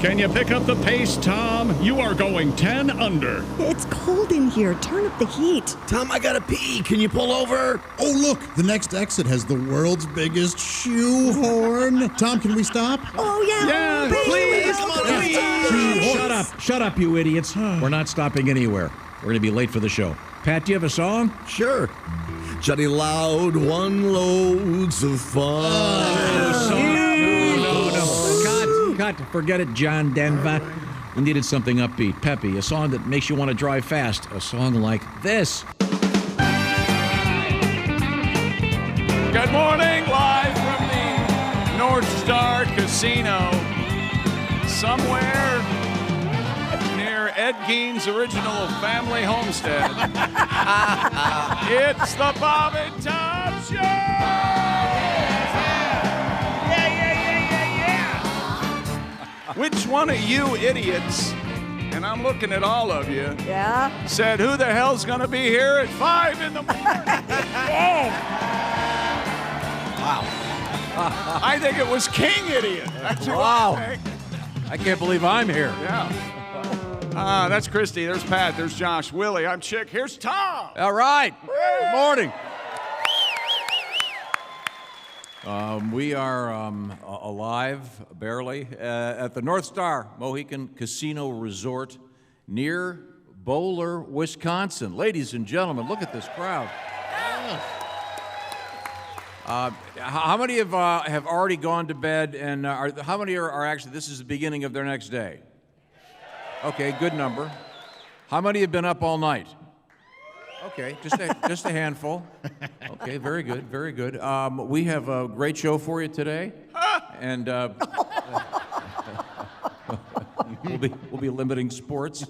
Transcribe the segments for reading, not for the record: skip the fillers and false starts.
Can you pick up the pace, Tom? You are going 10 under. It's cold in here. Turn up the heat. Tom, I gotta pee. Can you pull over? Oh, look, the next exit has the world's biggest shoehorn. Tom, can we stop? Oh, yeah. Yeah, please. Come on, please. Shut up, you idiots. We're not stopping anywhere. We're going to be late for the show. Pat, do you have a song? Sure. Johnny Loud, one loads of fun. No. Cut. Forget it, John Denver. We needed something upbeat, peppy, a song that makes you want to drive fast. A song like this. Good morning, live from the Northstar Casino. Somewhere near Ed Gein's original family homestead. It's the Bob and Tom Show! Which one of you idiots, and I'm looking at all of you, said, who the hell's going to be here at 5 in the morning? Wow. I think it was King Idiot. That's what I think. I can't believe I'm here. Yeah. That's Christy. There's Pat. There's Josh. Willie. I'm Chick. Here's Tom. All right. Good morning. We are alive, barely, at the Northstar Mohican Casino Resort near Bowler, Wisconsin. Ladies and gentlemen, look at this crowd. How many have already gone to bed, and how many are actually, this is the beginning of their next day? Okay, good number. How many have been up all night? Okay, just a handful. Okay, very good, very good. We have a great show for you today, and we'll be limiting sports.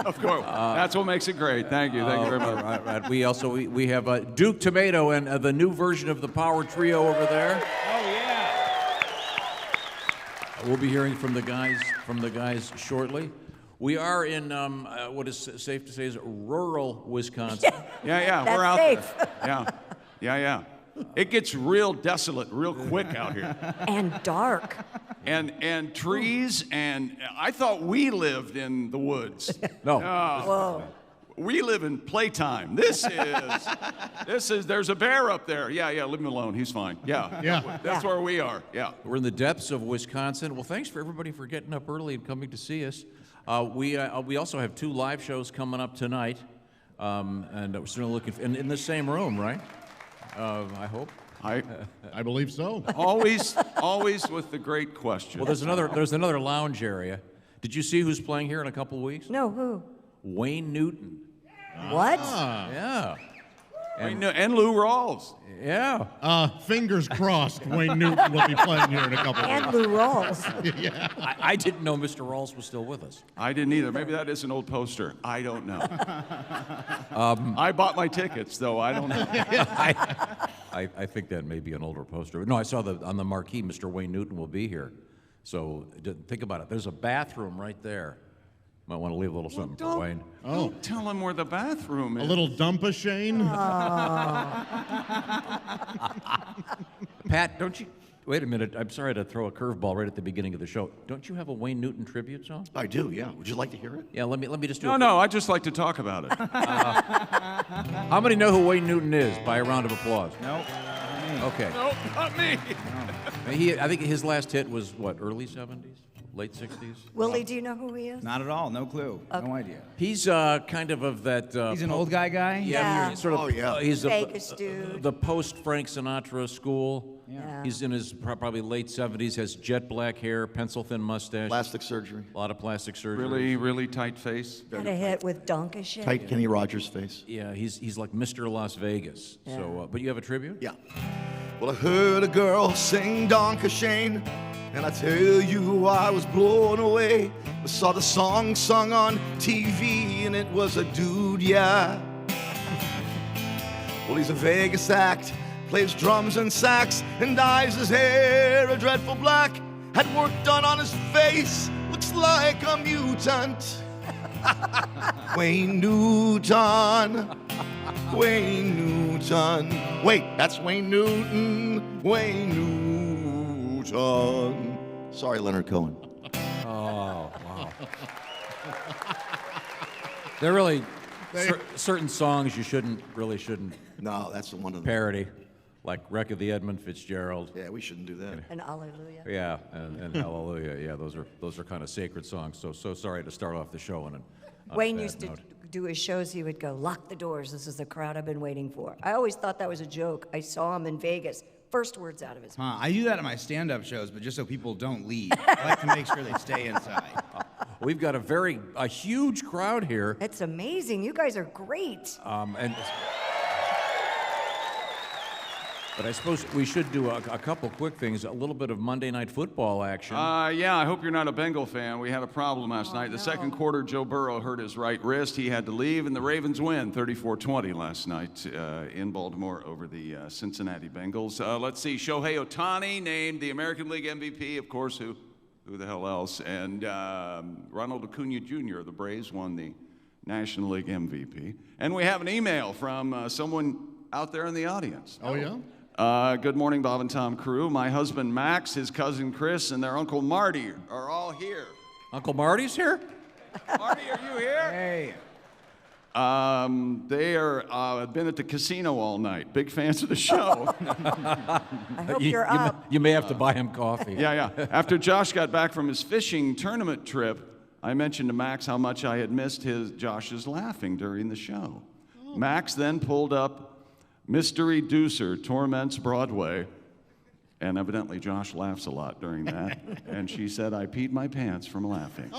Of course, that's what makes it great. Thank you very much. Right. We also have Duke Tumatoe and the new version of the Power Trio over there. Oh yeah. We'll be hearing from the guys shortly. We are in what is safe to say is rural Wisconsin. Yeah, That's we're out safe. there. Yeah. It gets real desolate real quick out here. And dark. And trees, and I thought we lived in the woods. No. Whoa. We live in playtime. This is, there's a bear up there. Yeah, leave him alone. He's fine. Yeah. That's where we are. Yeah. We're in the depths of Wisconsin. Well, thanks for everybody for getting up early and coming to see us. We also have 2 live shows coming up tonight, and we're certainly looking in the same room, right? I hope. I believe so. Always with the great question. Well, there's another lounge area. Did you see who's playing here in a couple of weeks? No, who? Wayne Newton. What? Yeah. And Lou Rawls. Yeah. Fingers crossed, Wayne Newton will be playing here in a couple of And weeks. Lou Rawls. I didn't know Mr. Rawls was still with us. I didn't either. Maybe that is an old poster. I don't know. I bought my tickets, though. I don't know. I think that may be an older poster. No, I saw on the marquee, Mr. Wayne Newton will be here. So think about it. There's a bathroom right there. Might want to leave a little something for Wayne. Don't tell him where the bathroom is. A little dump-a-shane? Pat, don't you... Wait a minute. I'm sorry to throw a curveball right at the beginning of the show. Don't you have a Wayne Newton tribute song? I do, yeah. Would you like to hear it? Yeah, let me just do it. No, I just like to talk about it. How many know who Wayne Newton is? By a round of applause. Nope. Okay. Nope, not me. I think his last hit was, what, early 70s? Late 60s? Willie, do you know who he is? Not at all. No clue. No idea. He's kind of that... He's an old guy? Yeah. Sort of, he's Vegas dude. the post-Frank Sinatra school. Yeah. He's in his probably late 70s, has jet black hair, pencil-thin mustache. Plastic surgery. A lot of plastic surgery. Really tight face. Had a hit with Donkashit. Tight Kenny Rogers face. Yeah, he's like Mr. Las Vegas. Yeah. So, but you have a tribute? Yeah. Well, I heard a girl sing Donkashane, and I tell you I was blown away. I saw the song sung on TV, and it was a dude, yeah. Well, he's a Vegas act, plays drums and sax, and dyes his hair a dreadful black. Had work done on his face, looks like a mutant. Wayne Newton. Wayne Newton. Wait, that's Wayne Newton. Wayne Newton. Sorry, Leonard Cohen. Oh. They're really certain songs you shouldn't No, that's one of them. parody, like Wreck of the Edmund Fitzgerald. Yeah, we shouldn't do that. And hallelujah. Yeah, and Hallelujah. Yeah, those are kind of sacred songs. So sorry to start off the show on a Wayne bad used to note. do his shows. He would go, "Lock the doors. This is the crowd I've been waiting for." I always thought that was a joke. I saw him in Vegas. First words out of his mouth. I do that at my stand-up shows, but just so people don't leave. I like to make sure they stay inside. We've got a huge crowd here. It's amazing. You guys are great. But I suppose we should do a couple quick things. A little bit of Monday Night Football action. Yeah, I hope you're not a Bengal fan. We had a problem last night. The second quarter, Joe Burrow hurt his right wrist. He had to leave, and the Ravens win 34-20 last night in Baltimore over the Cincinnati Bengals. Let's see, Shohei Ohtani named the American League MVP, of course, who the hell else? And Ronald Acuna Jr. of the Braves won the National League MVP. And we have an email from someone out there in the audience. Oh, yeah? Good morning, Bob and Tom crew. My husband Max, his cousin Chris, and their uncle Marty are all here. Uncle Marty's here? Marty, are you here? Hey. They are been at the casino all night. Big fans of the show. I hope you're up. You may have to buy him coffee. Yeah. After Josh got back from his fishing tournament trip, I mentioned to Max how much I had missed Josh's laughing during the show. Max then pulled up Mystery Deucer Torments Broadway, and evidently Josh laughs a lot during that, and she said I peed my pants from laughing.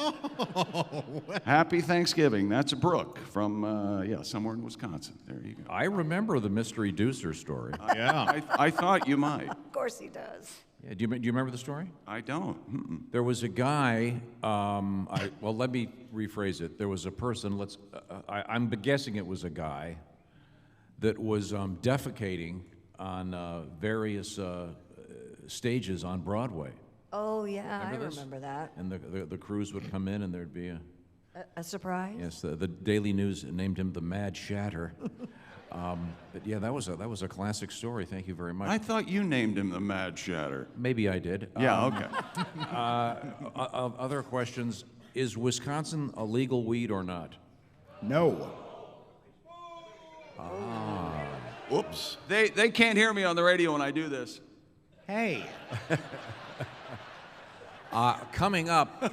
Happy Thanksgiving. That's Brooke from, somewhere in Wisconsin. There you go. I remember the Mystery Deucer story. Yeah. I thought you might. Of course he does. Yeah, do you remember the story? I don't. Mm-mm. There was a guy, well, let me rephrase it. There was a person, I'm guessing it was a guy, that was defecating on various stages on Broadway. Oh, yeah, Remember I this? remember that. And the crews would come in and there'd be A surprise? yes, the Daily News named him the Mad Shatter. But yeah, that was a classic story. Thank you very much. I thought you named him the Mad Shatter. Maybe I did. Yeah, okay. Other questions. Is Wisconsin a legal weed or not? No. Oops. They can't hear me on the radio when I do this. Hey. Coming up,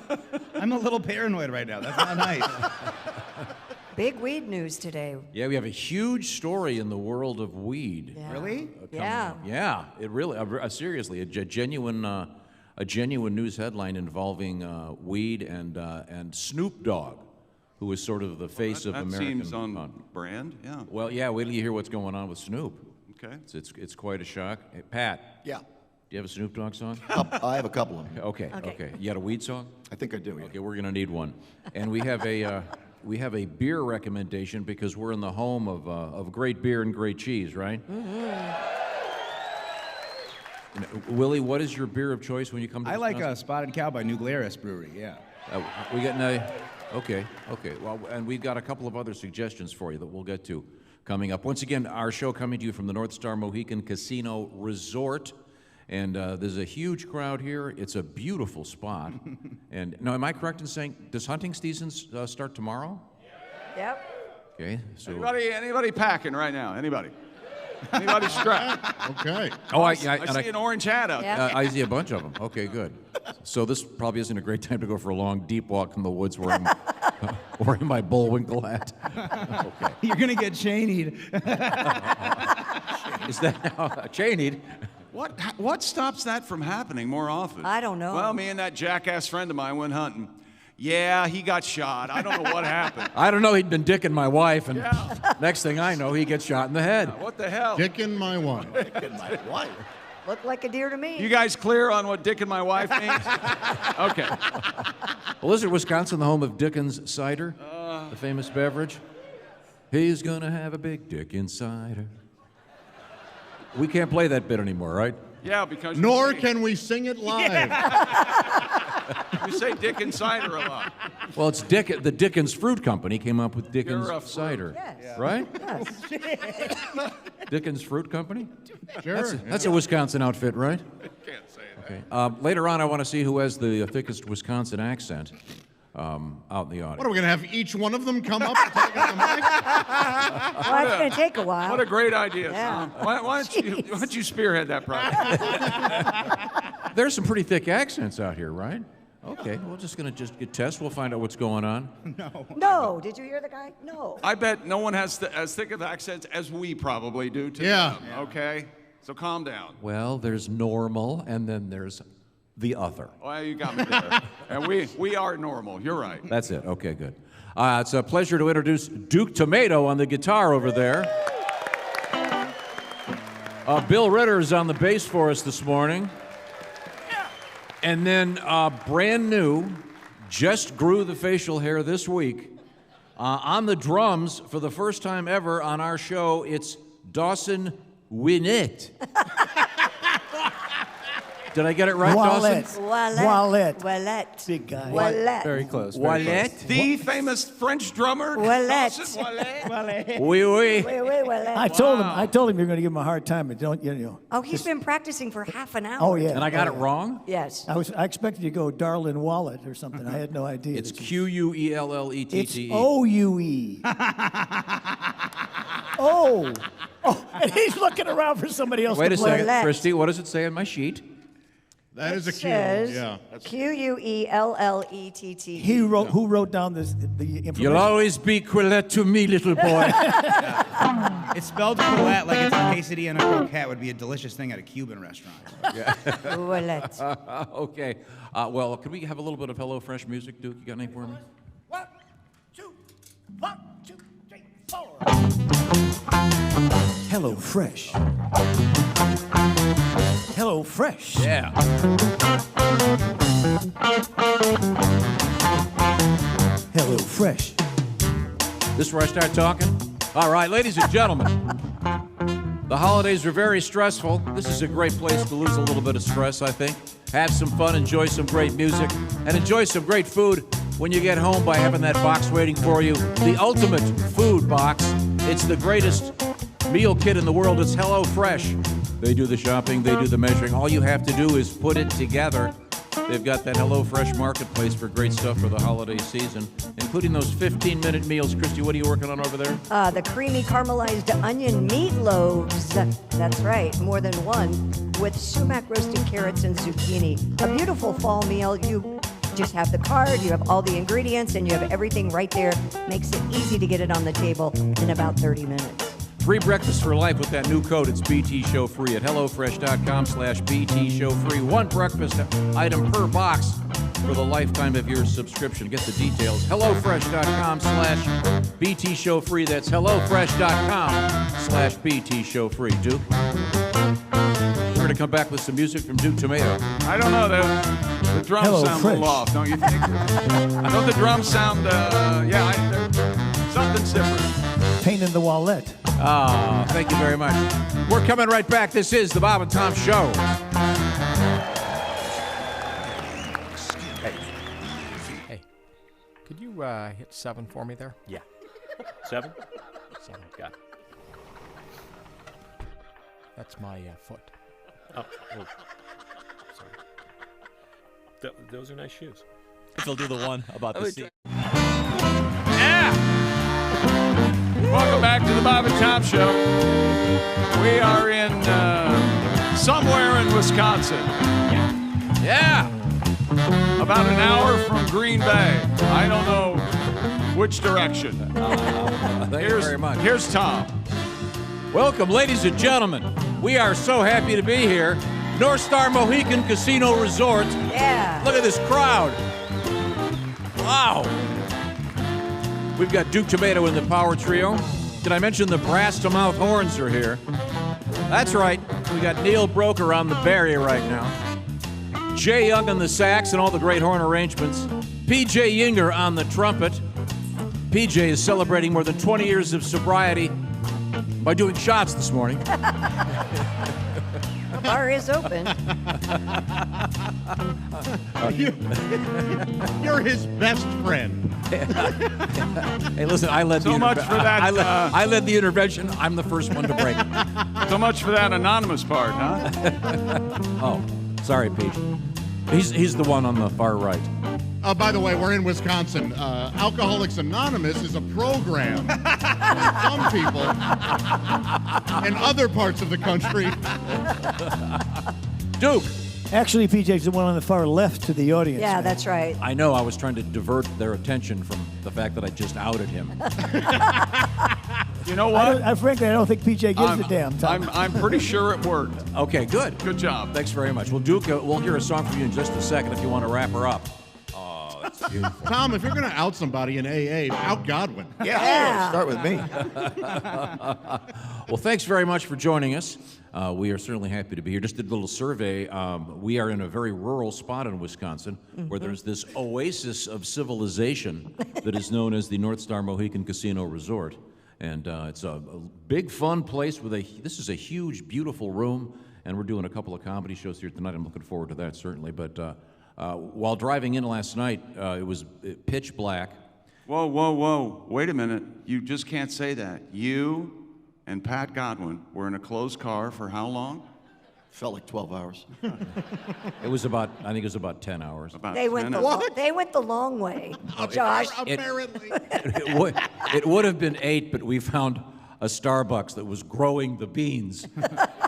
I'm a little paranoid right now. That's not nice. Big weed news today. yeah, we have a huge story in the world of weed. Yeah. Really? Yeah. Yeah, it really, seriously, a genuine news headline involving weed and Snoop Dogg, who is sort of the face of that American. seems on brand, yeah. Well, yeah. Wait till you hear what's going on with Snoop. Okay. It's quite a shock. Hey, Pat, Yeah. do you have a Snoop Dogg song? I have a couple of them. Okay. You got a weed song? I think I do. Yeah. Okay, we're gonna need one. And we have a beer recommendation because we're in the home of great beer and great cheese, right? You know, Willie, what is your beer of choice when you come to I like Wisconsin? Spotted Cow by New Glarus Brewery, yeah. We got no. Okay. Well, and we've got a couple of other suggestions for you that we'll get to coming up. Once again, our show coming to you from the Northstar Mohican Casino Resort, and there's a huge crowd here. It's a beautiful spot. And now, am I correct in saying does hunting season start tomorrow? Yep. Okay. So. Anybody packing right now? Anybody strapped? Okay. Oh, I see an orange hat out there. Yeah. I see a bunch of them. Okay, good. So this probably isn't a great time to go for a long, deep walk in the woods wearing my Bullwinkle hat. Okay. You're going to get chained. Is that chained? What stops that from happening more often? I don't know. Well, me and that jackass friend of mine went hunting. Yeah, he got shot. I don't know what happened. I don't know. He'd been dicking my wife, and Yeah. next thing I know, he gets shot in the head. What the hell? Dickin' my wife. Why? Looked like a deer to me. You guys clear on what Dick and my wife means? Okay. Well, is it Wisconsin, the home of Dickens cider, the famous beverage? He's gonna have a big Dickens cider. We can't play that bit anymore, right? Yeah, because Nor can we sing it live. you say Dick and cider a lot. Well, it's the Dickens Fruit Company came up with Dickens You're a fruit. cider, Yes. right? Yes. Dickens Fruit Company. Sure. That's a Wisconsin outfit, right? Can't say that. Okay. Later on, I want to see who has the thickest Wisconsin accent. out in the audience. What, are we going to have each one of them come up and take out the mic? Well, it's going to take a while. What a great idea, Yeah. Tom. Why don't you spearhead that project? There's some pretty thick accents out here, right? Okay, we're just going to get tests. We'll find out what's going on. No. Did you hear the guy? No. I bet no one has as thick of accents as we probably do today. Yeah. Okay? So calm down. Well, there's normal, and then there's the other. Well, you got me there. And we are normal. You're right. That's it. Okay, good. It's a pleasure to introduce Duke Tumatoe on the guitar over there. Bill Ritter's on the bass for us this morning. And then brand new, just grew the facial hair this week. On the drums, for the first time ever on our show, it's Dawson Winnett. Did I get it right, Dawson? Wallet. Big guy. Wallet. Very close. Wallet? The famous French drummer. Wallet. Dawson Wallet. Oui, oui. Wait, Wallet. I told him you're going to give him a hard time, but don't, you know. Oh, he's been practicing for half an hour. Oh, yeah. And I got it wrong? Yes. I expected you to go Darlin Wallet or something. I had no idea. It's Quellette. It's O-U-E. Oh, and he's looking around for somebody else Wait to a play. second, Wallet. Christy, what does it say on my sheet? That is a cue. Says Yeah. Quellett. Who wrote down the information? You'll always be Quellette to me, little boy. It's spelled Quellette like it's a quesadilla and a croquette would be a delicious thing at a Cuban restaurant. Wallet. Okay. Well, could we have a little bit of HelloFresh music, Duke? You got anything for me? 1, 2, 3, 4. Hello Fresh. Hello Fresh. Yeah. Hello Fresh. This is where I start talking? All right, ladies and gentlemen. The holidays are very stressful. This is a great place to lose a little bit of stress, I think. Have some fun, enjoy some great music, and enjoy some great food when you get home by having that box waiting for you. The ultimate food box. It's the greatest meal kit in the world. It's HelloFresh. They do the shopping, they do the measuring. All you have to do is put it together. They've got that HelloFresh marketplace for great stuff for the holiday season, including those 15-minute meals. Christy, what are you working on over there? The creamy caramelized onion meatloaves. That's right, more than one, with sumac roasted carrots and zucchini. A beautiful fall meal. You just have the card, you have all the ingredients, and you have everything right there. Makes it easy to get it on the table in about 30 minutes. Free breakfast for life with that new code. It's BT Show Free at HelloFresh.com/BT Show Free. One breakfast item per box for the lifetime of your subscription. Get the details. HelloFresh.com/BT Show Free. That's HelloFresh.com/BT Show Free. Duke? We're going to come back with some music from Duke Tumatoe. I don't know. The drums Hello, sound a little Fresh. off, don't you think? I know the drums sound, something's different. Pain in the wallet. Thank you very much. We're coming right back. This is the Bob and Tom Show. Hey, could you hit 7 for me there? Yeah. 7? 7, got it. That's my foot. Oh, well, sorry. Those are nice shoes. They'll do the one about the seat. Yeah! Welcome back to the Bob and Tom Show. We are in somewhere in Wisconsin. Yeah! About an hour from Green Bay. I don't know which direction. Thank you very much. Here's Tom. Welcome, ladies and gentlemen. We are so happy to be here. Northstar Casino Resort. Yeah. Look at this crowd. Wow. We've got Duke Tumatoe in the power trio. Did I mention the brass to mouth horns are here? That's right. We got Neil Broker on the Barry right now. Jay Young on the sax and all the great horn arrangements. PJ Yinger on the trumpet. PJ is celebrating more than 20 years of sobriety by doing shots this morning. The bar is open. You're his best friend. Hey, listen, I led So much for that, I led the intervention. I'm the first one to break it. So much for that anonymous part, huh? Oh, sorry, Pete. He's the one on the far right. By the way, we're in Wisconsin. Alcoholics Anonymous is a program for some people in other parts of the country. Duke. Actually, PJ's the one on the far left to the audience. Yeah, man. that's right. I know I was trying to divert their attention from the fact that I just outed him. You know what? Frankly, I don't think PJ gives a damn. Tom. I'm pretty sure it worked. Okay, good. Good job. Thanks very much. Well, Duke, we'll hear a song from you in just a second if you want to wrap her up. Oh, that's beautiful. Tom, if you're going to out somebody in AA, out Godwin. Yeah. Start with me. Well, thanks very much for joining us. We are certainly happy to be here. Just did a little survey. We are in a very rural spot in Wisconsin where there's this oasis of civilization that is known as the Northstar Casino Resort. And it's a big, fun place with this is a huge, beautiful room, and we're doing a couple of comedy shows here tonight. I'm looking forward to that, certainly. But while driving in last night, it was pitch black. Whoa. Wait a minute. You just can't say that. You and Pat Godwin were in a closed car for how long? Felt like 12 hours. It was about, I think it was about 10 hours. They went the long way, Josh. Apparently. It would have been 8, but we found a Starbucks that was growing the beans.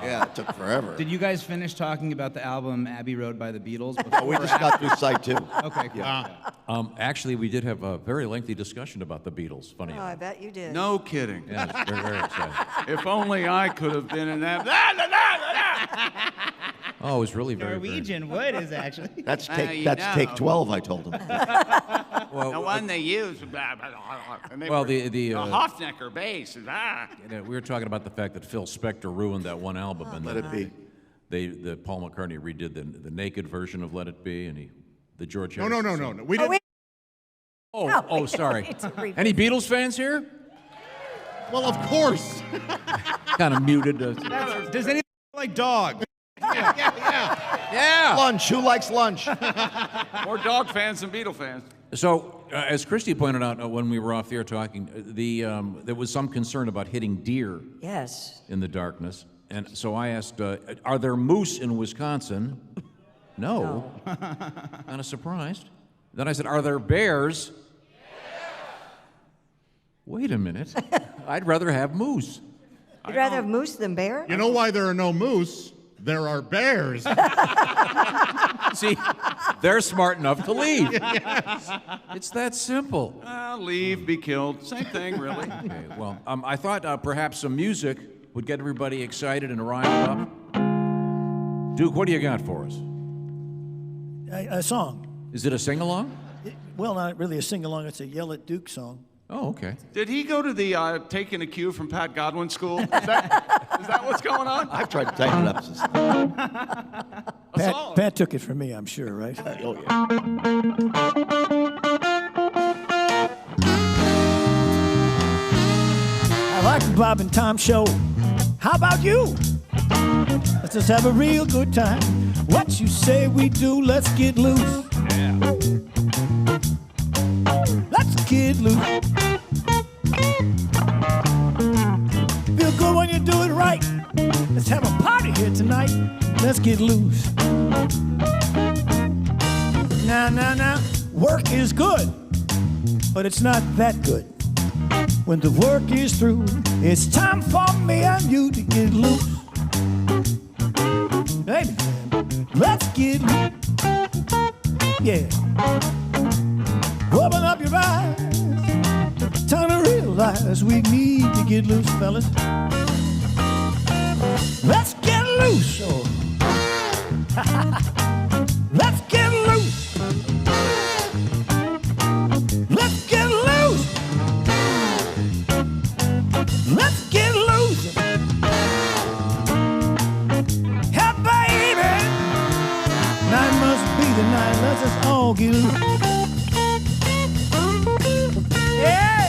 Yeah, it took forever. Did you guys finish talking about the album Abbey Road by the Beatles? We just got through side 2. Okay, cool. Actually, we did have a very lengthy discussion about the Beatles. Funny. Oh, I bet you did. No kidding. Yeah, it's very, very exciting. If only I could have been in that. Oh, it was really very, Norwegian wood is actually. That's take 12, I told him. Well, The one they use. And they Well, were, the Hofnecker bass. we were talking about the fact that Phil Spector ruined that one album, and Let it be. the Paul McCartney redid the naked version of Let It Be, and the George No. Harrison song. We didn't. Oh, sorry. Any Beatles fans here? Well, of course. Kind of muted. Does anyone like dog? Yeah. Lunch. Who likes lunch? More dog fans than Beatle fans. So, as Christy pointed out when we were off the air talking, there was some concern about hitting deer Yes. in the darkness. And so I asked, are there moose in Wisconsin? No. Kind of surprised. Then I said, are there bears? Wait a minute. I'd rather have moose. You'd rather have moose than bear? You know why there are no moose? There are bears. See, they're smart enough to leave. It's that simple. Leave, be killed. Same thing, really. Okay, well, I thought perhaps some music would get everybody excited and riled up. Duke, what do you got for us? A song. Is it a sing-along? Well, not really a sing-along. It's a Yell at Duke song. Oh, okay. Did he go to the taking a cue from Pat Godwin school? Is that what's going on? I've tried to tighten it up since. Pat took it from me, I'm sure, right? Oh, yeah. I like the Bob and Tom show. How about you? Let's just have a real good time. What you say we do, let's get loose. Yeah. Let's get loose. Feel good when you do it right. Let's have a party here tonight. Let's get loose. Now, work is good, but it's not that good. When the work is through, it's time for me and you to get loose. Baby, let's get loose. Yeah. Open up your eyes. Time to realize we need to get loose, fellas. Let's get loose. Oh. Let's get loose. Let's get loose. Let's get loose. Hey, baby. Night must be the night. Let's just all get loose. Yeah.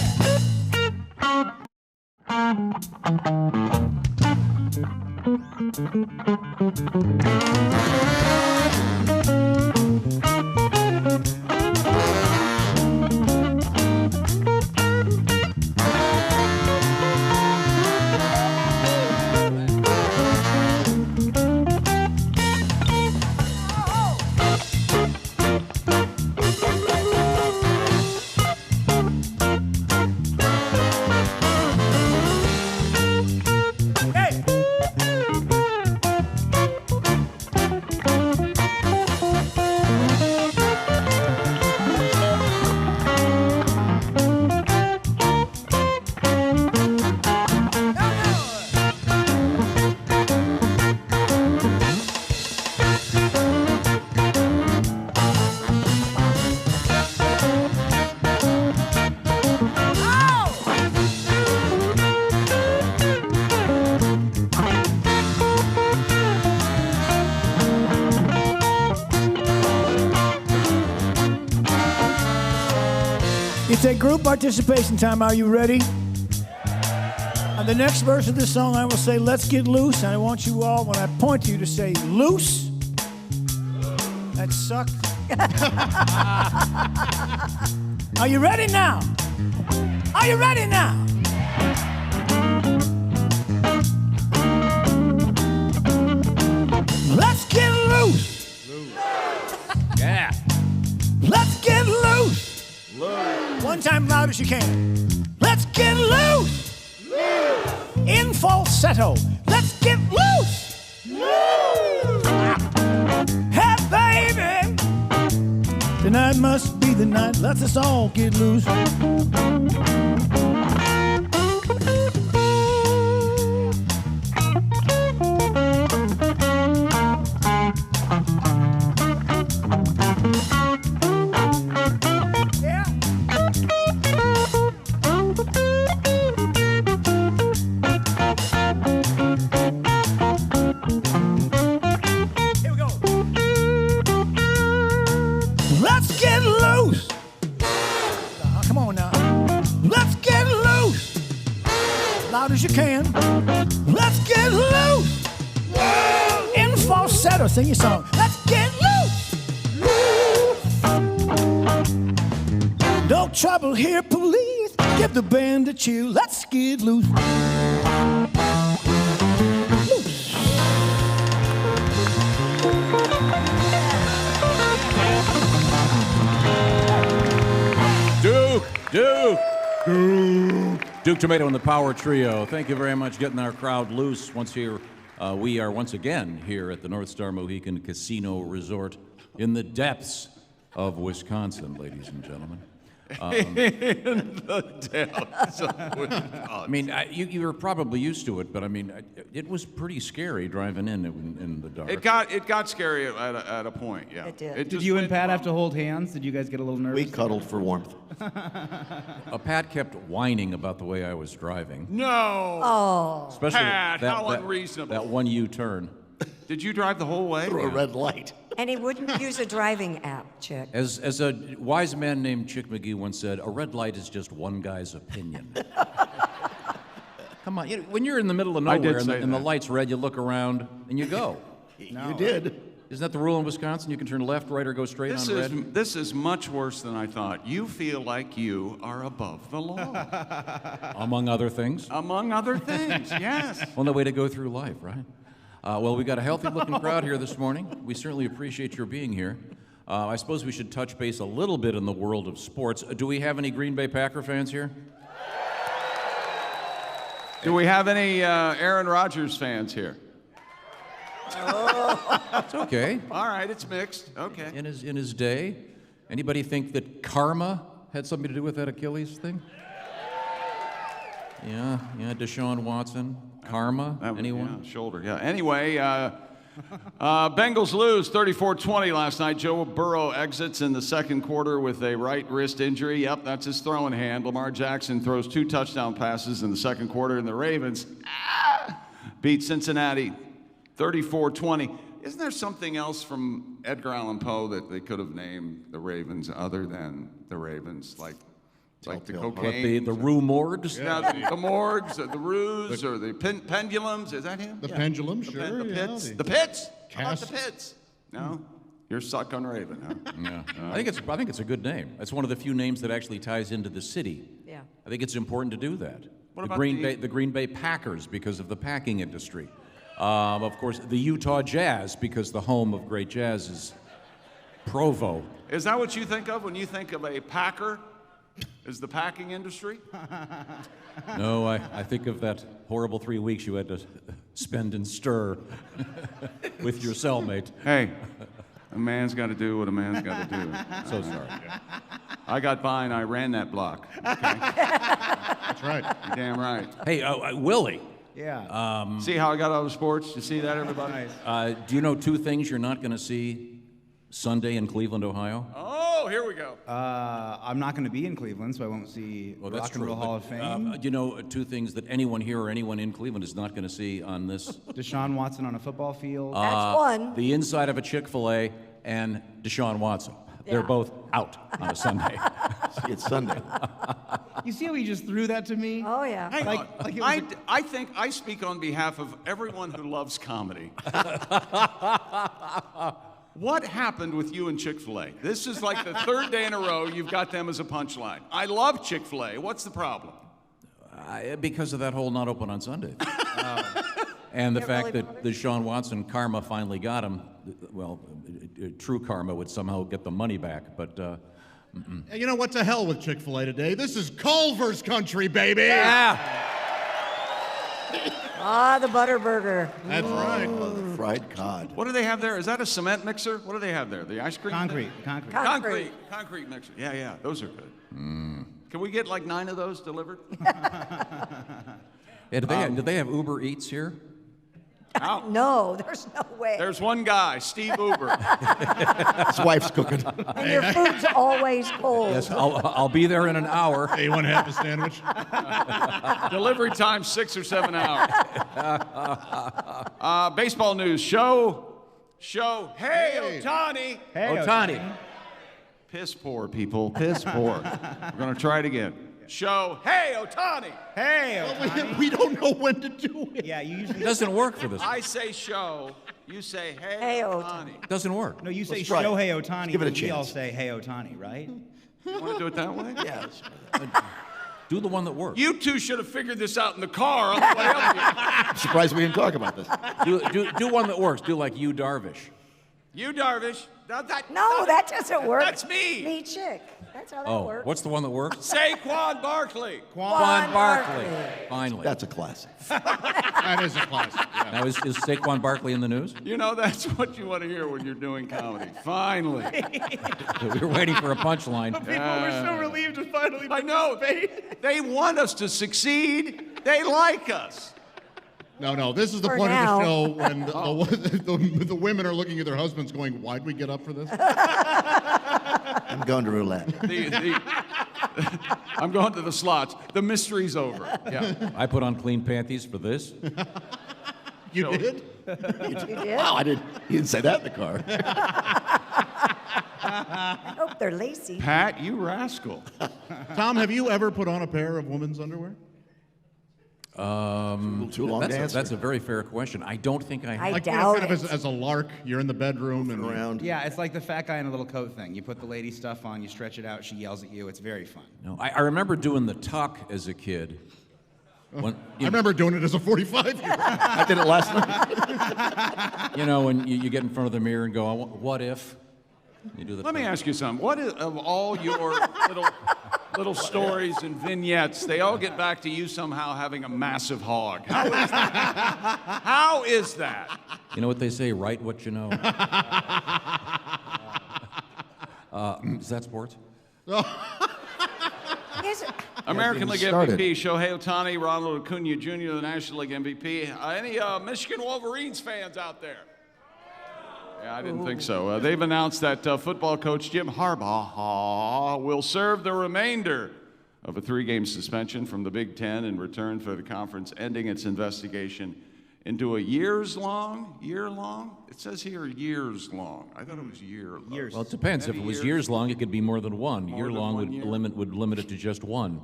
It's a group participation time. Are you ready? On the next verse of this song, I will say, let's get loose. And I want you all, when I point to you, to say, loose. That sucked. Are you ready now? Are you ready now? Let's get loose. Yeah. Let's get loose. One time loud as you can. Let's get loose. In falsetto. Let's get loose. Hey, baby. Tonight must be the night. Let's us all get loose. As you can. Let's get loose. In falsetto, sing your song. Let's get loose. No trouble here, police. Give the band a chill. Let's get loose. Duke Tumatoe and the Power Trio. Thank you very much, getting our crowd loose. Once here, we are once again here at the Northstar Mohican Casino Resort in the depths of Wisconsin, ladies and gentlemen. In the depths of Wisconsin. I mean, you were probably used to it, but I mean, it was pretty scary driving in the dark. It got scary at a point, yeah. It did. Did you and Pat have to hold hands? Did you guys get a little nervous? We cuddled for warmth. Pat kept whining about the way I was driving. No! Oh. Especially Pat, how unreasonable. That one U-turn. Did you drive the whole way? Through a red light. And he wouldn't use a driving app, Chick. As a wise man named Chick McGee once said, a red light is just one guy's opinion. Come on, when you're in the middle of nowhere and the light's red, you look around and you go. You did. Isn't that the rule in Wisconsin? You can turn left, right, or go straight on red? This is much worse than I thought. You feel like you are above the law. Among other things. Among other things, yes. Well, no way to go through life, right? Well, we've got a healthy-looking crowd here this morning. We certainly appreciate your being here. I suppose we should touch base a little bit in the world of sports. Do we have any Green Bay Packer fans here? Do we have any Aaron Rodgers fans here? It's okay. All right, it's mixed. Okay. In his day, anybody think that karma had something to do with that Achilles thing? Yeah, Deshaun Watson, karma. Anyone? Yeah, shoulder. Yeah. Anyway, Bengals lose 34-20 last night. Joe Burrow exits in the second quarter with a right wrist injury. Yep, that's his throwing hand. Lamar Jackson throws 2 touchdown passes in the second quarter, and the Ravens beat Cincinnati 34-20. Isn't there something else from Edgar Allan Poe that they could have named the Ravens other than the Ravens, like the cocaine? The Rue Morgues? Yeah, the Morgues, or the Rues, or the Pendulums. Is that him? The Pendulum, sure. The Pits. The Pits. How about the Pits? No? You're stuck on Raven, huh? Yeah. I think it's a good name. It's one of the few names that actually ties into the city. Yeah. I think it's important to do that. What the about Green Bay Packers because of the packing industry. Of course, the Utah Jazz because the home of great jazz is Provo. Is that what you think of when you think of a Packer? Is the packing industry? No, I think of that horrible 3 weeks you had to spend in stir with your cellmate. Hey, a man's got to do what a man's got to do. So sorry. I got by and I ran that block. Okay? That's right. You're damn right. Hey, Willie. Yeah. See how I got out of sports? You see that, everybody? Nice. Do you know 2 things you're not going to see Sunday in Cleveland, Ohio? Oh, here we go. I'm not going to be in Cleveland, so I won't see Rock and Roll Hall of Fame. You know 2 things that anyone here or anyone in Cleveland is not going to see on this? Deshaun Watson on a football field. That's one. The inside of a Chick-fil-A and Deshaun Watson. Yeah. They're both out on a Sunday. See, it's Sunday. You see how he just threw that to me? Oh, yeah. Hang Like- on. like it was I think I speak on behalf of everyone who loves comedy. What happened with you and Chick-fil-A? This is like the third day in a row you've got them as a punchline. I love Chick-fil-A. What's the problem? Because of that whole not open on Sunday. And the Can't fact really that Deshaun Watson karma finally got him. Well, true karma would somehow get the money back, but You know what? To hell with Chick-fil-A today. This is Culver's country, baby. Ah, the Butterburger. That's right. The fried cod. What do they have there? Is that a cement mixer? What do they have there? The ice cream? concrete. Concrete mixer. Yeah, those are good. Can we get like 9 of those delivered? yeah, do they have Uber Eats here? No, there's no way. There's one guy, Steve Uber. His wife's cooking. And your food's always cold. Yes, I'll be there in an hour. Hey, you want to have a sandwich? Delivery time 6 or 7 hours. Baseball news. Show. Hey, Ohtani. Hey, Ohtani. Piss poor, people. Piss poor. We're going to try it again. Hey, Ohtani. Hey, Ohtani. We don't know when to do it. Yeah, you It usually... doesn't work for this. I say show. You say hey, Hey, Ohtani. It doesn't work. No, you say Let's try it. Shohei Ohtani. give it a but we all chance. say Hey Ohtani, right? You want to do it that way? Yes. Do the one that works. You two should have figured this out in the car on the way up here. I'm surprised we didn't talk about this. Do one that works. Do like you, Darvish. You, Darvish. No, that doesn't work. That's me. Me chick. That's how that Oh, works. what's the one that works? Saquon Barkley. Quan Barkley. Finally. That's a classic. That is a classic. Yeah. Now, is Saquon Barkley in the news? You know, that's what you want to hear when you're doing comedy. Finally. We were waiting for a punchline. People were so relieved to finally I know. They want us to succeed. They like us. No. This is the For point now. of the show when the women are looking at their husbands going, why'd we get up for this? I'm going to roulette. I'm going to the slots. The mystery's over. Yeah. I put on clean panties for this. You did? You did? Wow, you didn't say that in the car. I hope they're lacy. Pat, you rascal. Tom, have you ever put on a pair of women's underwear? Too long to answer. That's a very fair question. I don't think I have. I Like, doubt kind of it. as a lark, you're in the bedroom and around. Yeah, it's like the fat guy in a little coat thing. You put the lady stuff on, you stretch it out, she yells at you. It's very fun. No, I remember doing the tuck as a kid. When, I remember doing it as a 45-year-old. I did it last night. you know, when you get in front of the mirror and go, what if? You do the Let me tuck. ask you something. What is, of all your little stories and vignettes, they all get back to you somehow having a massive hog. How is that? How is that? You know what they say, write what you know. Is that sports? Is it- American League started. MVP, Shohei Ohtani, Ronald Acuna Jr., the National League MVP. Any Michigan Wolverines fans out there? Yeah, I didn't think so. They've announced that football coach Jim Harbaugh will serve the remainder of a 3-game suspension from the Big Ten in return for the conference ending its investigation into a year long? It says here years long. I thought it was year long. Years. Well, it depends. If it was years long, it could be more than one. More Year than long one year. would limit it to just one.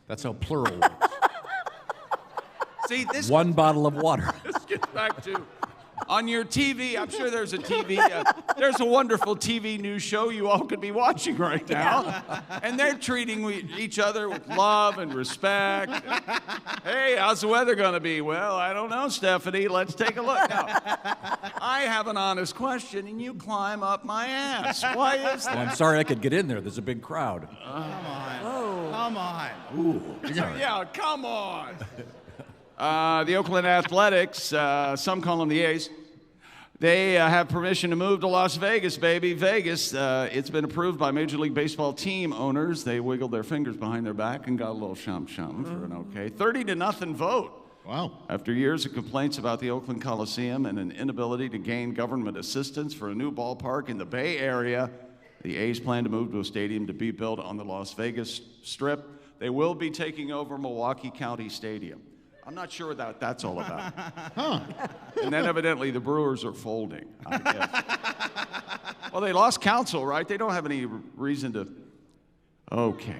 That's how plural works. See, this One bottle of water. This gets back to on your TV. I'm sure there's a TV. There's a wonderful TV news show you all could be watching right now, and they're treating each other with love and respect. Hey, how's the weather going to be? Well, I don't know, Stephanie. Let's take a look. Now, I have an honest question, and you climb up my ass. Why is Well, that? I'm sorry I could get in there. There's a big crowd. Come on. Yeah, come on. The Oakland Athletics, some call them the A's, they have permission to move to Las Vegas, baby. Vegas, it's been approved by Major League Baseball team owners. They wiggled their fingers behind their back and got a little shum-shum for an okay. 30-0 vote. Wow. After years of complaints about the Oakland Coliseum and an inability to gain government assistance for a new ballpark in the Bay Area, the A's plan to move to a stadium to be built on the Las Vegas Strip. They will be taking over Milwaukee County Stadium. I'm not sure what that's all about. And then evidently the Brewers are folding, I guess. Well, they lost counsel, right? They don't have any reason to. Okay.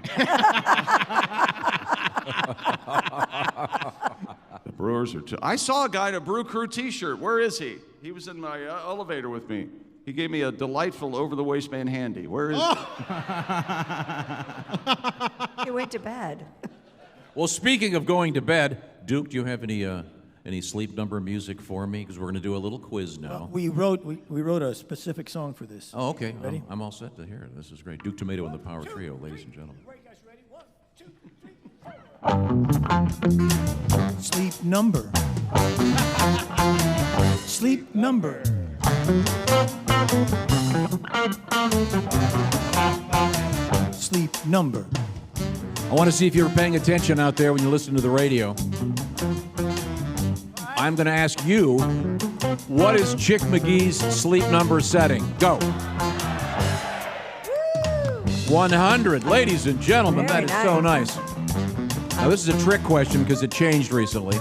The Brewers are I saw a guy in a Brew Crew t-shirt. Where is he? He was in my elevator with me. He gave me a delightful over-the-waistband handy. Where is he? He went to bed. Well, speaking of going to bed, Duke, do you have any sleep number music for me? Because we're going to do a little quiz now. We wrote a specific song for this. Oh, okay. Ready? I'm all set to hear it. This is great. Duke Tumatoe and the Power Trio, ladies and gentlemen. Sleep number. Sleep number. Sleep number. I want to see if you were paying attention out there when you listen to the radio. I'm going to ask you, what is Chick McGee's sleep number setting? Go. 100. Ladies and gentlemen, Very that is so nice. Now, this is a trick question because it changed recently.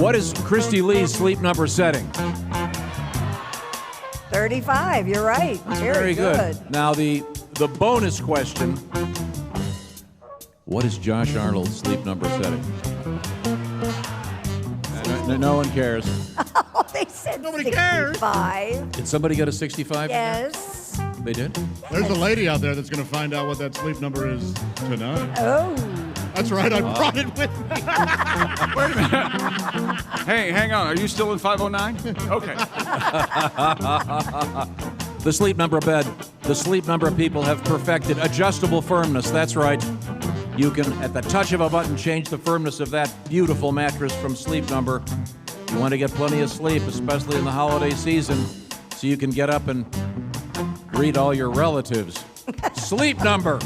What is Christy Lee's sleep number setting? 35, you're right. Very good. Now, the bonus question, what is Josh Arnold's sleep number setting? No one cares. Oh, they said Nobody 65. Did somebody get a 65? Yes. They did? There's a lady out there that's going to find out what that sleep number is tonight. Oh. That's right, I brought it with me. Wait a minute. Hey, hang on. Are you still in 509? Okay. The sleep number bed. The sleep number people have perfected adjustable firmness. That's right. You can, at the touch of a button, change the firmness of that beautiful mattress from Sleep Number. You want to get plenty of sleep, especially in the holiday season, so you can get up and greet all your relatives. Sleep Number.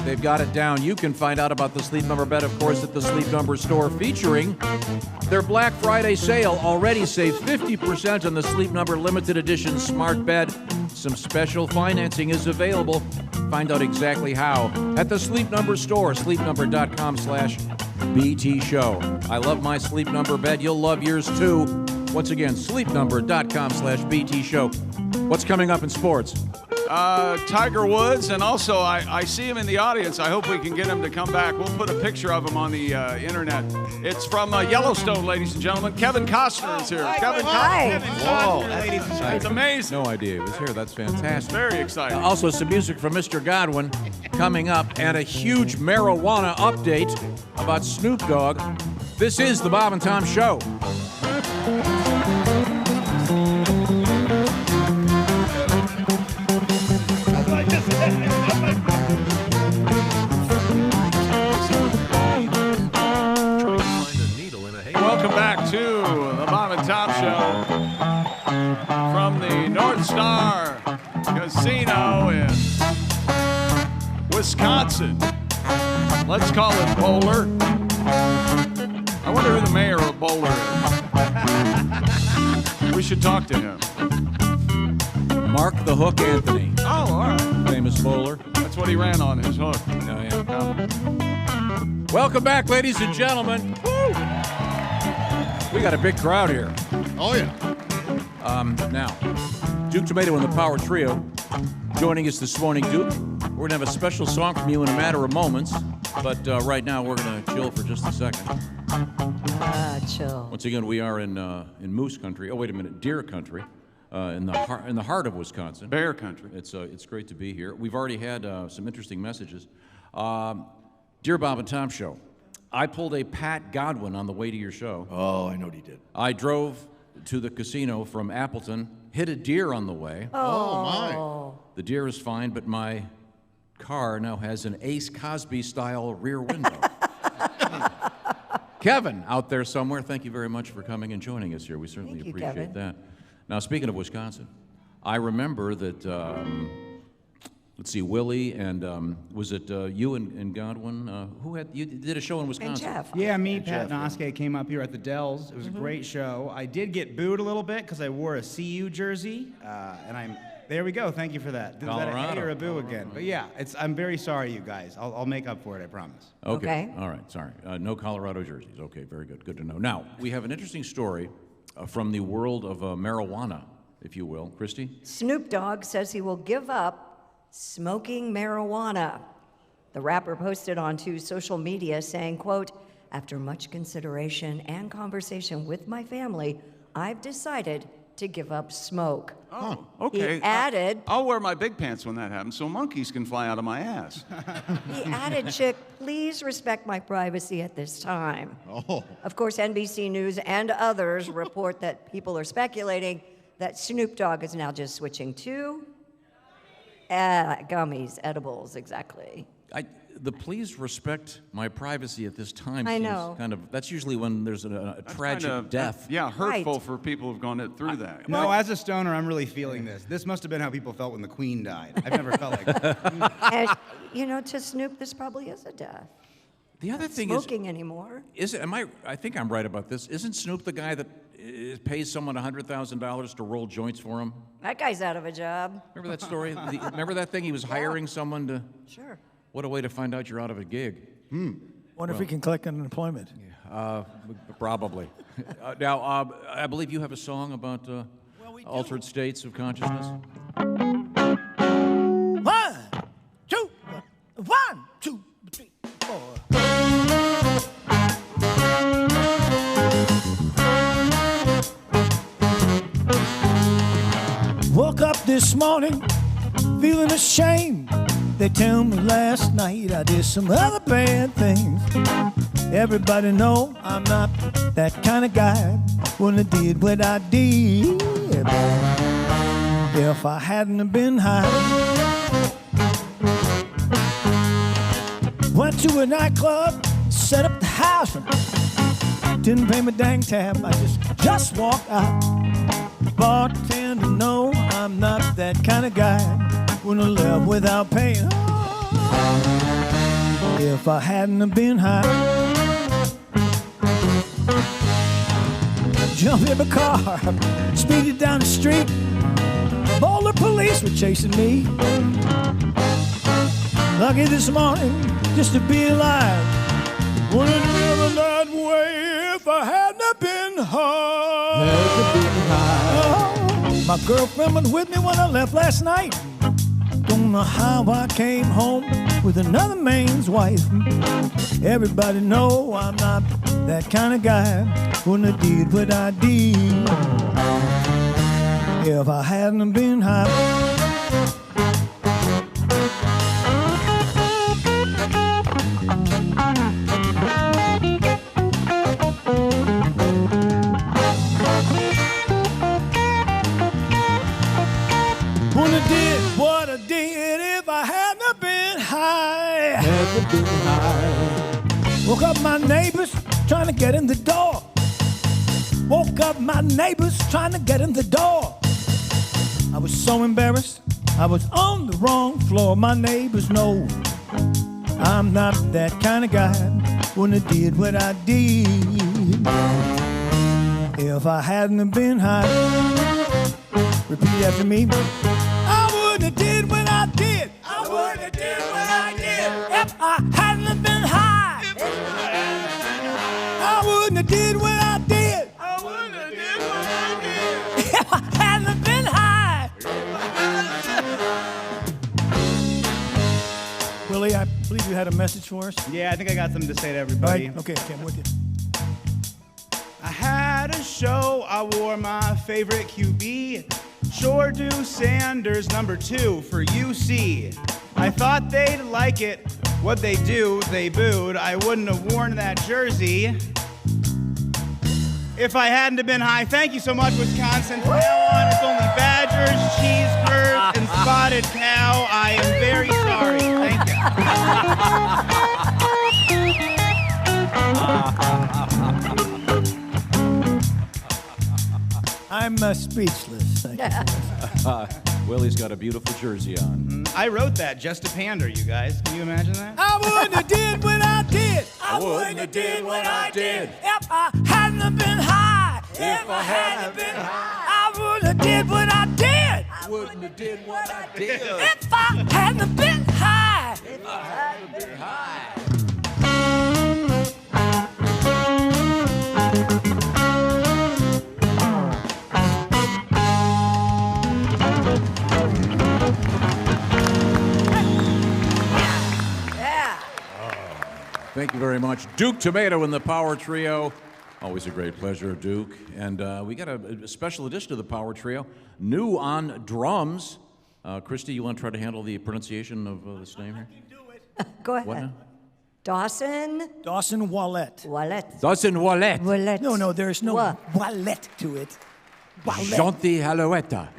They've got it down. You can find out about the Sleep Number bed, of course, at the Sleep Number store, featuring their Black Friday sale. Already save 50% on the Sleep Number limited edition smart bed. Some special financing is available. Find out exactly how at the Sleep Number store, sleepnumber.com/BT Show. I love my Sleep Number bed. You'll love yours too. Once again, sleepnumber.com/BT Show. What's coming up in sports? Tiger Woods, and also I see him in the audience. I hope we can get him to come back. We'll put a picture of him on the internet. It's from Yellowstone, ladies and gentlemen. Kevin Costner is here. Kevin Hi. Costner. It's amazing. No idea he was here. That's fantastic. Very exciting. Also, some music from Mr. Godwin coming up, and a huge marijuana update about Snoop Dogg. This is the Bob and Tom Show. Welcome back to the Bob and Tom Show from the Northstar Casino in Wisconsin. Let's call it Bowler. I wonder who the mayor of Bowler is. We should talk to him. Mark the Hook Anthony. Oh, all right. Famous bowler. That's what he ran on, his hook. Oh, yeah. Welcome back, ladies and gentlemen. Woo! We got a big crowd here. Oh, yeah. Now, Duke Tumatoe and the Power Trio joining us this morning. Duke, we're going to have a special song from you in a matter of moments, but right now we're going to chill for just a second. Chill. Once again, we are in moose country. Oh, wait a minute, deer country. In the heart of Wisconsin. Bear country. It's great to be here. We've already had some interesting messages. Dear Bob and Tom Show, I pulled a Pat Godwin on the way to your show. Oh, I know what he did. I drove to the casino from Appleton, hit a deer on the way. Oh, my. The deer is fine, but my car now has an Ace Cosby-style rear window. Kevin, out there somewhere, thank you very much for coming and joining us here. We certainly Thank you, appreciate Kevin. that. Now, speaking of Wisconsin, I remember that, let's see, Willie and, was it you and Godwin? You did a show in And Wisconsin. Jeff. Yeah, me, Pat, and Oskay came up here at the Dells. It was a great show. I did get booed a little bit because I wore a CU jersey, and there we go. Thank you for that. Is that a Colorado. hate or a boo again? But yeah, I'm very sorry, you guys. I'll make up for it, I promise. Okay. Okay. All right, sorry. No Colorado jerseys. Okay, very good. Good to know. Now, we have an interesting story from the world of marijuana, if you will. Christy? Snoop Dogg says he will give up smoking marijuana. The rapper posted onto social media saying, quote, "After much consideration and conversation with my family, I've decided to give up smoke." Oh, okay. He added, I'll wear my big pants when that happens so monkeys can fly out of my ass. he added, "Chick, please respect my privacy at this time." Oh. Of course, NBC News and others report that people are speculating that Snoop Dogg is now just switching to gummies, edibles, exactly. The please respect my privacy at this time I seems know. kind of, that's usually when there's a tragic death. Yeah, hurtful Right. for people who've gone through that. No, as a stoner, I'm really feeling this. This must have been how people felt when the Queen died. I've never felt like that. And, you know, to Snoop, this probably is a death. The other thing Smoking anymore. is I think I'm right about this. Isn't Snoop the guy that pays someone $100,000 to roll joints for him? That guy's out of a job. Remember that story? Remember that thing? He was hiring someone to. Sure. What a way to find out you're out of a gig. Wonder if he can collect unemployment. Probably. Now, I believe you have a song about altered states of consciousness. 1, 2, 1, 2, 3, 4. Woke up this morning feeling ashamed. They tell me last night I did some other bad things. Everybody know I'm not that kind of guy. Wouldn't have did what I did if I hadn't have been high. Went to a nightclub, set up the house, didn't pay my dang tab. I just walked out. Bartender, no, I'm not that kind of guy. Wouldn't have left without paying. If I hadn't have been high. Jumped in my car, speeded down the street. All the police were chasing me. Lucky this morning just to be alive. Would have lived that way if I hadn't have been high. Oh, my girlfriend was with me when I left last night. Don't know how I came home with another man's wife. Everybody know I'm not that kind of guy. Wouldn't have did what I did if I hadn't been high. Wouldn't have did what I did if I hadn't been high. Woke up my neighbors trying to get in the door. Woke up my neighbors trying to get in the door. I was so embarrassed, I was on the wrong floor. My neighbors know I'm not that kind of guy. Wouldn't have did what I did if I hadn't been high. Repeat after me. I wouldn't have did what I did. I wouldn't have did what I did if I hadn't been high. I wouldn't have did what I did. I wouldn't have did what I did if I hadn't been high. Willie, I believe you had a message for us. Yeah, I think I got something to say to everybody. Right? Okay, I'm with you. I had a show, I wore my favorite QB. Sure do Sanders #2 for UC. I thought they'd like it. What they do, they booed. I wouldn't have worn that jersey if I hadn't have been high. Thank you so much, Wisconsin. From now on, it's only Badgers, cheese curds, and spotted cow. I am very sorry. Thank you. I'm speechless. Thank you. Willie's got a beautiful jersey on. I wrote that just to pander, you guys. Can you imagine that? I wouldn't have did what I did. I wouldn't have did what I did if I hadn't been high. If I hadn't been high. I wouldn't have did what I did. I wouldn't have did what I did If I hadn't been high. if I hadn't been high. Thank you very much. Duke Tumatoe in the Power Trio. Always a great pleasure, Duke. And we got a special addition to the Power Trio. New on drums. Christy, you want to try to handle the pronunciation of this name here? Go ahead. What now? Dawson Dawson Wallet. Wallet. Dawson Wallet. Wallet. No, there's no Wa- wallet to it. Wallet. Gentil Halouetta.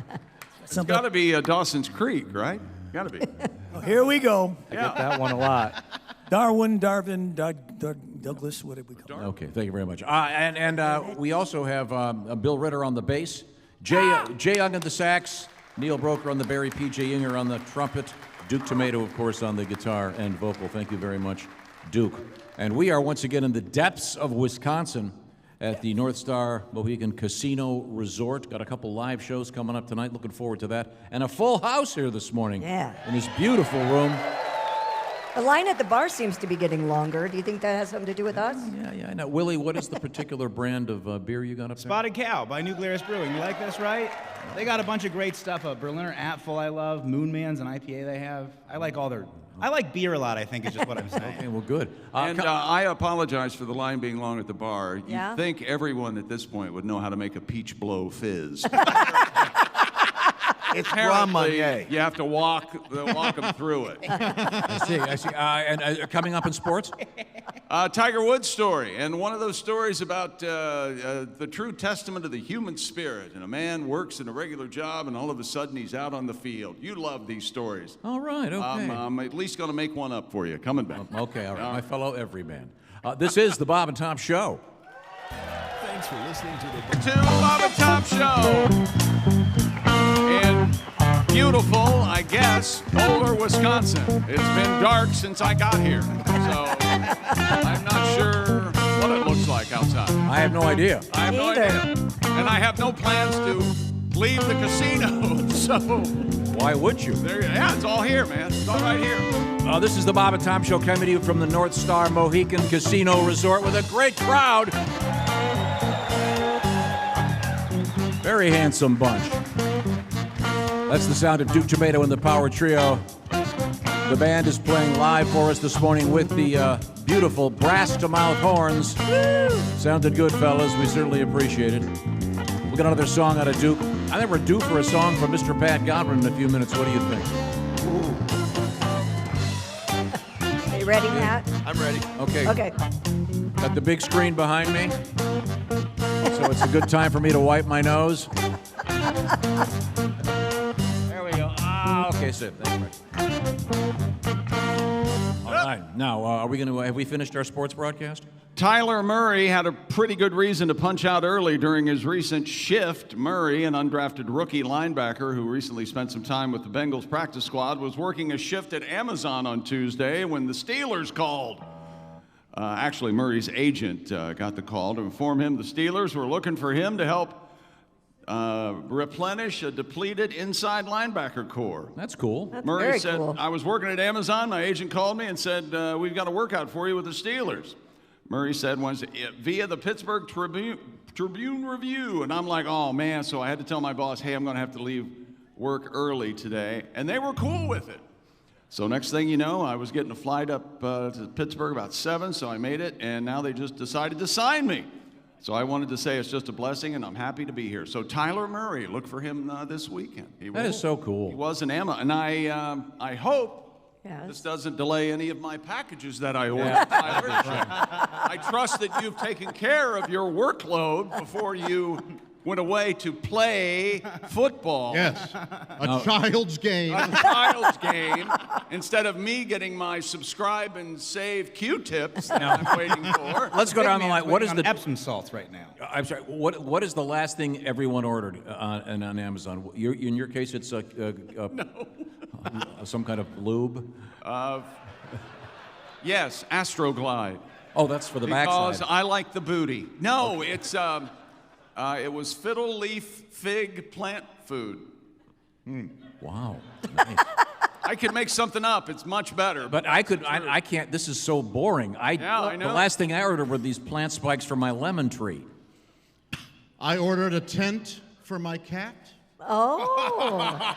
It's got to be Dawson's Creek, right? Got to be. Oh, here we go. I get that one a lot. Darwin, Douglas, what did we call it? Okay, thank you very much. And we also have Bill Ritter on the bass, Jay Young on the sax, Neil Broker on the Barry, P.J. Inger on the trumpet, Duke Tumatoe, of course, on the guitar and vocal. Thank you very much, Duke. And we are once again in the depths of Wisconsin at the Northstar Mohegan Casino Resort. Got a couple live shows coming up tonight. Looking forward to that. And a full house here this morning. Yeah. In this beautiful room. The line at the bar seems to be getting longer. Do you think that has something to do with us? Yeah, I know. Willie, what is the particular brand of beer you got up there? Spotted Cow by Nuclearis Brewing. You like this, right? They got a bunch of great stuff. A Berliner Apfel I love. Moon Man's an IPA they have. I like beer a lot, I think, is just what I'm saying. Okay, well, good. And I apologize for the line being long at the bar. Yeah? You'd think everyone at this point would know how to make a peach blow fizz. It's Grand Marnier. You have to walk them through it. I see. And coming up in sports? Tiger Woods story, and one of those stories about the true testament of the human spirit. And a man works in a regular job, and all of a sudden he's out on the field. You love these stories. All right, okay. I'm at least going to make one up for you. Coming back. Okay, all right. My fellow everyman. This is the Bob and Tom Show. Thanks for listening to the To Bob and Tom Show in beautiful, I guess, Boulder, Wisconsin. It's been dark since I got here, so I'm not sure what it looks like outside. I have no idea. I have no Neither. idea, and I have no plans to leave the casino. So Why would you? yeah, it's all here, man. It's all right here. This is the Bob and Tom Show coming to you from the Northstar Mohegan Casino Resort with a great crowd. Very handsome bunch. That's the sound of Duke Tumatoe and the Power Trio. The band is playing live for us this morning with the beautiful brass-to-mouth horns. Sounded good, fellas. We certainly appreciate it. We'll get another song out of Duke. I think we're due for a song from Mr. Pat Godwin in a few minutes. What do you think? Are you ready, Matt? I'm ready. Okay. Okay. Got the big screen behind me. So it's a good time for me to wipe my nose. There we go. Okay, so thanks, All right. Now, have we finished our sports broadcast? Tyler Murray had a pretty good reason to punch out early during his recent shift. Murray, an undrafted rookie linebacker who recently spent some time with the Bengals practice squad, was working a shift at Amazon on Tuesday when the Steelers called. Actually, Murray's agent got the call to inform him the Steelers were looking for him to help replenish a depleted inside linebacker core. That's cool. That's Murray very said, cool. I was working at Amazon. My agent called me and said, we've got a workout for you with the Steelers. Murray said Wednesday via the Pittsburgh Tribune Review. And I'm like, oh, man. So I had to tell my boss, hey, I'm going to have to leave work early today. And they were cool with it. So next thing you know, I was getting a flight up to Pittsburgh about 7, so I made it. And now they just decided to sign me. So I wanted to say it's just a blessing, and I'm happy to be here. So Tyler Murray, look for him this weekend. That is so cool. He was an Emma, and I hope Yes. this doesn't delay any of my packages that I ordered. I trust that you've taken care of your workload before you went away to play football. Yes, a child's game. A child's game, instead of me getting my subscribe and save Q-tips that I'm waiting for. Let's go down the line. What is the Epsom salts right now? I'm sorry. What is the last thing everyone ordered on Amazon? In your case, it's some kind of lube. Yes, Astroglide. Oh, that's for the Because backside. I like the booty. No, it's it was fiddle leaf fig plant food. Wow. Nice. I could make something up. It's much better. But I can't. This is so boring. Yeah, I know. The last thing I ordered were these plant spikes for my lemon tree. I ordered a tent for my cat. Oh.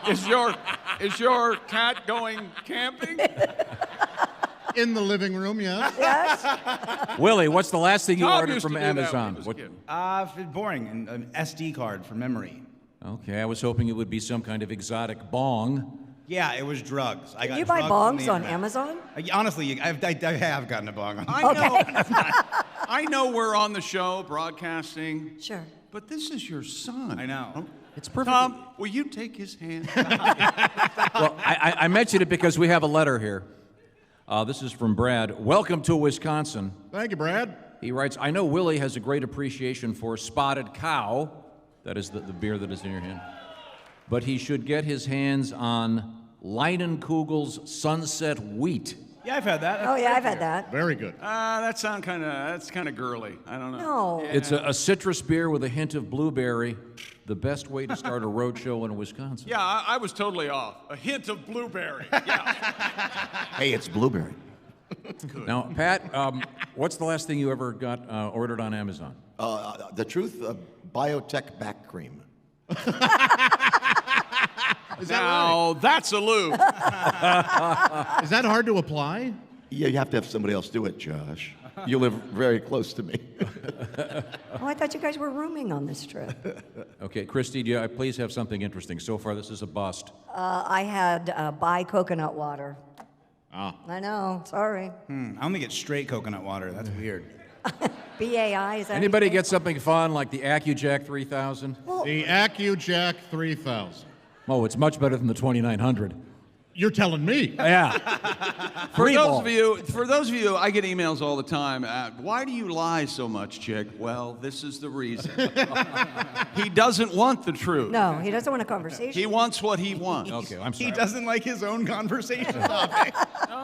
Is your cat going camping? In the living room, yeah. Yes. Willie, what's the last thing you Tom ordered used from to do that when he Amazon? was a What- kid. Boring. An SD card for memory. Okay, I was hoping it would be some kind of exotic bong. Yeah, it was drugs. I got You buy drugs from the bongs on internet. Amazon? Honestly, I have gotten a bong on. I know we're on the show broadcasting, Sure. but this is your son. I know. It's perfect. Tom, will you take his hand? Well, I mentioned it because we have a letter here. This is from Brad. Welcome to Wisconsin. Thank you, Brad. He writes, I know Willie has a great appreciation for Spotted Cow. That is the beer that is in your hand. But he should get his hands on Leinenkugel's Sunset Wheat. Yeah, I've had that. Oh, yeah, I've had that. Very good. That's kind of girly. I don't know. No. It's a citrus beer with a hint of blueberry. The best way to start a road show in Wisconsin. Yeah, I was totally off. A hint of blueberry. Yeah. Hey, it's blueberry. Now, Pat, what's the last thing you ever got ordered on Amazon? The truth, biotech back cream. Now, that's a lube. Is that hard to apply? Yeah, you have to have somebody else do it, Josh. You live very close to me. Oh, I thought you guys were rooming on this trip. Okay, Christy, do you please have something interesting? So far, this is a bust. I had buy coconut water. Ah. I know. Sorry. I only get straight coconut water. That's weird. BAI, is that Anybody anything? get something fun like the AccuJack 3000? The AccuJack 3000. Oh, it's much better than the 2900. You're telling me. Yeah. For those of you, I get emails all the time. Why do you lie so much, chick? Well, this is the reason. He doesn't want the truth. No, he doesn't want a conversation. He wants what he wants. Okay, I'm sorry. He doesn't like his own conversation topic.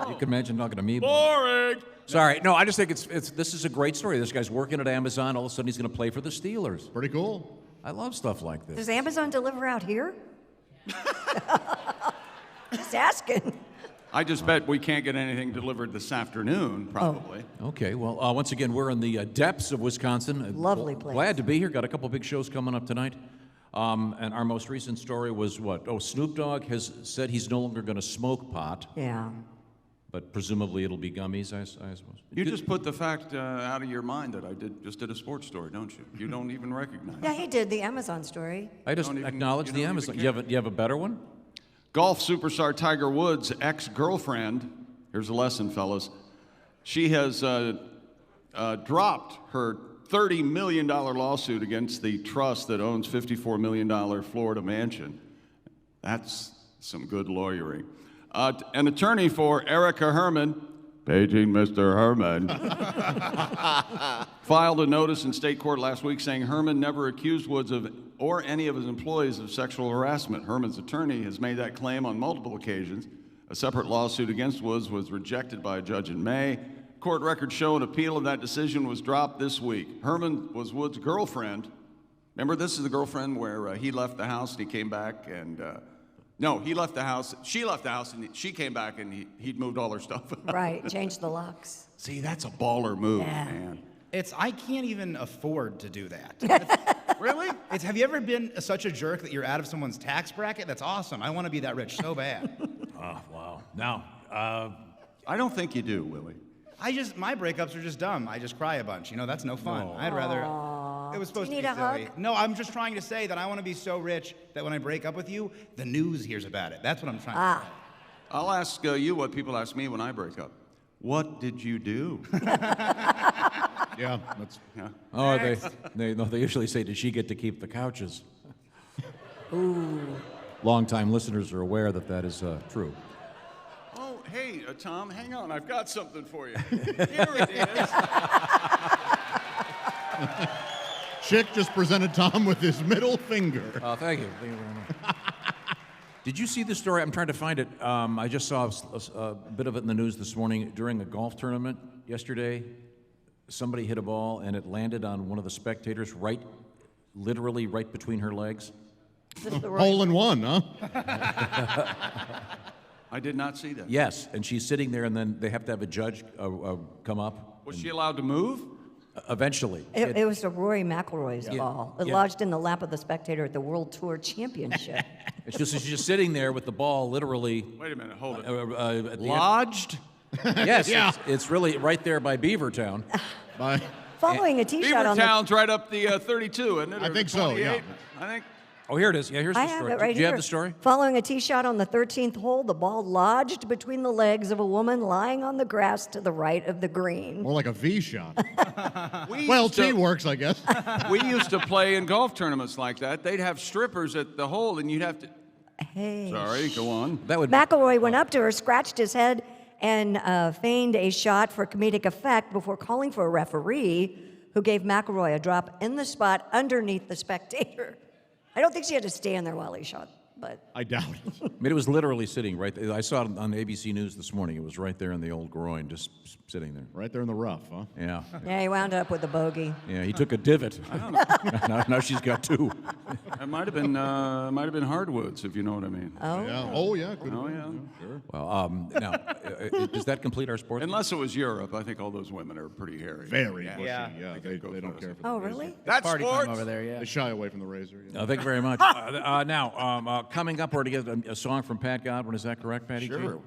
You can imagine talking to me. Boring. Sorry, no, I just think this is a great story. This guy's working at Amazon. All of a sudden, he's going to play for the Steelers. Pretty cool. I love stuff like this. Does Amazon deliver out here? Just asking. I just bet we can't get anything delivered this afternoon, probably. Okay, well, once again, we're in the depths of Wisconsin. Lovely place. Glad to be here. Got a couple big shows coming up tonight. And our most recent story was what? Oh, Snoop Dogg has said he's no longer going to smoke pot, Yeah. but presumably it'll be gummies, I suppose. You just put the fact out of your mind that I just did a sports story, don't you? You don't even recognize it. Yeah, he did the Amazon story. I just don't even- acknowledge you the don't Amazon. even You have a better one? Golf superstar Tiger Woods' ex-girlfriend, here's a lesson, fellas. She has dropped her $30 million lawsuit against the trust that owns $54 million Florida mansion. That's some good lawyering. An attorney for Erica Herman, paging Mr. Herman, filed a notice in state court last week saying Herman never accused Woods or any of his employees of sexual harassment. Herman's attorney has made that claim on multiple occasions. A separate lawsuit against Woods was rejected by a judge in May. Court records show an appeal of that decision was dropped this week. Herman was Woods' girlfriend. Remember, this is the girlfriend where he left the house and he came back and... No, he left the house. She left the house, and she came back, and he'd moved all her stuff. Right, change the locks. See, that's a baller move, Yeah. man. I can't even afford to do that. Really? Have you ever been such a jerk that you're out of someone's tax bracket? That's awesome. I want to be that rich so bad. Oh, wow. Now, I don't think you do, Willie. My breakups are just dumb. I just cry a bunch. That's no fun. I'd rather. It was supposed Do you to need be a silly. hug? No, I'm just trying to say that I want to be so rich that when I break up with you, the news hears about it. That's what I'm trying to say. I'll ask you what people ask me when I break up. What did you do? Yeah, that's. oh, they usually say, did she get to keep the couches? Ooh. Longtime listeners are aware that is true. Oh, hey, Tom, hang on. I've got something for you. Here it is. Chick just presented Tom with his middle finger. Oh, thank you. Thank you very much. Did you see the story? I'm trying to find it. I just saw a bit of it in the news this morning. During a golf tournament yesterday, somebody hit a ball and it landed on one of the spectators literally right between her legs. Hole in one, huh? I did not see that. Yes, and she's sitting there, and then they have to have a judge come up. Was she allowed to move? Eventually. It was a Rory McIlroy's ball. It Yeah. lodged in the lap of the spectator at the World Tour Championship. She's just sitting there with the ball literally Wait a minute, hold it. at the end. Lodged? Yes, Yeah. it's really right there by Beavertown. Bye. Following a tee shot on the... Beavertown's right up the 32, isn't it? I Or think so, 28? yeah. I think. Oh, here it is. Yeah, here's I the have story. it right Do you here. have the story? Following a tee shot on the 13th hole, the ball lodged between the legs of a woman lying on the grass to the right of the green. More like a V shot. We Well, used to- T works, I guess. We used to play in golf tournaments like that. They'd have strippers at the hole, and you'd have to. Hey. Sorry, go on. That would. McElroy went up to her, scratched his head, and feigned a shot for comedic effect before calling for a referee who gave McElroy a drop in the spot underneath the spectator. I don't think she had to stand there while he shot, but I doubt it. I mean, it was literally sitting right there. I saw it on ABC News this morning. It was right there in the old groin, just sitting there. Right there in the rough, huh? Yeah. yeah, he wound up with a bogey. Yeah, he took a divot. now she's got two. It might have been hardwoods, if you know what I mean. Oh, Yeah. Oh, yeah. Could Oh, have yeah. been, Sure. Well, now, does that complete our sports? Unless it was Europe, I think all those women are pretty hairy. Very bushy. Yeah. Yeah, they don't care for oh, the razor. really? That's Party sports. time over there, yeah. They shy away from the razor. Yeah. Thank you very much. Now, coming up, we're going to get a song from Pat Godwin. Is that correct, Patty? G? Sure.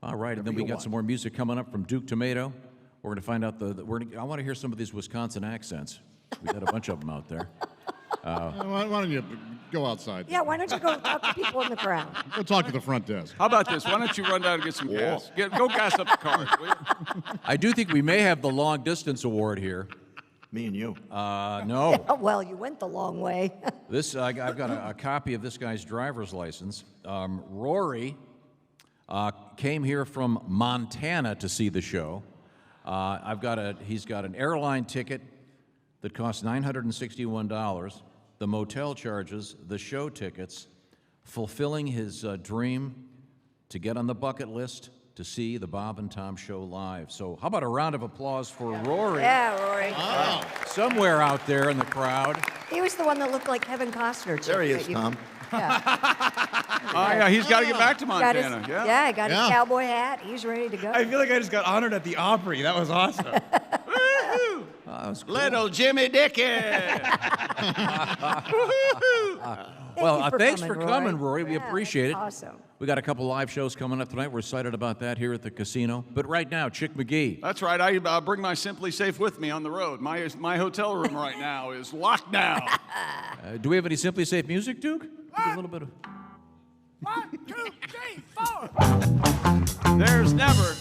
All right, and then we got some more music coming up from Duke Tumatoe. We're going to find out I want to hear some of these Wisconsin accents. We got a bunch of them out there. Why don't you go outside? Yeah, why don't you go talk to people in the crowd? Go talk to the front desk. How about this? Why don't you run down and get some gas? Go gas up the cars, will you? I do think we may have the long distance award here. Me and you. No. Oh, well, you went the long way. This I've got a copy of this guy's driver's license. Rory came here from Montana to see the show. He's got an airline ticket that costs $961, the motel charges, the show tickets, fulfilling his dream to get on the bucket list to see the Bob and Tom Show live. So how about a round of applause for Rory? yeah, Rory. Somewhere out there in the crowd. He was the one that looked like Kevin Costner. There he is, Tom. Yeah. Oh, yeah, he's got to get back to Got his, Montana. yeah, got his Yeah. cowboy hat. He's ready to go. I feel like I just got honored at the Opry. That was awesome. Woo-hoo. That was cool. Little Jimmy Dickens. Well, you thanks coming, for coming, Rory. We Yeah, appreciate it. that's awesome. We got a couple live shows coming up tonight. We're excited about that here at the casino. But right now, Chick McGee. That's right. I bring my SimpliSafe with me on the road. My hotel room right now is locked down. Do we have any SimpliSafe music, Duke? A little bit of. 1, 2, 3, 4. There's never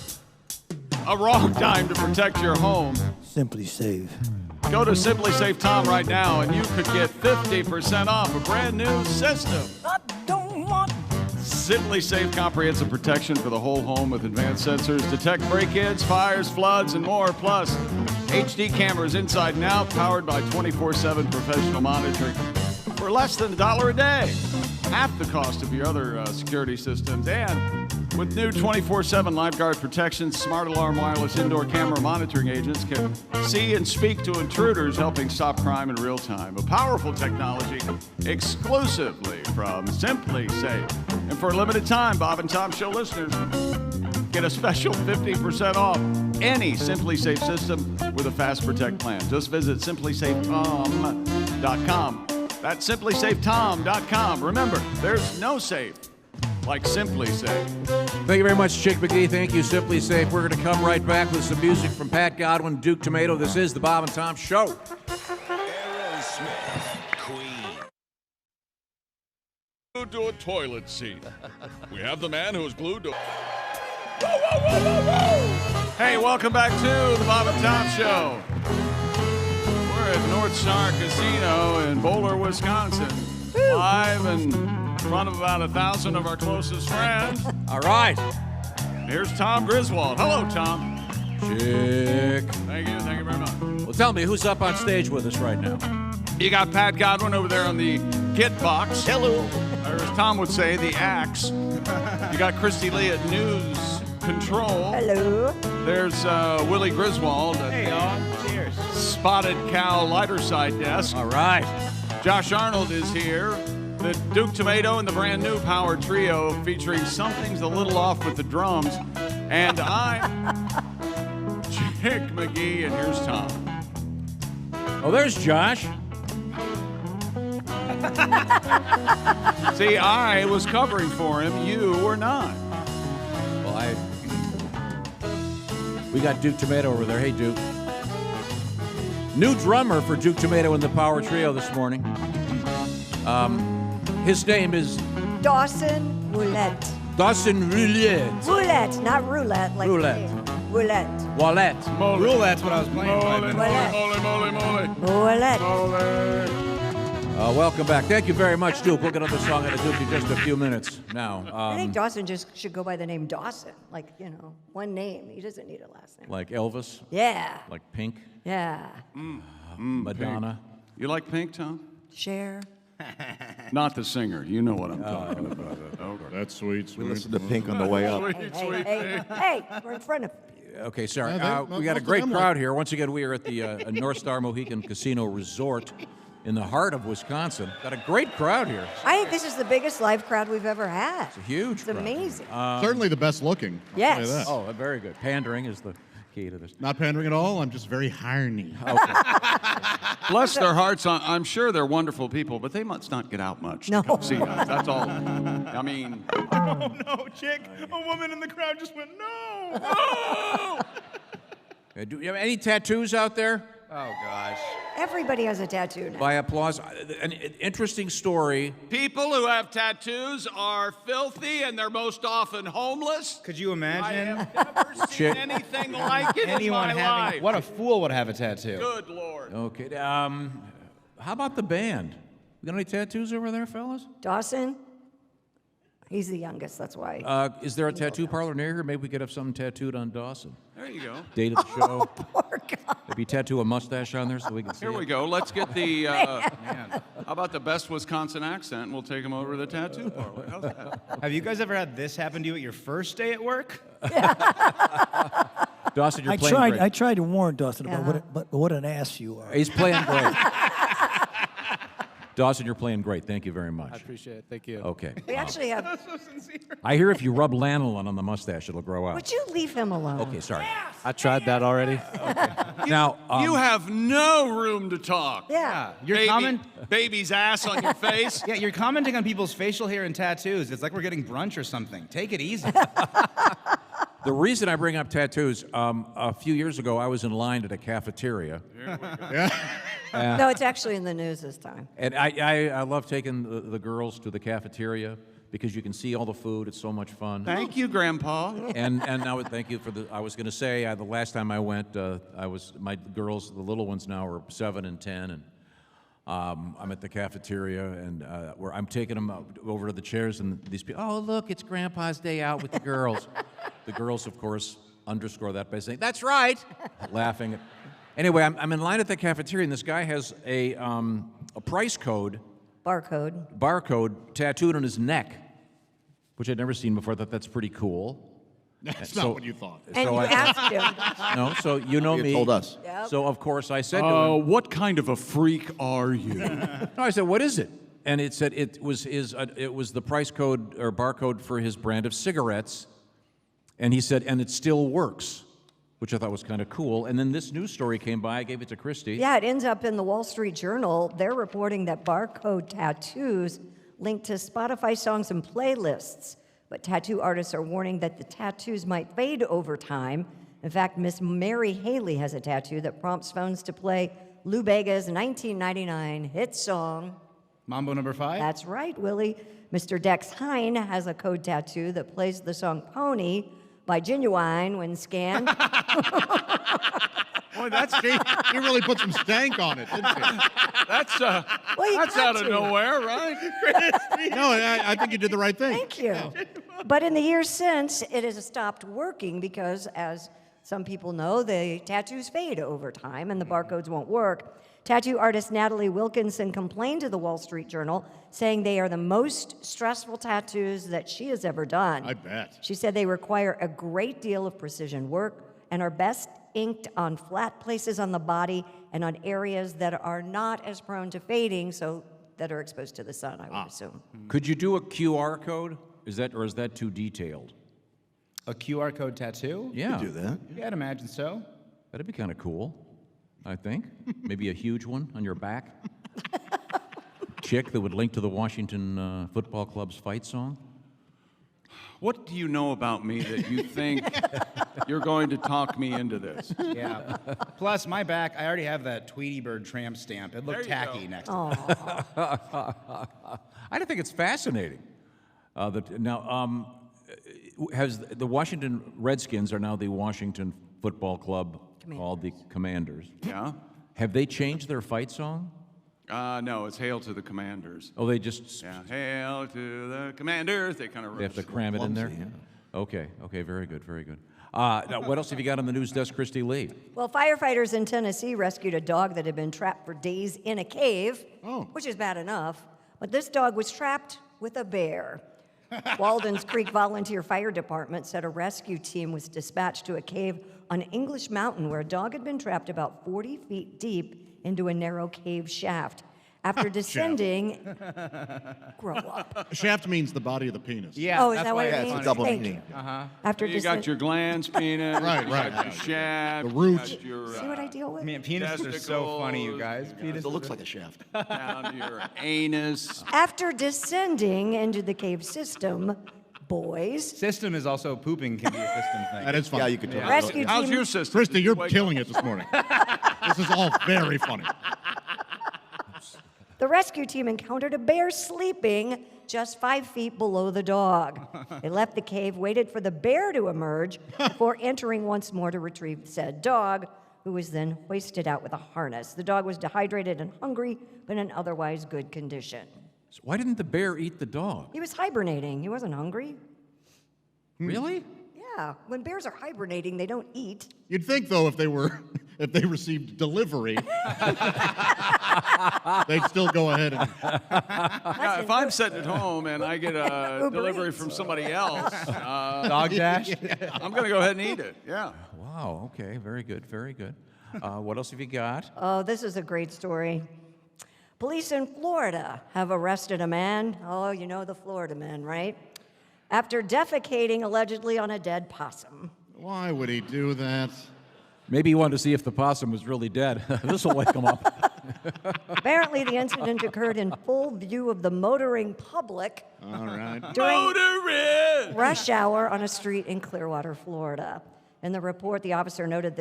a wrong time to protect your home. Simply Save. Go to SimpliSafe Tom right now, and you could get 50% off a brand new system. I don't want SimpliSafe comprehensive protection for the whole home with advanced sensors, detect break-ins, fires, floods, and more. Plus, HD cameras inside and out, powered by 24/7 professional monitoring for less than $1 a day. Half the cost of your other security systems. And with new 24/7 LifeGuard protection, smart alarm wireless indoor camera monitoring agents can see and speak to intruders, helping stop crime in real time. A powerful technology exclusively from SimpliSafe. And for a limited time, Bob and Tom Show listeners get a special 50% off any SimpliSafe system with a Fast Protect plan. Just visit SimpliSafeTom.com. That's SimpliSafeTom.com. Remember, there's no safe like SimpliSafe. Thank you very much, Chick McGee. Thank you, SimpliSafe. We're going to come right back with some music from Pat Godwin, Duke Tumatoe. This is the Bob and Tom Show. Glued to a toilet seat. We have the man who's glued to. Hey, welcome back to the Bob and Tom Show. We're at Northstar Casino in Boulder, Wisconsin. Live in front of about 1,000 of our closest friends. All right. Here's Tom Griswold. Hello, Tom. Chick. Thank you very much. Well, tell me, who's up on stage with us right now? You got Pat Godwin over there on the kit box. Hello. Or as Tom would say, the axe. You got Christy Lee at News Control. Hello. There's Willie Griswold at Hey, y'all. Cheers. Spotted Cow lighter side desk. All right. Josh Arnold is here. The Duke Tumatoe and the brand new Power Trio featuring Something's a Little Off with the drums. And I'm Chick McGee, and here's Tom. Oh, there's Josh. See, I was covering for him. You were not. Well, We got Duke Tomato over there. Hey, Duke. New drummer for Duke Tomato in the Power Trio this morning. His name is Dawson Roulette. Dawson Roulette. Roulette, not roulette. Like Roulette. Roulette. Wallet. Roulette's what I was playing. Roulette. Welcome back. Thank you very much, Duke. We'll get another song out of Duke in just a few minutes now. I think Dawson just should go by the name Dawson. Like, one name. He doesn't need a last name. Like Elvis? Yeah. Like Pink? Yeah. Madonna? Pink. You like Pink, Tom? Cher. Not the singer. You know what I'm talking about. Okay. That's sweet. We listened to Pink on the way up. Hey, we're in front of Okay, sorry. Yeah, We got a great crowd here. Once again, we are at the Northstar Mohican Casino Resort in the heart of Wisconsin. Got a great crowd here. I think this is the biggest live crowd we've ever had. It's a huge It's crowd. amazing. Certainly the best looking. I'll Yes. tell you that. Oh, very good. Pandering is the key to this. Not pandering at all. I'm just very horny. Bless their hearts. I'm sure they're wonderful people, but they must not get out much No. to come see us. That's all. I mean, Oh no, chick! A woman in the crowd just went no. No. Do you have any tattoos out there? Oh gosh. Everybody has a tattoo now. By applause. An interesting story. people who have tattoos are filthy and they're most often homeless. Could you imagine I have never seen Chick. anything like it in anyone my having? life. What a fool would have a tattoo. Good Lord. Okay. How about the band? You got any tattoos over there, fellas? Dawson, he's the youngest, that's why. Is there a tattoo parlor near here? Maybe we could have something tattooed on Dawson. There you go. Date of the show. Poor guy. Maybe tattoo a mustache on there so we can see Here we it. go. Let's get the. How about the best Wisconsin accent? And we'll take him over to the tattoo parlor. How's that? Have you guys ever had this happen to you at your first day at work? Dawson, you're I playing tried. great. I tried to warn Dawson about Uh-huh. but what an ass you are. He's playing great. Dawson, you're playing great. Thank you very much. I appreciate it. Thank you. Okay. We actually have. So sincere. I hear if you rub lanolin on the mustache, it'll grow out. Would you leave him alone? Okay, sorry. I tried that already. Now, You have no room to talk. Yeah. You're Baby's ass on your face. Yeah, you're commenting on people's facial hair and tattoos. It's like we're getting brunch or something. Take it easy. the reason I bring up tattoos, a few years ago, I was in line at a cafeteria. No, it's actually in the news this time. And I love taking the girls to the cafeteria because you can see all the food. It's so much fun. Thank you, Grandpa. And I would thank you for the. I was going to say the last time I went, my girls, the little ones now are 7 and 10, and I'm at the cafeteria and where I'm taking them over to the chairs, and these people. Oh, look, it's Grandpa's day out with the girls. The girls, of course, underscore that by saying, "That's right," laughing. Anyway, I'm in line at the cafeteria, and this guy has a price code. Barcode tattooed on his neck, which I'd never seen before. I thought that's pretty cool. That's So- not what you thought. And you asked him. No, so you know You me. told us. Yep. So of course I said to him, What kind of a freak are you? no, I said, what is it? And it said it was the price code or barcode for his brand of cigarettes. And he said, and it still works, which I thought was kind of cool. And then this news story came by. I gave it to Christy. Yeah, it ends up in the Wall Street Journal. They're reporting that barcode tattoos linked to Spotify songs and playlists. But tattoo artists are warning that the tattoos might fade over time. In fact, Miss Mary Haley has a tattoo that prompts phones to play Lou Bega's 1999 hit song. Mambo number 5? That's right, Willie. Mr. Dex Hine has a code tattoo that plays the song Pony by Genuine when scanned. Boy, he really put some stank on it, didn't he? That's Well, you that's got out of to. nowhere, right? No, I think you did the right thing. Thank you. But in the years since, it has stopped working because, as some people know, the tattoos fade over time and the barcodes won't work. Tattoo artist Natalie Wilkinson complained to the Wall Street Journal, saying they are the most stressful tattoos that she has ever done. I bet. She said they require a great deal of precision work and are best inked on flat places on the body and on areas that are not as prone to fading, so that are exposed to the sun, I would assume. Could you do a QR code? Is that too detailed? A QR code tattoo? Yeah. Do that. Yeah, I'd imagine so. That'd be kind of cool, I think. Maybe a huge one on your back. Chick that would link to the Washington Football Club's fight song. What do you know about me that you think you're going to talk me into this? Yeah. Plus, my back, I already have that Tweety Bird tramp stamp. It looked tacky next to it. I don't think it's fascinating. Has the Washington Redskins are now the Washington Football Club called the Commanders. Yeah? Have they changed their fight song? No, it's Hail to the Commanders. Oh, they just Yeah, Hail to the Commanders. They kind of they have to cram it in there. Okay, very good, very good. Now, what else have you got on the news desk, Christy Lee? Well, firefighters in Tennessee rescued a dog that had been trapped for days in a cave, which is bad enough. But this dog was trapped with a bear. Walden's Creek Volunteer Fire Department said a rescue team was dispatched to a cave on English Mountain where a dog had been trapped about 40 feet deep into a narrow cave shaft. After descending, grow up. Shaft means the body of the penis. Yeah. Oh, is that what it means? it's a double Thank meaning. you. After You got your glands, penis. Right, you right. got your shaft. The root. You got your, See what I deal with? Man, penises are so funny, you guys. It looks like a shaft. down to your anus. After descending into the cave system, boys, System is also pooping can be a system thing. That is funny. Yeah, you could totally. rescue How's team your system? Christy, you're Wake killing up. it this morning. This is all very funny. The rescue team encountered a bear sleeping just 5 feet below the dog. They left the cave, waited for the bear to emerge before entering once more to retrieve said dog, who was then hoisted out with a harness. The dog was dehydrated and hungry, but in otherwise good condition. So why didn't the bear eat the dog? He was hibernating. He wasn't hungry. Really? Yeah, when bears are hibernating, they don't eat. You'd think, though, if they received delivery, they'd still go ahead and. If I'm sitting at home and I get a Uber delivery Eats. from somebody else, Dog dash? I'm going to go ahead and eat it. Yeah. Wow, okay, very good, very good. What else have you got? Oh, this is a great story. Police in Florida have arrested a man. Oh, you know the Florida man, right? After defecating allegedly on a dead possum. Why would he do that? Maybe he wanted to see if the possum was really dead. This will wake him up. Apparently, the incident occurred in full view of the motoring public All right. during rush hour on a street in Clearwater, Florida. In the report, the officer noted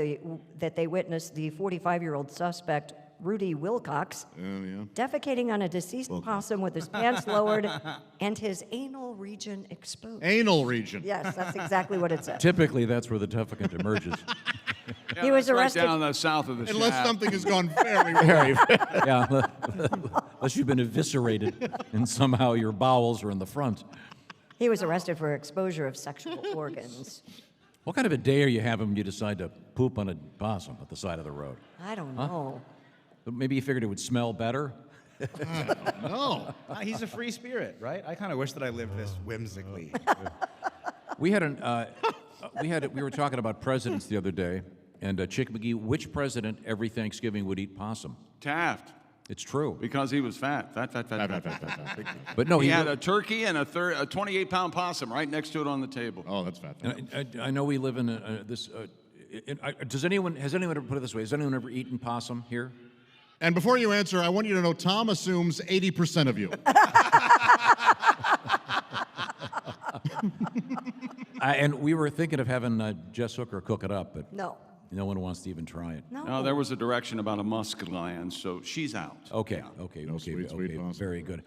that they witnessed the 45-year-old suspect, Rudy Wilcox, defecating on a deceased possum with his pants lowered and his anal region exposed. Anal region. Yes, that's exactly what it said. Typically, that's where the defecant emerges. Yeah, He was that's arrested- right down the south of the Unless shaft. something has gone very wrong. Yeah, unless you've been eviscerated and somehow your bowels are in the front. He was arrested for exposure of sexual organs. What kind of a day are you having when you decide to poop on a possum at the side of the road? I don't know. Maybe you figured it would smell better? No. He's a free spirit, right? I kind of wish that I lived this whimsically. We were talking about presidents the other day, and Chick McGee, which president every Thanksgiving would eat possum? Taft, It's true. because he was fat. Fat. But no, He had a turkey and a 28-pound possum right next to it on the table. Oh, that's fat. and I know we live in this. Has anyone ever put it this way? Has anyone ever eaten possum here? And before you answer, I want you to know Tom assumes 80% of you. And we were thinking of having Jess Hooker cook it up, but No. no one wants to even try it. No. No, there was a direction about a musk gland, so she's out. Okay, Yeah. okay, sweet possum. very good.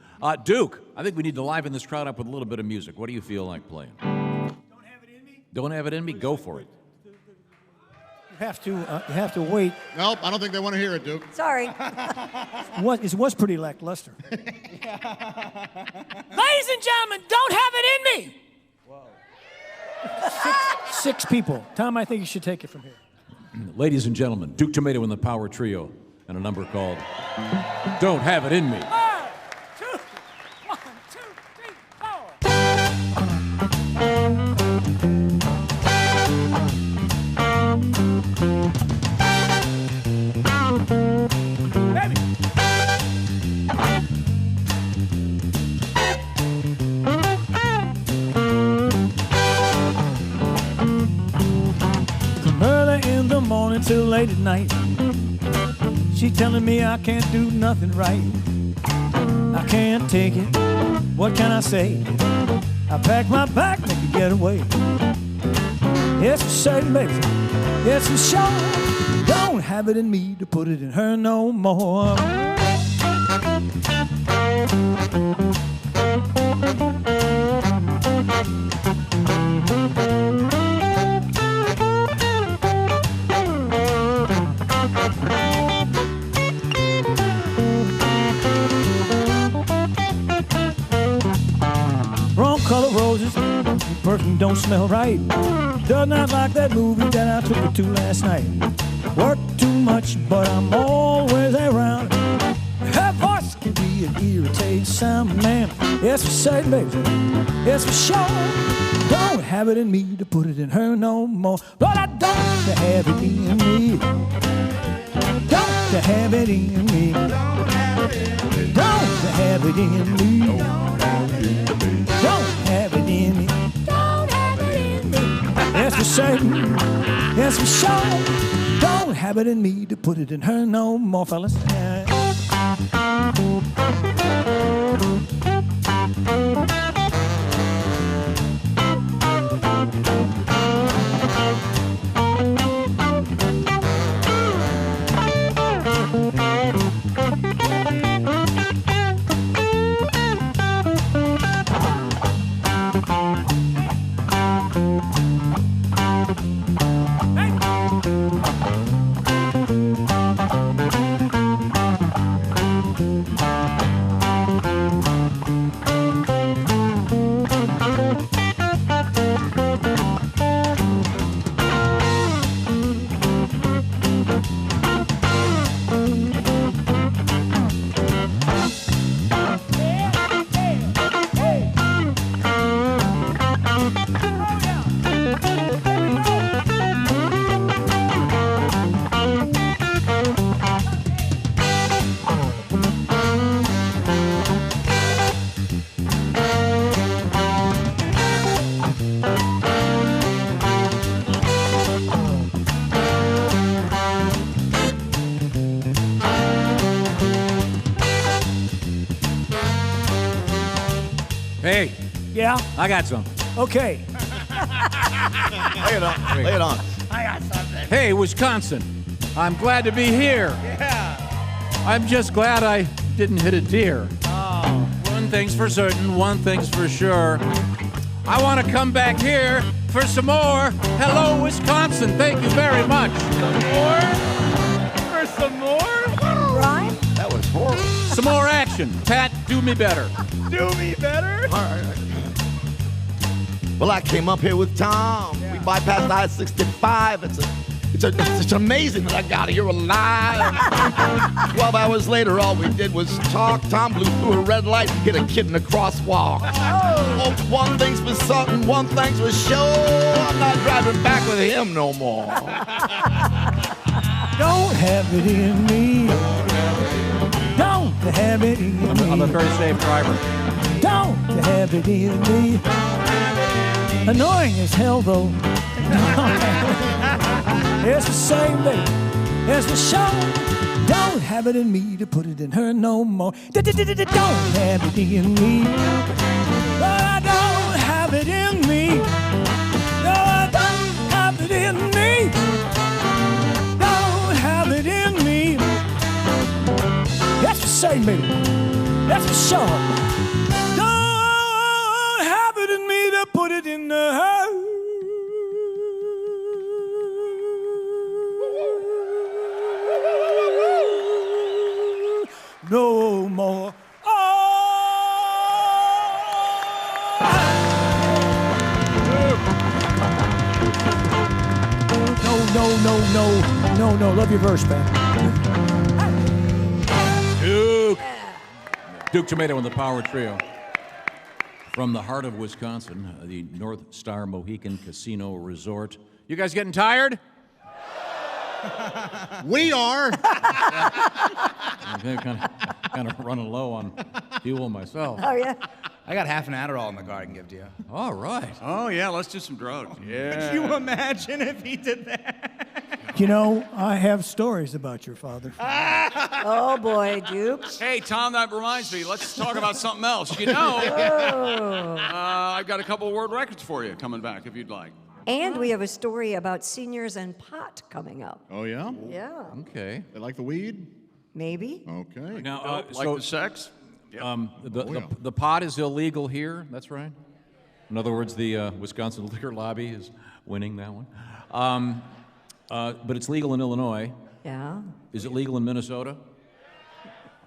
Duke, I think we need to liven this crowd up with a little bit of music. What do you feel like playing? Don't have it in me? Don't have it in me? Go for it. You have to wait. Nope, I don't think they want to hear it, Duke. Sorry. It was pretty lackluster. Ladies and gentlemen, don't have it in me. Six people. Tom, I think you should take it from here. Ladies and gentlemen, Duke Tumatoe and the Power Trio, and a number called Don't Have It In Me. 1, 2, 3, 4. Baby. From early in the morning till late at night, she telling me I can't do nothing right. I can't take it. What can I say? I pack my bag, make a get away. Yes, for certain, baby. Yes, for sure. Don't have it in me to put it in her no more. Wrong color roses, perfume don't smell right. Does not like that movie that I took her to last night. Work too much, but I'm always around. Her voice can be an irritating sound, man. Yes, for certain, baby. Yes, for sure. Don't have it in me to put it in her no more. But I don't have it in me. Don't have it in me. Don't have it in me. Don't have it in me. Don't have it in me. Yes, for certain. Yes, for sure. Don't have it in me to put it in her no more, fellas. Hey, Yeah? I got some. Okay. Lay it on. Lay it on. Hey, Wisconsin, I'm glad to be here. Yeah. I'm just glad I didn't hit a deer. Oh. One thing's for certain, one thing's for sure. I want to come back here for some more. Hello, Wisconsin. Thank you very much. Some more? For some more? Rhyme? That was horrible. Some more action. Pat, do me better. Do me better? All right. Well, I came up here with Tom. We bypassed I-65. It's amazing that I got here alive. 12 hours later, all we did was talk. Tom blew through a red light, hit a kid in a crosswalk. Oh, one thing's for certain, one thing's for sure. I'm not driving back with him no more. Don't have it in me. Don't have it in me. I'm a very safe driver. Don't have it in me. Annoying as hell, though. It's the same thing. It's the show. Don't have it in me to put it in her no more. Don't have it in me. But I don't have it in me. No, I don't have it in me. Don't have it in me. That's the same, baby. That's for sure. Don't have it in me to put it in her. No more. No. Love your verse, man. Duke Tumatoe and the Power Trio. From the heart of Wisconsin, the Northstar Casino Resort. You guys getting tired? We are. I'm kind of running low on fuel myself. Oh, yeah. I got half an Adderall in the car I can give to you. All right. Oh, yeah, let's do some drugs. Yeah. Could you imagine if he did that? You know, I have stories about your father. Oh boy, Dukes. Hey, Tom, that reminds me. Let's talk about something else. You know, I've got a couple of world records for you coming back if you'd like. And we have a story about seniors and pot coming up. Oh, yeah? Yeah, Okay. They like the weed? maybe. Okay. Now, Like the sex? the pot is illegal here. That's right. In other words, the Wisconsin liquor lobby is winning that one. But it's legal in Illinois. Yeah. Is it legal in Minnesota?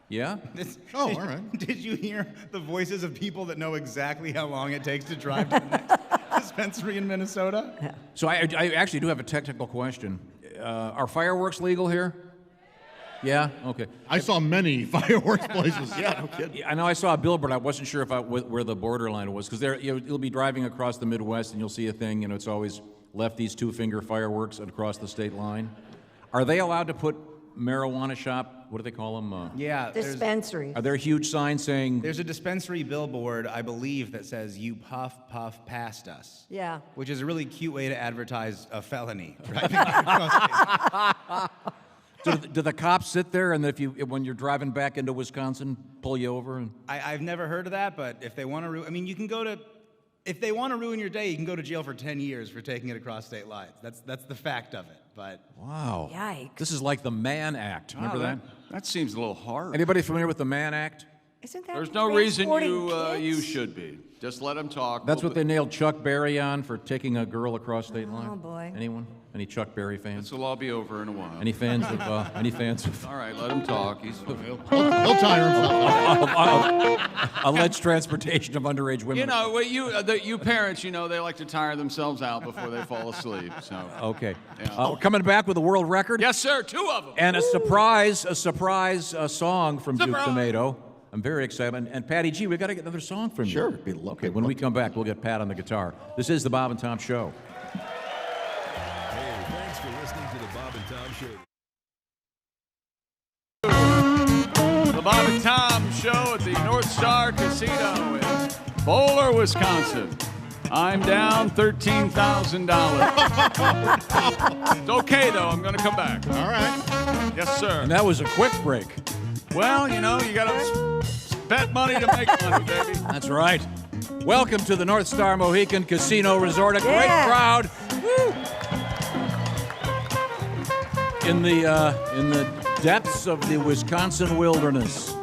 Yeah? Oh, all right. Did you hear the voices of people that know exactly how long it takes to drive to the next dispensary in Minnesota? So I actually do have a technical question. Are fireworks legal here? Yeah? Okay. I saw many fireworks places. Yeah, no kidding. I know I saw a billboard. I wasn't sure where the borderline was, because you'll be driving across the Midwest and you'll see a thing, it's always lefties two-finger fireworks across the state line. Are they allowed to put marijuana shop, what do they call them? Yeah. Dispensaries. Are there huge signs saying... There's a dispensary billboard, I believe, that says, "You puff, puff past us." Yeah. Which is a really cute way to advertise a felony. Driving across Do the cops sit there and when you're driving back into Wisconsin, pull you over? And... I've never heard of that, but if they want to, you can go to, if they want to ruin your day, you can go to jail for 10 years for taking it across state lines. That's the fact of it. But Wow. Yikes. This is like the Mann Act. Remember that? That seems a little hard. Anybody familiar with the Mann Act? Isn't that There's no reason transporting you kids? should be. Just let him talk. That's what they nailed Chuck Berry on for taking a girl across state line. Oh, boy. Anyone? Any Chuck Berry fans? This will all be over in a while. Any fans of? Any fans of All right, let him talk. He'll tire himself. alleged transportation of underage women? You know, you parents, they like to tire themselves out before they fall asleep. So. Okay. Yeah. We're coming back with a world record. Yes, sir. 2 of them. And a surprise song from Duke Surprise! Tomato. I'm very excited. And Patty G, we got to get another song from you. Sure, it'd be lovely. Okay, when we come back, we'll get Pat on the guitar. This is the Bob and Tom Show. Hey, thanks for listening to the Bob and Tom Show. The Bob and Tom Show at the Northstar Casino in Bowler, Wisconsin. I'm down $13,000. It's okay, though. I'm going to come back. All right. Yes, sir. And that was a quick break. Well, you got to bet money to make money, baby. That's right. Welcome to the Northstar Mohican Casino Resort. A great Yeah. crowd. Woo! In the depths of the Wisconsin wilderness.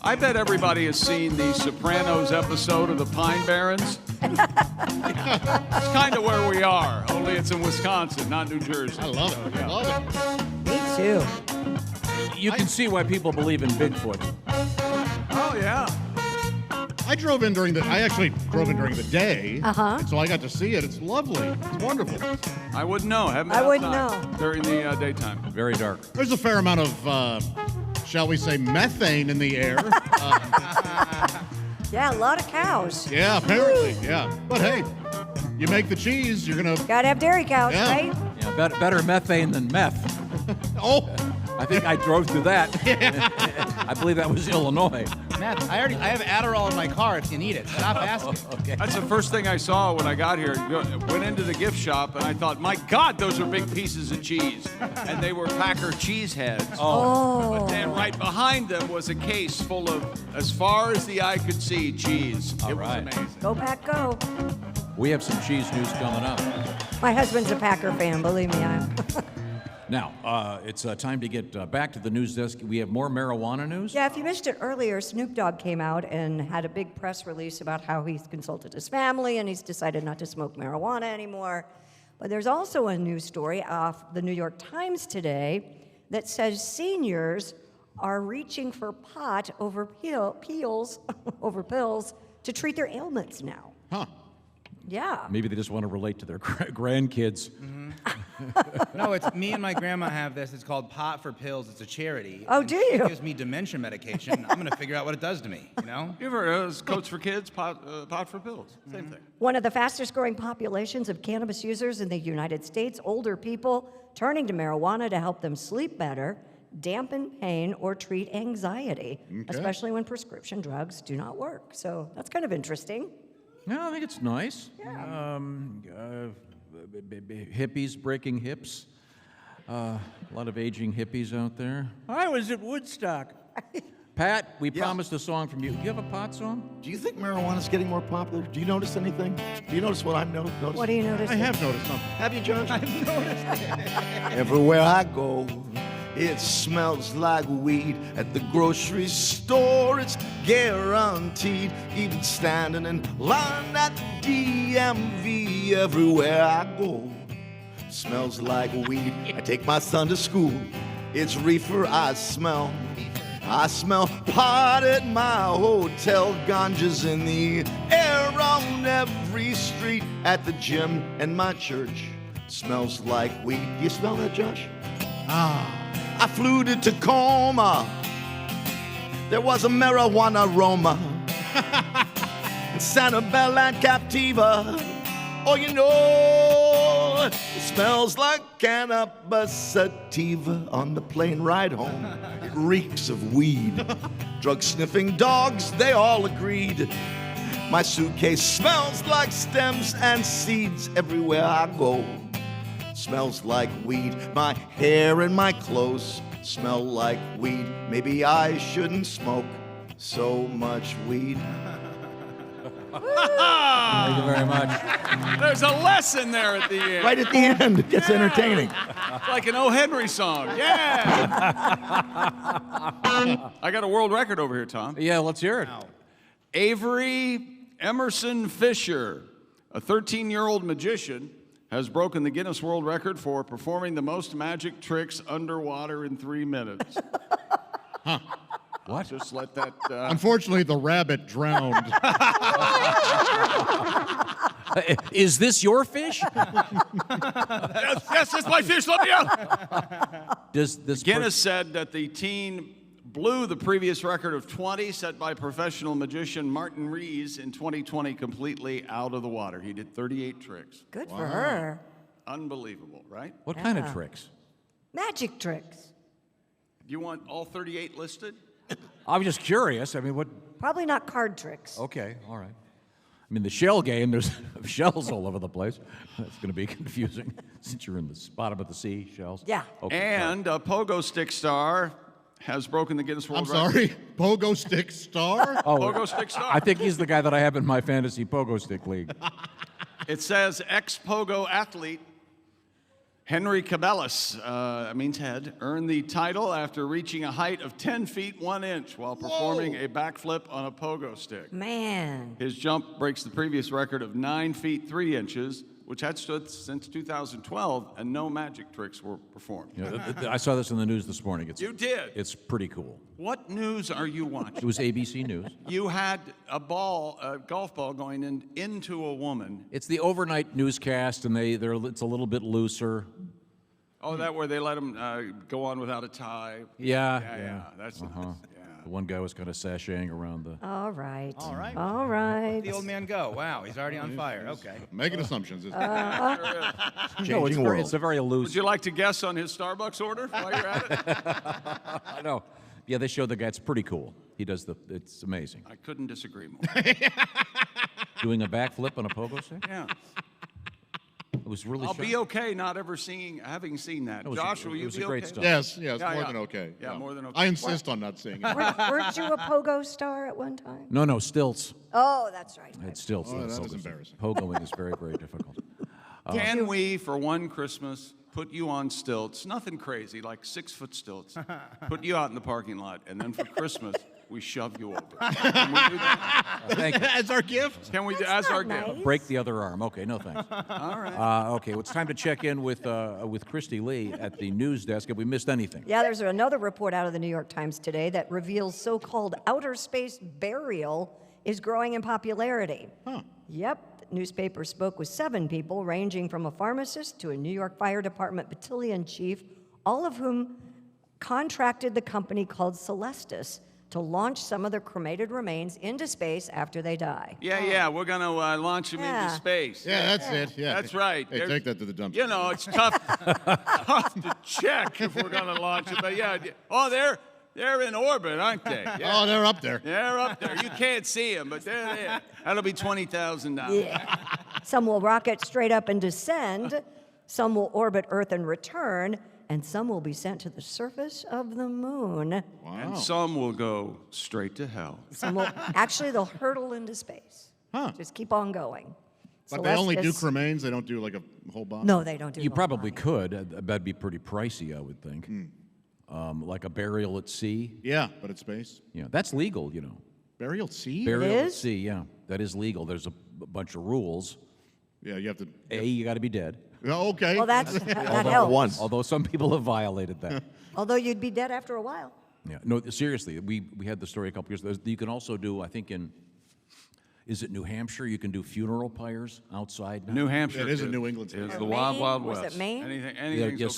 I bet everybody has seen the Sopranos episode of the Pine Barrens. It's kind of where we are, only it's in Wisconsin, not New Jersey. I love it. I love it. Me too. You can see why people believe in Bigfoot. Oh, yeah. I actually drove in during the day. Uh-huh. And so I got to see it. It's lovely. It's wonderful. I wouldn't know. Haven't I been wouldn't outside know. during the daytime. Very dark. There's a fair amount of, shall we say, methane in the air. Yeah, a lot of cows. Yeah, apparently. Yeah. But hey, you make the cheese, you're going to... Gotta have dairy cows, Yeah. right? Yeah, better methane than meth. Oh! I think I drove through that. I believe that was Illinois. Matt, I have Adderall in my car if you need it. Stop asking. Okay. That's the first thing I saw when I got here. Went into the gift shop and I thought, my God, those are big pieces of cheese. And they were Packer cheese heads. Oh. But then right behind them was a case full of, as far as the eye could see, cheese. All It right. was amazing. Go Pack, go. We have some cheese news coming up. My husband's a Packer fan, believe me, I am. Now, it's time to get back to the news desk. We have more marijuana news. Yeah, if you missed it earlier, Snoop Dogg came out and had a big press release about how he's consulted his family and he's decided not to smoke marijuana anymore. But there's also a news story off the New York Times today that says seniors are reaching for pot over pills to treat their ailments now. Huh. Yeah. Maybe they just want to relate to their grandkids. No, it's me and my grandma have this. It's called Pot for Pills. It's a charity. Oh, And do she you? gives me dementia medication. I'm going to figure out what it does to me, you know? You've heard of those Coats for Kids, pot for pills. Same thing. One of the fastest growing populations of cannabis users in the United States, older people turning to marijuana to help them sleep better. dampen pain or treat anxiety, especially when prescription drugs do not work. So that's kind of interesting. No, I think it's nice. Hippies breaking hips. A lot of aging hippies out there. I was at Woodstock. Pat, we promised a song from you. Do you have a pot song? Do you think marijuana's getting more popular? Do you notice anything? Do you notice what I've noticed? What do you notice? I have noticed something. Have you, Josh? I've noticed. Everywhere I go, it smells like weed. At the grocery store, it's guaranteed. Even standing in line at the DMV, everywhere I go, smells like weed. I take my son to school, it's reefer I smell. I smell pot at my hotel, ganja's in the air on every street. At the gym and my church, smells like weed. Do you smell that, Josh? I flew to Tacoma, there was a marijuana aroma. In Sanibel and Captiva, oh, you know, it smells like cannabis sativa. On the plane ride home, it reeks of weed. Drug-sniffing dogs, they all agreed. My suitcase smells like stems and seeds. Everywhere I go, smells like weed. My hair and my clothes smell like weed. Maybe I shouldn't smoke so much weed. Thank you very much. There's a lesson there at the end. Right at the end, it gets entertaining. It's like an O. Henry song. Yeah. I got a world record over here, Tom. Yeah, let's hear it. Avery Emerson Fisher, a 13-year-old magician, has broken the Guinness World Record for performing the most magic tricks underwater in 3 minutes. What? Just let that... Unfortunately, the rabbit drowned. Is this your fish? yes, that's my fish. Let me out. Does this Guinness said that the teen blew the previous record of 20 set by professional magician Martin Rees in 2020 completely out of the water. He did 38 tricks. Good for her. Unbelievable, right? What kind of tricks? Magic tricks. Do you want all 38 listed? I was just curious. I mean, what? Probably not card tricks. Okay, all right. I mean, the shell game, there's shells all over the place. That's going to be confusing since you're in the bottom of the sea, shells. Yeah. Okay, And a pogo stick star has broken the Guinness World I'm Record. sorry, Pogo Stick Star? Pogo stick star. I think he's the guy that I have in my fantasy pogo stick league. It says ex-pogo athlete Henry Cabellis, means head, earned the title after reaching a height of 10 feet 1 inch while performing a backflip on a pogo stick. Man. His jump breaks the previous record of 9 feet 3 inches, which had stood since 2012, and no magic tricks were performed. Yeah, I saw this in the news this morning. You did? It's pretty cool. What news are you It watching? was ABC News. You had a golf ball going into a woman. It's the overnight newscast, and it's a little bit looser. Oh, that where they let him go on without a tie? Yeah. That's nice. Yeah. The one guy was kind of sashaying around the... All right. All right. All right. The old man go. Wow, he's already on fire. Okay. Making assumptions. Isn't No, it's a very loose... Would you like to guess on his Starbucks order while you're at it? I know. Yeah, they showed the guy. It's pretty cool. He does it's amazing. I couldn't disagree more. Doing a backflip on a pogo stick? Yeah. It was really I'll sharp. be okay not ever having seen that. It was- Josh, will it you was be a great okay? stuff. Yes, Yeah, more yeah. than okay. Yeah, more than okay. I insist on not seeing it. Weren't you a pogo star at one time? No, stilts. Oh, that's right. It's stilts. Oh, on that pogo is stick. embarrassing. Pogoing is very, very difficult. Can we, for one Christmas, put you on stilts? Nothing crazy, like 6-foot stilts. Put you out in the parking lot, and then for Christmas, we shove you over. Can we do that? Thank you. As our gift? Can we do That's as our not gift? nice. Break the other arm. Okay, no thanks. All right. Okay, well, it's time to check in with Christy Lee at the news desk. Have we missed anything? Yeah, there's another report out of the New York Times today that reveals so-called outer space burial is growing in popularity. Yep. The newspaper spoke with 7 people, ranging from a pharmacist to a New York Fire Department battalion chief, all of whom contracted the company called Celestis to launch some of their cremated remains into space after they die. Yeah, we're going to launch them into space. Yeah, that's it. Yeah. That's right. Hey, take that to the dumpster. You know, it's tough to check if we're going to launch it, but yeah. Oh, they're in orbit, aren't they? Yeah. Oh, they're up there. They're up there. You can't see them, but they're there. That'll be $20,000. Yeah. Some will rocket straight up and descend. Some will orbit Earth and return. And some will be sent to the surface of the moon. Wow. And some will go straight to hell. Some will, actually, they'll hurtle into space. Huh. Just keep on going. But they only do cremains? They don't do like a whole bomb? No, they don't do You the whole probably body. could. That'd be pretty pricey, I would think. Like a burial at sea. Yeah, but it's space. Yeah, that's legal, you know. Burial at sea? Burial at is? sea, yeah. That is legal. There's a bunch of rules. Yeah, you have to. You got to be dead. Oh, okay. Well, that helps. Although some people have violated that. Although you'd be dead after a while. Yeah. No, seriously, we had the story a couple years ago. You can also do, I think is it New Hampshire? You can do funeral pyres outside now. New Hampshire. It is in New England. Is Or the wild, Maine? wild Was west. it Maine? Anything's Yeah, okay.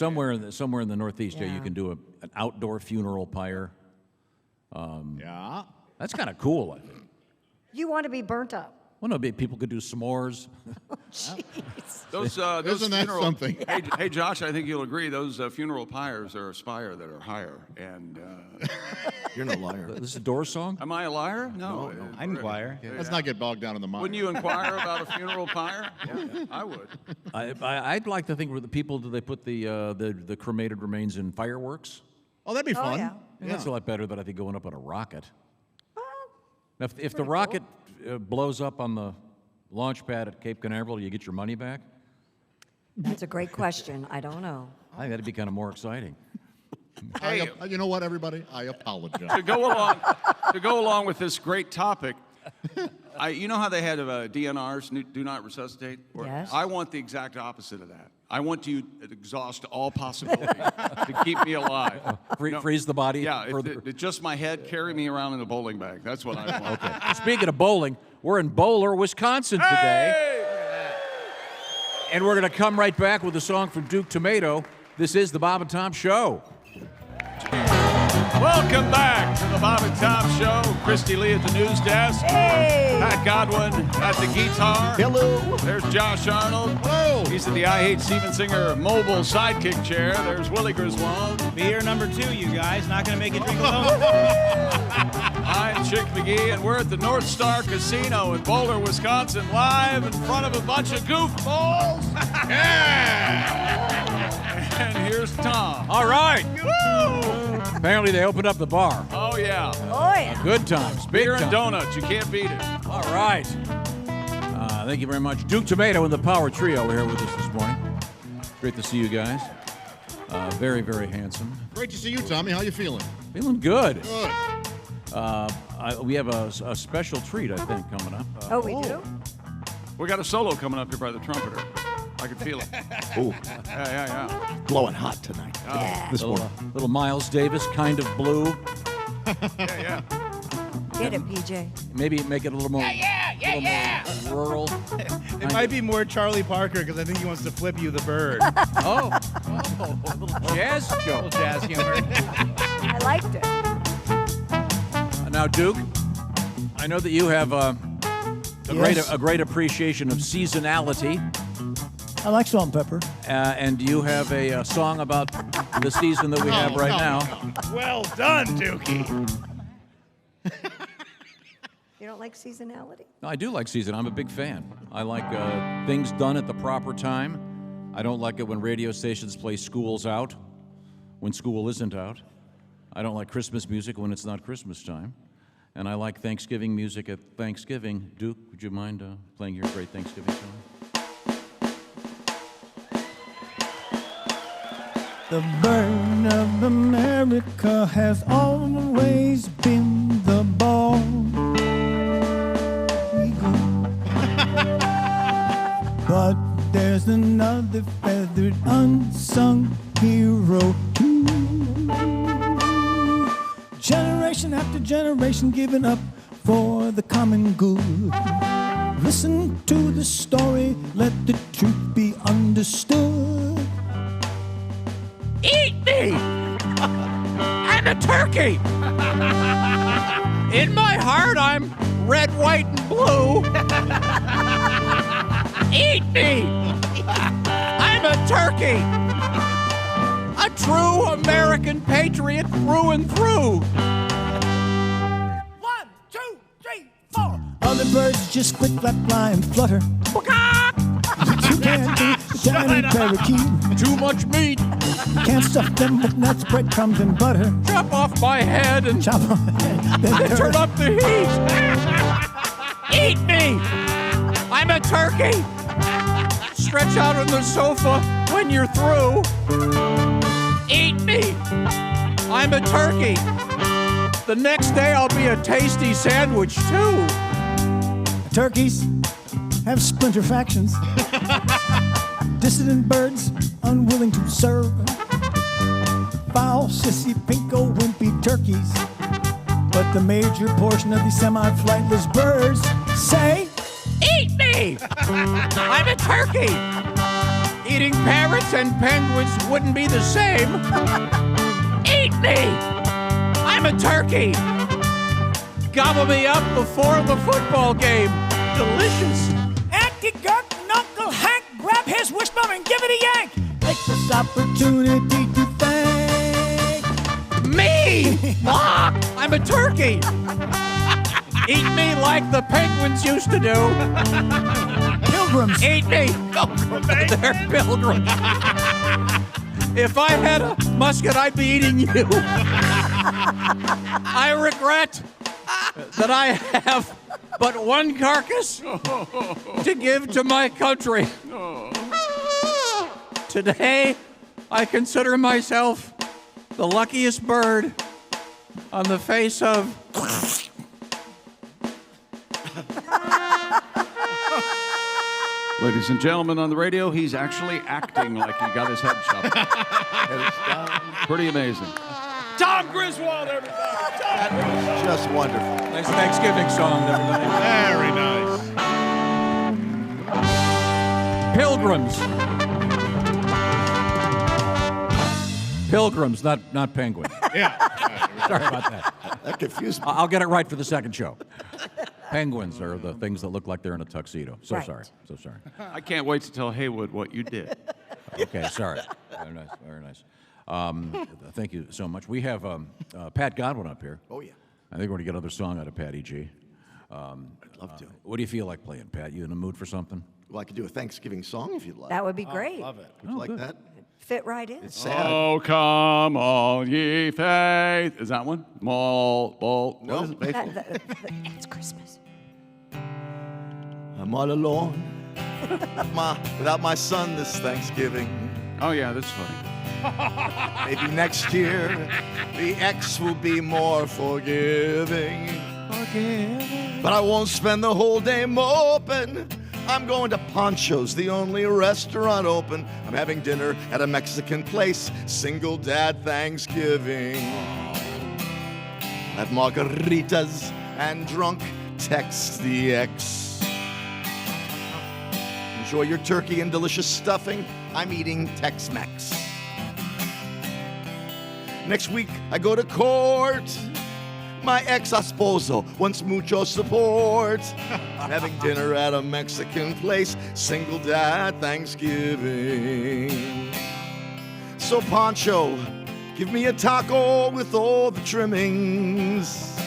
somewhere in the Northeast, yeah, you Yeah. can do an outdoor funeral pyre. Yeah. That's kind of cool, I think. You want to be burnt up. Well, no, people could do s'mores. Jeez. Those Isn't that funeral, something? Hey, Josh, I think you'll agree. Those funeral pyres are a spire that are higher. And You're no liar. This is a Doors song? am I a liar? No. I inquire. Let's not get bogged down in the mine. Wouldn't you inquire about a funeral pyre? Yeah, I would. I'd like to think where the people, do they put the cremated remains in fireworks? Oh, that'd be fun. yeah. That's a lot better than I think going up on a rocket. Now, if the rocket blows up on the launch pad at Cape Canaveral, do you get your money back? That's a great question. I don't know. I think that'd be kind of more exciting. Hey, You know what, everybody? I apologize. to go along with this great topic, you know how they had DNRs, do not resuscitate? Yes. I want the exact opposite of that. I want you to exhaust all possibility to keep me alive. Freeze the body Yeah, further. just my head, carry me around in a bowling bag. That's what I want. Okay. Speaking of bowling, we're in Bowler, Wisconsin today. And we're going to come right back with a song from Duke Tumatoe. This is the Bob and Tom Show. Welcome back to the Bob and Tom Show. Christy Lee at the news desk. Hey! Pat Godwin at the guitar. Hello. There's Josh Arnold. Hello. He's in the I Hate Steven Singer mobile sidekick chair. There's Willie Griswold. Beer number 2, you guys. Not going to make it drink alone. I'm Chick McGee, and we're at the Northstar Casino in Boulder, Wisconsin, live in front of a bunch of goofballs. And here's Tom. All right. Apparently they opened up the bar. Oh, yeah. Oh, yeah. Good times. Big Beer and time. donuts. You can't beat it. All right. Thank you very much. Duke Tumatoe and the Power Trio were here with us this morning. Great to see you guys. Very, very handsome. Great to see you, Tommy. How you feeling? Feeling good. Good. We have a special treat, I think, coming up. Oh, we do? We got a solo coming up here by the trumpeter. I can feel it. Ooh, Yeah. blowing hot tonight. This morning. Little Miles Davis, Kind of Blue. Yeah. Get it, PJ. Maybe make it a little more, more rural. It might be more Charlie Parker because I think he wants to flip you the bird. Oh, a little jazz Little joke. jazz humor. I liked it. Now, Duke, I know that you have a Yes. great appreciation of seasonality, I like salt and pepper. and you have a song about the season that we have right now. Well done, Dookie. You don't like seasonality? No, I do like season. I'm a big fan. I like things done at the proper time. I don't like it when radio stations play School's Out when school isn't out. I don't like Christmas music when it's not Christmas time. And I like Thanksgiving music at Thanksgiving. Duke, would you mind playing your great Thanksgiving song? The burn of America has always been the ball. But there's another feathered unsung hero too. Generation after generation giving up for the common good. Listen to the story, let the truth be understood. Eat me! I'm a turkey. In my heart, I'm red, white, and blue. Eat me. I'm a turkey. A true American patriot through and through. 1, 2, 3, 4. Other birds just quit, flap, fly, and flutter. But you can't do the tiny parakeet. Too much meat. You can't stuff them with nuts, breadcrumbs, and butter. Chop off my head and Chop off the head, then turn up the heat. Eat me. I'm a turkey. Stretch out on the sofa when you're through. Eat me. I'm a turkey. The next day I'll be a tasty sandwich too. Turkeys have splinter factions. Dissident birds unwilling to serve. Foul, sissy, pinko, wimpy turkeys. But the major portion of these semi-flightless birds say, Eat me! I'm a turkey! Eating parrots and penguins wouldn't be the same. Eat me! I'm a turkey! Gobble me up before the football game. Delicious. Anti-gurk, knuckle, Hank, grab his wishbone and give it a yank. Take this opportunity to thank Me! I'm a turkey! Eat me like the penguins used to do. pilgrims. Eat me! They're pilgrims. If I had a musket, I'd be eating you. I regret that I have but one carcass to give to my country. Today, I consider myself the luckiest bird on the face of... Ladies and gentlemen, on the radio, he's actually acting like he got his head chopped. Pretty amazing. Tom Griswold, everybody. Just wonderful. Nice Thanksgiving song, everybody. Very nice. Pilgrims. Pilgrims, not penguins. Yeah. Sorry about that. That confused me. I'll get it right for the second show. Penguins are the things that look like they're in a tuxedo. So Right. sorry. So sorry. I can't wait to tell Haywood what you did. Okay, sorry. Very nice. Very nice. Thank you so much. We have Pat Godwin up here. Oh, yeah. I think we're going to get another song out of Patty G. I'd love to. What do you feel like playing, Pat? You in the mood for something? Well, I could do a Thanksgiving song if you'd like. That would be great. Love it. Would you like that? Fit right in. It's sad. Oh, come all ye faith. Is that one? Ball. No, faithful. It's Christmas. I'm all alone without my son this Thanksgiving. Oh, yeah, that's funny. Maybe next year the ex will be more forgiving. But I won't spend the whole day moping. I'm going to Poncho's, the only restaurant open. I'm having dinner at a Mexican place, single dad Thanksgiving. At margaritas and drunk text the ex. Enjoy your turkey and delicious stuffing. I'm eating Tex-Mex. Next week, I go to court. My ex-esposo wants mucho support. I'm having dinner at a Mexican place, single dad Thanksgiving. So Pancho, give me a taco with all the trimmings.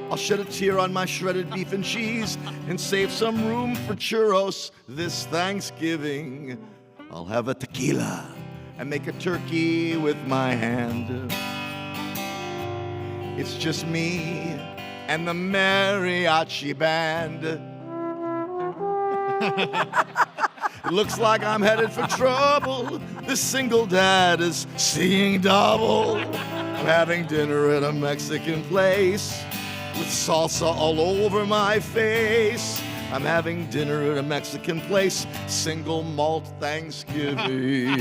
I'll shed a tear on my shredded beef and cheese and save some room for churros this Thanksgiving. I'll have a tequila and make a turkey with my hand. It's just me and the mariachi band. It looks like I'm headed for trouble. This single dad is seeing double. I'm having dinner at a Mexican place with salsa all over my face. I'm having dinner at a Mexican place, single malt Thanksgiving.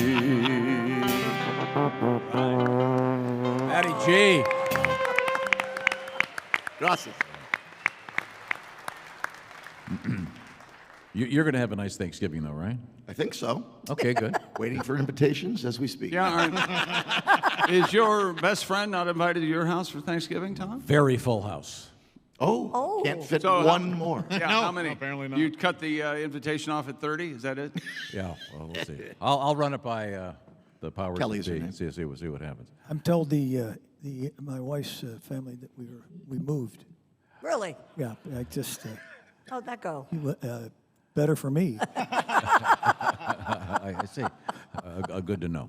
Patty G. Gracias. You're going to have a nice Thanksgiving, though, right? I think so. Okay, good. Waiting for invitations as we speak. Yeah, all right. Is your best friend not invited to your house for Thanksgiving, Tom? Very full house. Oh, can't fit So, one more. Yeah, No, how many? apparently not. You cut the invitation off at 30? Is that it? Yeah, well, we'll see. I'll run it by the powers Kelly's that her be. name. See what happens. I'm told my wife's family that we moved. Really? Yeah, I just How'd that go? better for me. I see. Good to know.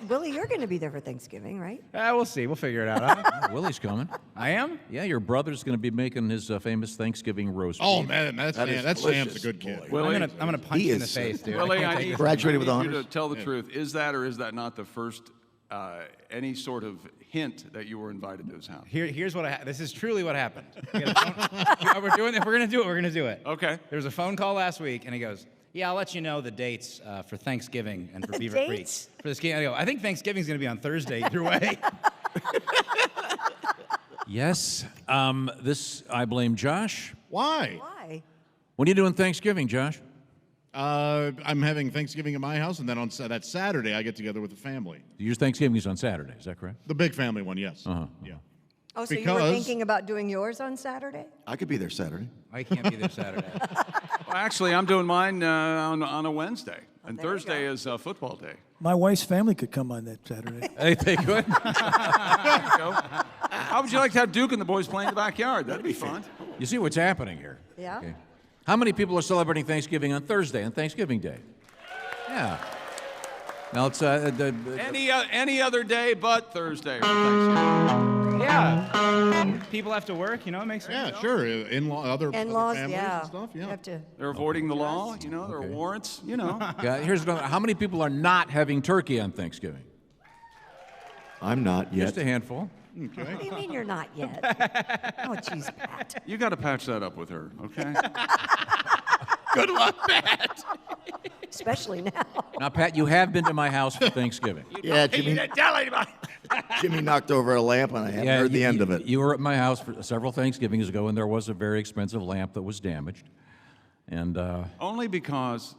Willie, you're going to be there for Thanksgiving, right? We'll see. We'll figure it out. Huh? Willie's coming. I am? Yeah, your brother's going to be making his famous Thanksgiving roast. Oh beef. man, That is Sam's a delicious, good kid. boy. Willie, I'm gonna punch He you in the is, face, dude. Willie, I can't take need, this. Graduated with I need honors. you to tell the truth. Is that or is that not the first any sort of hint that you were invited to his house? Here's what this is truly what happened. We had a phone- we're doing. If we're gonna do it, we're gonna do it. Okay. There was a phone call last week, and he goes, "Yeah, I'll let you know the dates for Thanksgiving and for Beaver Creek Dates? for this game." I go, "I think Thanksgiving's gonna be on Thursday either way." Yes. This I blame Josh. Why? Why? What are you doing Thanksgiving, Josh? I'm having Thanksgiving at my house, and then on that Saturday I get together with the family. Your Thanksgiving is on Saturday. Is that correct? The big family one, yes. Uh-huh. Yeah. Oh, so you were Because- thinking about doing yours on Saturday? I could be there Saturday. I can't be there Saturday. Well, actually, I'm doing mine on a Wednesday, and there you Thursday go. is football day. My wife's family could come on that Saturday. They could. How would you like to have Duke and the boys play in the backyard? That'd be fun. You see what's happening here? Yeah. Okay. How many people are celebrating Thanksgiving on Thursday, on Thanksgiving Day? Yeah. Now it's Any other day but Thursday. or Thanksgiving. Yeah. People have to work, you know. It makes sense. Yeah, sure. Other In-laws, families yeah. and stuff. You Yeah. have to. They're avoiding the law, you know. There are warrants, you know. yeah. Here's another. How many people are not having turkey on Thanksgiving? I'm not yet. Just a handful. What do you mean you're not yet? Oh, jeez, Pat. You got to patch that up with her, okay? Good luck, Pat. Especially now. Now, Pat, you have been to my house for Thanksgiving. Yeah, Jimmy. Jimmy knocked over a lamp, and I haven't heard the end of it. You were at my house for several Thanksgivings ago, and there was a very expensive lamp that was damaged. And Only because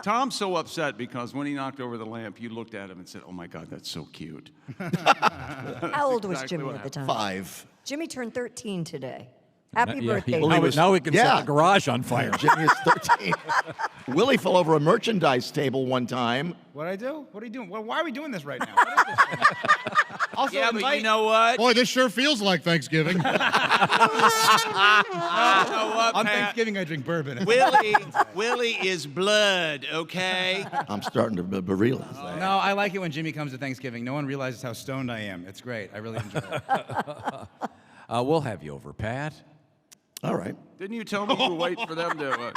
Tom's so upset because when he knocked over the lamp, you looked at him and said, "Oh my God, that's so cute." How old was exactly Jimmy what at the time? 5. Jimmy turned 13 today. Happy yeah, birthday. Well, he now, was- now we can yeah. set the garage on fire. Jimmy is 13. Willie fell over a merchandise table one time. What did I do? What are you doing? Why are we doing this right now? What is this? Also, Yeah, but invite- you know what? Boy, this sure feels like Thanksgiving. You know what, on Pat? Thanksgiving, I drink bourbon. Willie is blood, okay? I'm starting to realize that. No, I like it when Jimmy comes to Thanksgiving. No one realizes how stoned I am. It's great. I really enjoy it. We'll have you over, Pat. All right. Didn't you tell me you wait for them to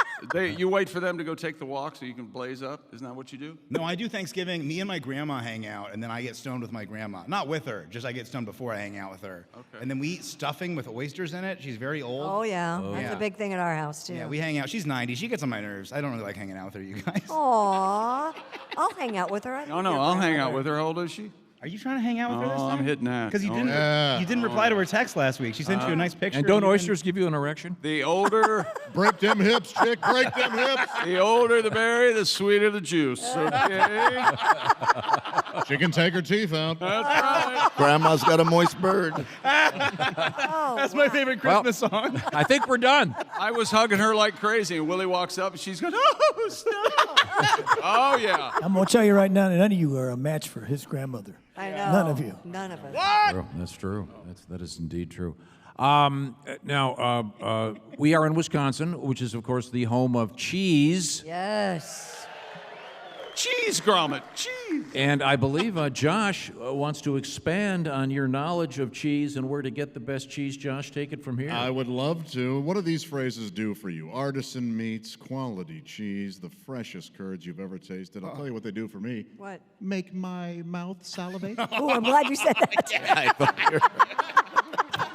you wait for them to go take the walk so you can blaze up? Isn't that what you do? No, I do Thanksgiving. Me and my grandma hang out, and then I get stoned with my grandma. Not with her, just I get stoned before I hang out with her. Okay. And then we eat stuffing with oysters in it. She's very old. Oh, yeah. That's yeah. a big thing at our house, too. Yeah, we hang out. She's 90. She gets on my nerves. I don't really like hanging out with her, you guys. Aw. I'll hang out with her. I No, love no, your I'll hang out grandmother. with her. How old is she? Are you trying to hang out with her this Oh, time? I'm hitting that. Because you Oh, didn't. yeah. You didn't reply to her text last week. She sent you a nice picture. And don't of you oysters give you an erection? The older, Break them hips, chick. Break them hips. the older the berry, the sweeter the juice. Okay, She can take her teeth out. that's right. Grandma's got a moist bird. Oh, That's my favorite Christmas song. I think we're done. I was hugging her like crazy, and Willie walks up, and she's going, "Oh, stop!" Oh yeah. I'm going to tell you right now, none of you are a match for his grandmother. I know. None of you. None of us. That's true. That is indeed true. Now, we are in Wisconsin, which is, of course, the home of cheese. Yes. Cheese grommet, cheese. And I believe Josh wants to expand on your knowledge of cheese and where to get the best cheese. Josh, take it from here. I would love to. What do these phrases do for you? Artisan meats, quality cheese, the freshest curds you've ever tasted. I'll tell you what they do for me. What? Make my mouth salivate. Oh, I'm glad you said that.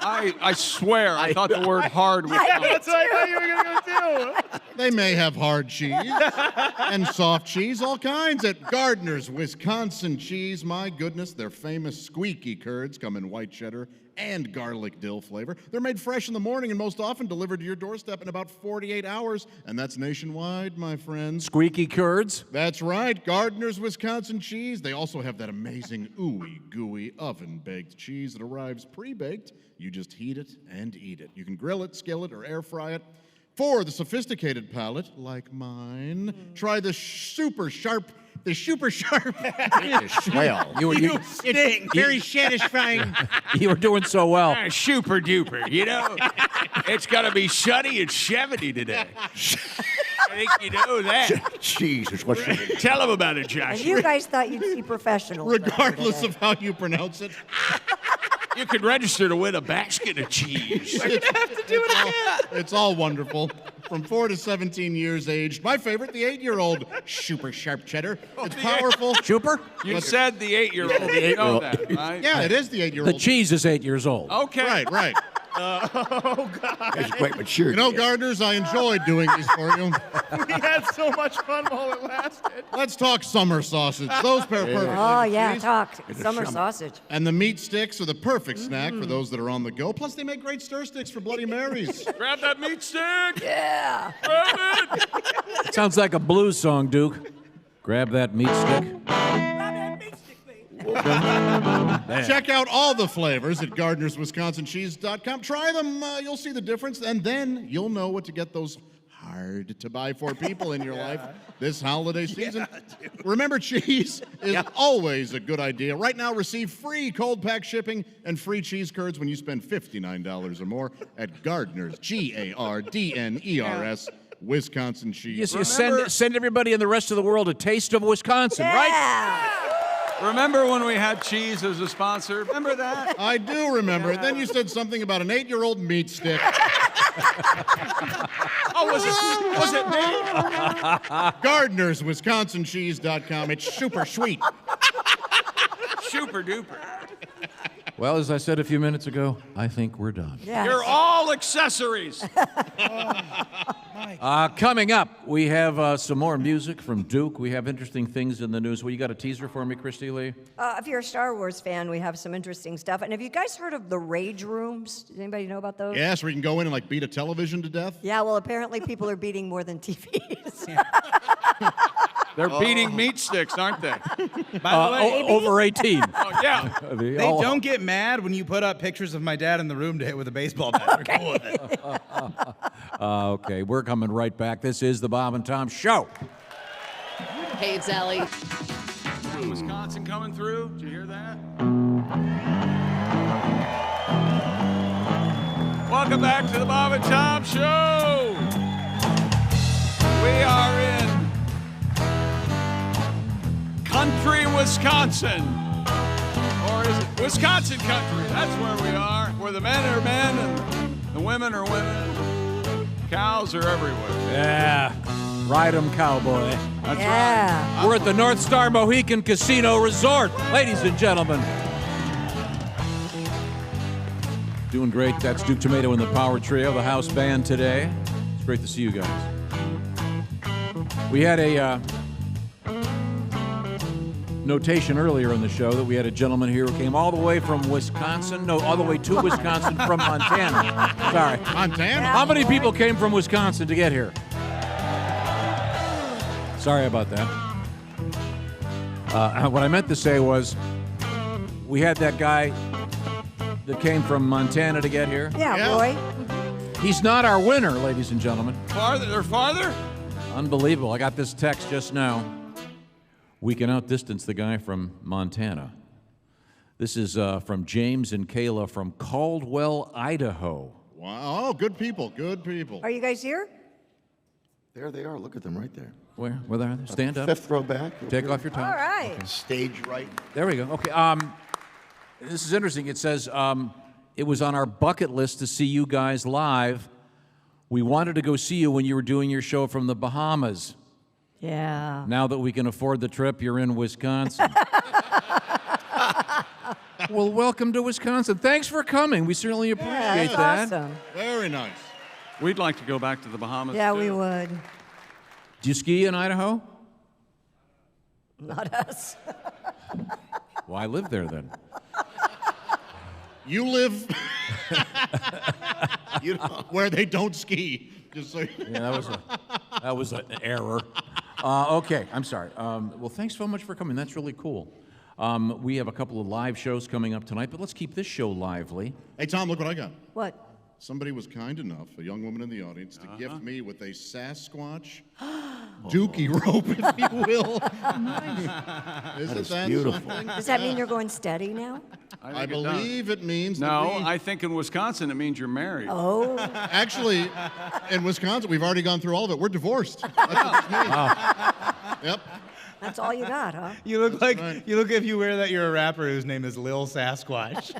I swear, I thought the word hard was I coming. did That's what I thought you were going to go do. They may have hard cheese and soft cheese, all kinds at Gardner's Wisconsin Cheese. My goodness, their famous squeaky curds come in white cheddar and garlic dill flavor. They're made fresh in the morning and most often delivered to your doorstep in about 48 hours, and that's nationwide, my friends. Squeaky curds? That's right, Gardner's Wisconsin Cheese. They also have that amazing ooey gooey oven-baked cheese that arrives pre-baked. You just heat it and eat it. You can grill it, skillet, or air fry it. For the sophisticated palate, like mine, try the super sharp. Well, you Stink. Very satisfying. you were doing so well. Super duper, you know? It's gonna be sunny and 70 today. I think you know that. Jesus, what's Tell them about it, And Josh. you guys thought you'd see professionals. Regardless of how you pronounce it. You could register to win a basket of cheese. It's all wonderful. From 4 to 17 years aged. My favorite, the 8-year-old super sharp cheddar. It's powerful. Super? You said the 8-year-old. You know that, right? Yeah, it is the 8-year-old. The cheese is 8 years old. Okay. Right. It's quite mature. You know, Gardners, I enjoyed doing these for you. We had so much fun while it lasted. Let's talk summer sausage. Those pair perfect. Oh, yeah, cheese. talk. Summer sausage. And the meat sticks are the perfect snack for those that are on the go. Plus, they make great stir sticks for Bloody Marys. Grab that meat stick. Yeah. Grab it. Sounds like a blues song, Duke. Grab that meat stick. Check out all the flavors at GardnersWisconsinCheese.com. Try them. You'll see the difference, and then you'll know what to get those hard-to-buy-for people in your life this holiday season. Remember, cheese is always a good idea. Right now, receive free cold pack shipping and free cheese curds when you spend $59 or more at Gardner's, Gardners, Wisconsin Cheese. You send everybody in the rest of the world a taste of Wisconsin, right? Yeah. Remember when we had cheese as a sponsor? Remember that? I do remember. Then you said something about an 8-year-old meat stick. Oh, was it me? GardnersWisconsinCheese.com. It's super sweet. Super duper. Well, as I said a few minutes ago, I think we're done. Yes. You're all accessories. Coming up, we have some more music from Duke. We have interesting things in the news. Well, you got a teaser for me, Christy Lee? If you're a Star Wars fan, we have some interesting stuff. And have you guys heard of the rage rooms? Does anybody know about those? Yes, where you can go in and like beat a television to death. Yeah, well, apparently people are beating more than TVs. They're beating meat sticks, aren't they? By the way, Over 18. Oh, yeah. they don't get mad when you put up pictures of my dad in the room to hit with a baseball bat. They're cool with it. Okay, we're coming right back. This is the Bob and Tom Show. Hey, it's Allie. Wisconsin coming through. Did you hear that? Welcome back to the Bob and Tom Show. We are in country Wisconsin. Or is it Wisconsin country? That's where we are. Where the men are men and the women are women. Cows are everywhere. Yeah, ride 'em, cowboy. That's Yeah. We're at the Northstar Mohican Casino Resort, ladies and gentlemen. Doing great. That's Duke Tumatoe and the Power Trio, the house band today. It's great to see you guys. We had a notation earlier in the show that we had a gentleman here who came all the way from Wisconsin. No, all the way to Wisconsin from Montana. Sorry. Montana? How many people came from Wisconsin to get here? Sorry about that. What I meant to say was we had that guy that came from Montana to get here. Yeah, Yeah. Roy. He's not our winner, ladies and gentlemen. Farther, they're farther? Unbelievable. I got this text just now. We can outdistance the guy from Montana. This is from James and Kayla from Caldwell, Idaho. Wow. Oh, good people. Good people. Are you guys here? There they are. Look at them right there. Where are they? Stand up. Fifth row back. Take off your All tie. right. Stage right. There we go. Okay. This is interesting. It says it was on our bucket list to see you guys live. We wanted to go see you when you were doing your show from the Bahamas. Yeah. Now that we can afford the trip, you're in Wisconsin. Well, welcome to Wisconsin. Thanks for coming. We certainly appreciate Yeah, that's that. awesome. Very nice. We'd like to go back to the Bahamas. Yeah, too. we would. Do you ski in Idaho? Not us. Well, I live there then. You live where they don't ski. Just so Yeah, that was an error. Okay, I'm sorry. Well, thanks so much for coming. That's really cool. We have a couple of live shows coming up tonight, but let's keep this show lively. Hey, Tom, look what I got. What? Somebody was kind enough, a young woman in the audience, to gift me with a Sasquatch dookie rope, if you will. Isn't that beautiful. something? Does that mean you're going steady now? I believe it means No, that I think in Wisconsin it means you're married. Oh. Actually, in Wisconsin, we've already gone through all of it. We're divorced. That's what this means. Yep. That's all you got, huh? You look if you wear that, you're a rapper whose name is Lil Sasquatch.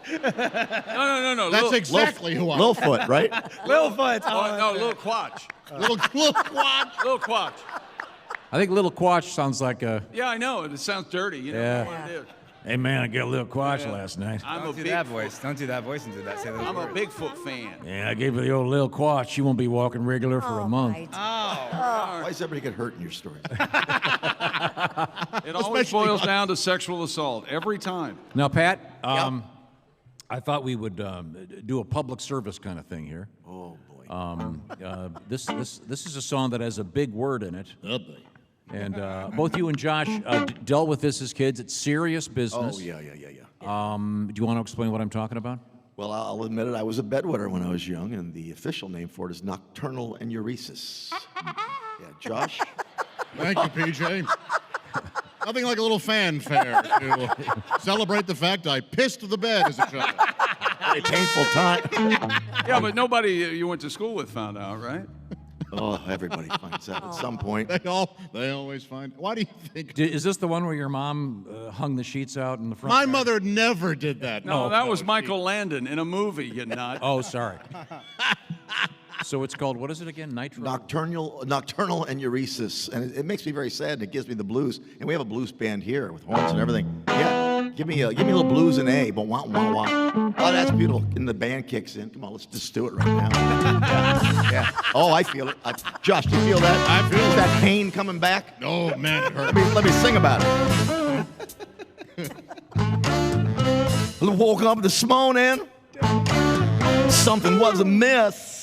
No. That's exactly who I am. Littlefoot, right? Lil Foot. Oh, no, Lil Quatch. Little Quatch. Lil Quatch. I think Little Quatch sounds like a. Yeah, I know. It sounds dirty. You know Yeah. what it is. Hey man, I got a little Quatch last night. Don't do that voice. Don't do that voice and do that. Say those I'm a words. Bigfoot fan. Yeah, I gave her the old Lil Quatch. She won't be walking regular for a month. Right. Why does everybody get hurt in your stories? It always boils down to sexual assault every time. Now, Pat, I thought we would do a public service kind of thing here. Oh, boy. This is a song that has a big word in it. Oh, boy. And both you and Josh dealt with this as kids. It's serious business. Oh, yeah. Do you want to explain what I'm talking about? Well, I'll admit it. I was a bedwetter when I was young, and the official name for it is nocturnal enuresis. Yeah, Josh? Thank you, PJ. Nothing like a little fanfare to celebrate the fact I pissed the bed as a child. Very painful time. Yeah, but nobody you went to school with found out, right? Oh, everybody finds out at some point. They always find. Why do you think? Is this the one where your mom hung the sheets out in the front? My yard? mother never did that. No, that was Michael Landon in a movie, you nut. Oh, sorry. So it's called, what is it again? Nitro? Nocturnal enuresis, and it makes me very sad, and it gives me the blues. And we have a blues band here with horns and everything. Yeah, give me a little blues in A, but wah wah wah. Oh, that's beautiful. And the band kicks in. Come on, let's just do it right now. Yeah. Oh, I feel it. Josh, do you feel that? I feel it. That pain coming back. Oh man, it hurt. Let me sing about it. I woke up this morning. Something was amiss.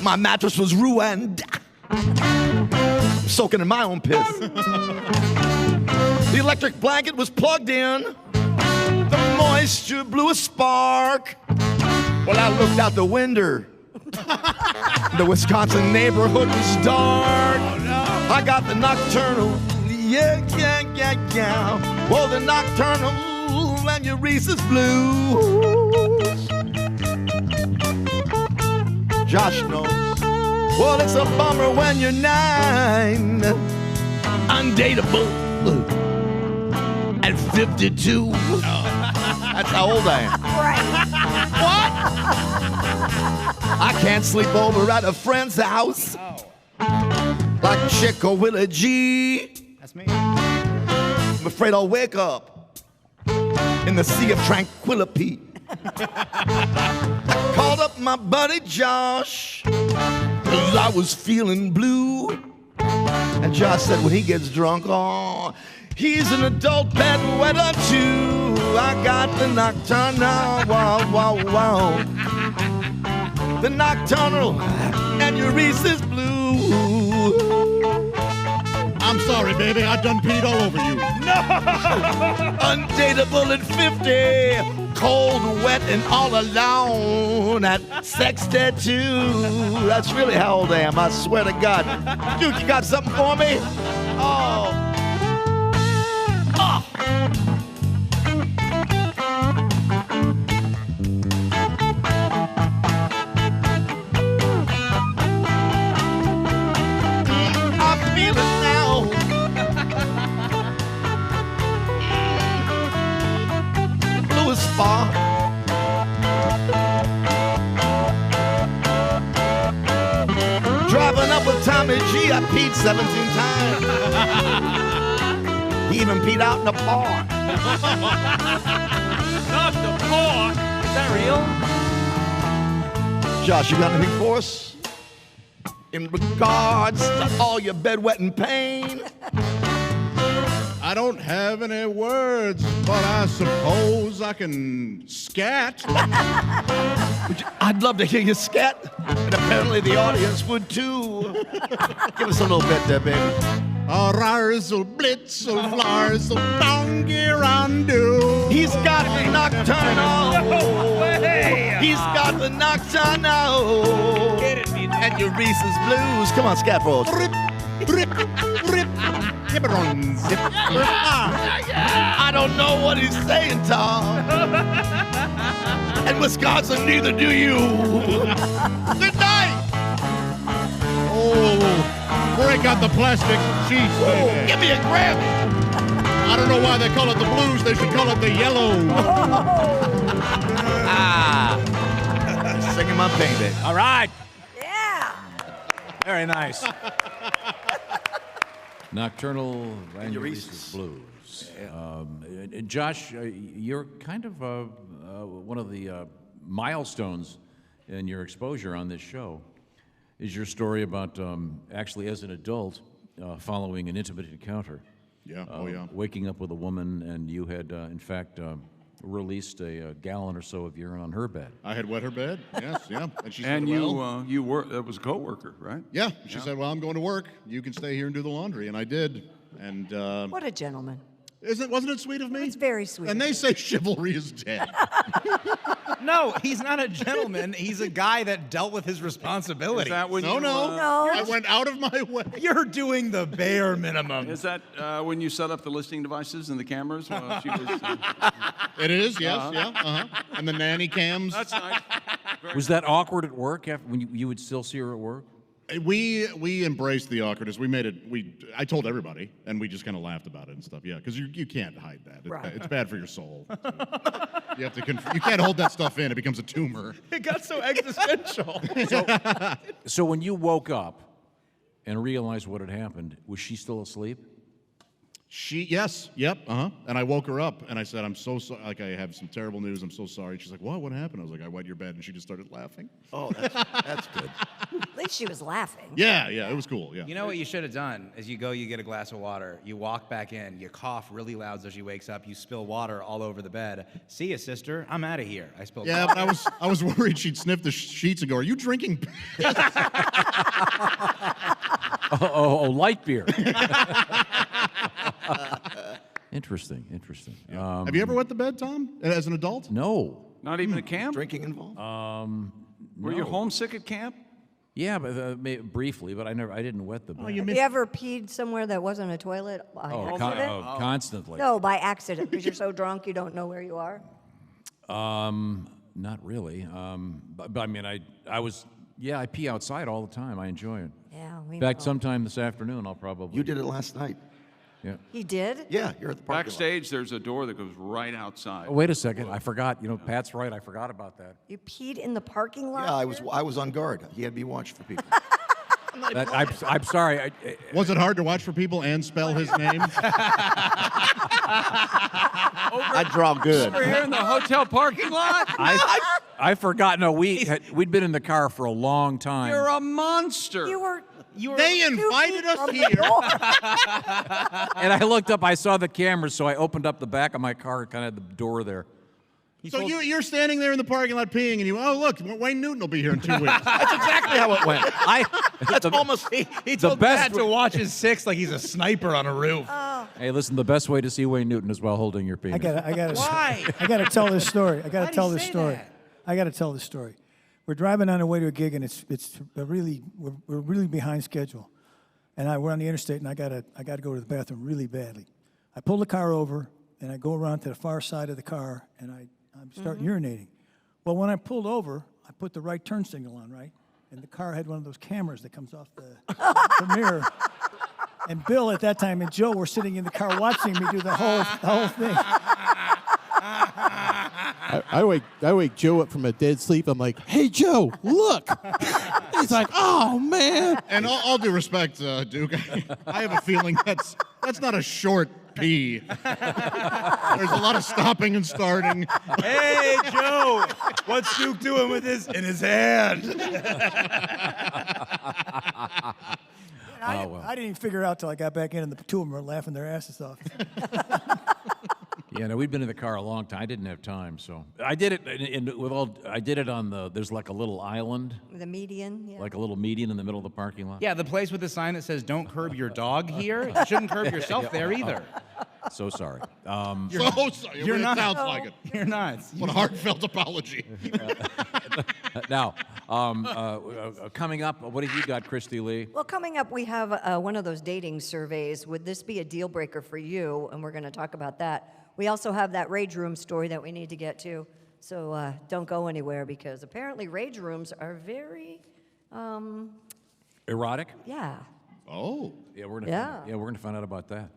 My mattress was ruined. Soaking in my own piss. The electric blanket was plugged in. The moisture blew a spark. Well, I looked out the window. The Wisconsin neighborhood was dark. Oh, no. I got the nocturnal. Yeah. Well, the nocturnal enuresis blues. Josh knows. Well, it's a bummer when you're 9, undateable, at 52. That's how old I am. Right. What? I can't sleep over at a friend's house. Like Chick or Willa G. That's me. I'm afraid I'll wake up in the sea of tranquility. Called up my buddy Josh, 'cause I was feeling blue. And Josh said when he gets drunk, oh, he's an adult bedwetter too. I got the nocturnal, wow. The nocturnal enuresis blue. I'm sorry, baby. I done peed all over you. No! Undateable at 50. Cold, wet, and all alone at 62. That's really how old I am, I swear to God. Duke, you got something for me? Oh. I feel it now. Blue as far. Driving up with Tommy G, I peed 17 times. He even peed out in the park. Not the park. Is that real? Josh, you got anything for us? In regards to all your bedwetting pain? I don't have any words, but I suppose I can scat. I'd love to hear you scat, and apparently the audience would too. Give us a little bit there, baby. Rarsel, blitzel, flarsel, dongirandu. He's got the nocturnal. No way. He's got the nocturnal. Get it, me. And your Reese's Blues. Come on, scat for us. Rip, rip, rip. Zipperon, zip. I don't know what he's saying, Tom. And Wisconsin, neither do you. Good night. Oh, break out the plastic sheets, baby. Give me a Grammy. I don't know why they call it the blues. They should call it the yellow. Singing my pain, baby. All right. Yeah. Very nice. Nocturnal and your Reese's Blues. Josh, you're kind of one of the milestones in your exposure on this show is your story about actually as an adult following an intimate encounter. Yeah, Waking up with a woman, and you had, in fact, released a gallon or so of urine on her bed. I had wet her bed, yes, yeah. And she said, And well, you were, that was a coworker, right? yeah, she said, well, I'm going to work. You can stay here and do the laundry. And I did. And What a gentleman. wasn't it sweet of me? It's very sweet. And they say chivalry is dead. No, he's not a gentleman. He's a guy that dealt with his responsibility. Is that when No, you, no. No. I went out of my way. You're doing the bare minimum. Is that when you set up the listening devices and the cameras? While she was, It is, yes, yeah, And the nanny cams. that's nice. Was that awkward at work after, when you would still see her at work? We embraced the awkwardness. We made it. I told everybody, and we just kind of laughed about it and stuff. Yeah, because you can't hide that. It's bad for your soul. You have to. You can't hold that stuff in. It becomes a tumor. It got so existential. So when you woke up and realized what had happened, was she still asleep? Yes, yep, And I woke her up, and I said, I'm so sorry. Like, I have some terrible news. I'm so sorry. She's like, what happened? I was like, I wet your bed, and she just started laughing. Oh, that's good. At least she was laughing. Yeah, it was cool. Yeah. You know what you should have done is you get a glass of water, you walk back in, you cough really loud so she wakes up, you spill water all over the bed. See ya, sister. I'm out of here. I spilled Yeah, water. but I was worried she'd sniff the sheets and go, are you drinking? Light beer. Interesting. Have you ever wet the bed, Tom, as an adult? No. Not even at camp? Drinking involved? Were you homesick at camp? Yeah, but briefly, but I didn't wet the bed. Have you ever peed somewhere that wasn't a toilet by accident? Constantly. No, by accident, because you're so drunk you don't know where you are? Not really. But I mean, I pee outside all the time. I enjoy it. Yeah, In fact, sometime this afternoon, I'll probably. You did it last night. Yeah. He did? Yeah, you're at the parking Backstage, there's a door that goes right outside. Oh, wait a second. I forgot. Pat's right. I forgot about that. You peed in the parking lot? Yeah, I was on guard. He had me watch for people. I'm sorry. Was it hard to watch for people and spell his name? I draw good. Over here in the hotel parking lot? I forgot. No, we'd been in the car for a long time. You're a monster. They invited us here. And I looked up. I saw the cameras, so I opened up the back of my car, kind of had the door there. So you're standing there in the parking lot peeing, and look, Wayne Newton will be here in 2 weeks. That's exactly how it went. That's almost. He told Pat to watch his six like he's a sniper on a roof. Hey, listen, the best way to see Wayne Newton is while holding your penis. Why? I gotta tell this story. I gotta Why'd tell he this say story. that? I gotta tell this story. We're driving on our way to a gig, and we're really behind schedule. And we're on the interstate, and I gotta go to the bathroom really badly. I pull the car over, and I go around to the far side of the car, and I start urinating. Well, when I pulled over, I put the right turn signal on, right? And the car had one of those cameras that comes off the mirror. And Bill at that time and Joe were sitting in the car watching me do the whole thing. I wake Joe up from a dead sleep. I'm like, hey, Joe, look. He's like, oh, man. And all due respect, Duke, I have a feeling that's not a short pee. There's a lot of stopping and starting. Hey, Joe, what's Duke doing with his in his hand? I didn't even figure it out till I got back in, and the two of them were laughing their asses off. Yeah, no, we'd been in the car a long time. I didn't have time, so I did it. I did it on the. There's like a little island, The median. Yeah. like a little median in the middle of the parking lot. Yeah, the place with the sign that says "Don't curb your dog here." You shouldn't curb yourself there either. So sorry. So sorry. You're it not. sounds like it. You're not. What a heartfelt apology. Now, coming up, what have you got, Christy Lee? Well, coming up, we have one of those dating surveys. Would this be a deal breaker for you? And we're going to talk about that. We also have that rage room story that we need to get to. So don't go anywhere because apparently rage rooms are very, Erotic? yeah. Oh. Yeah, we're gonna. Yeah. We're gonna find out about that.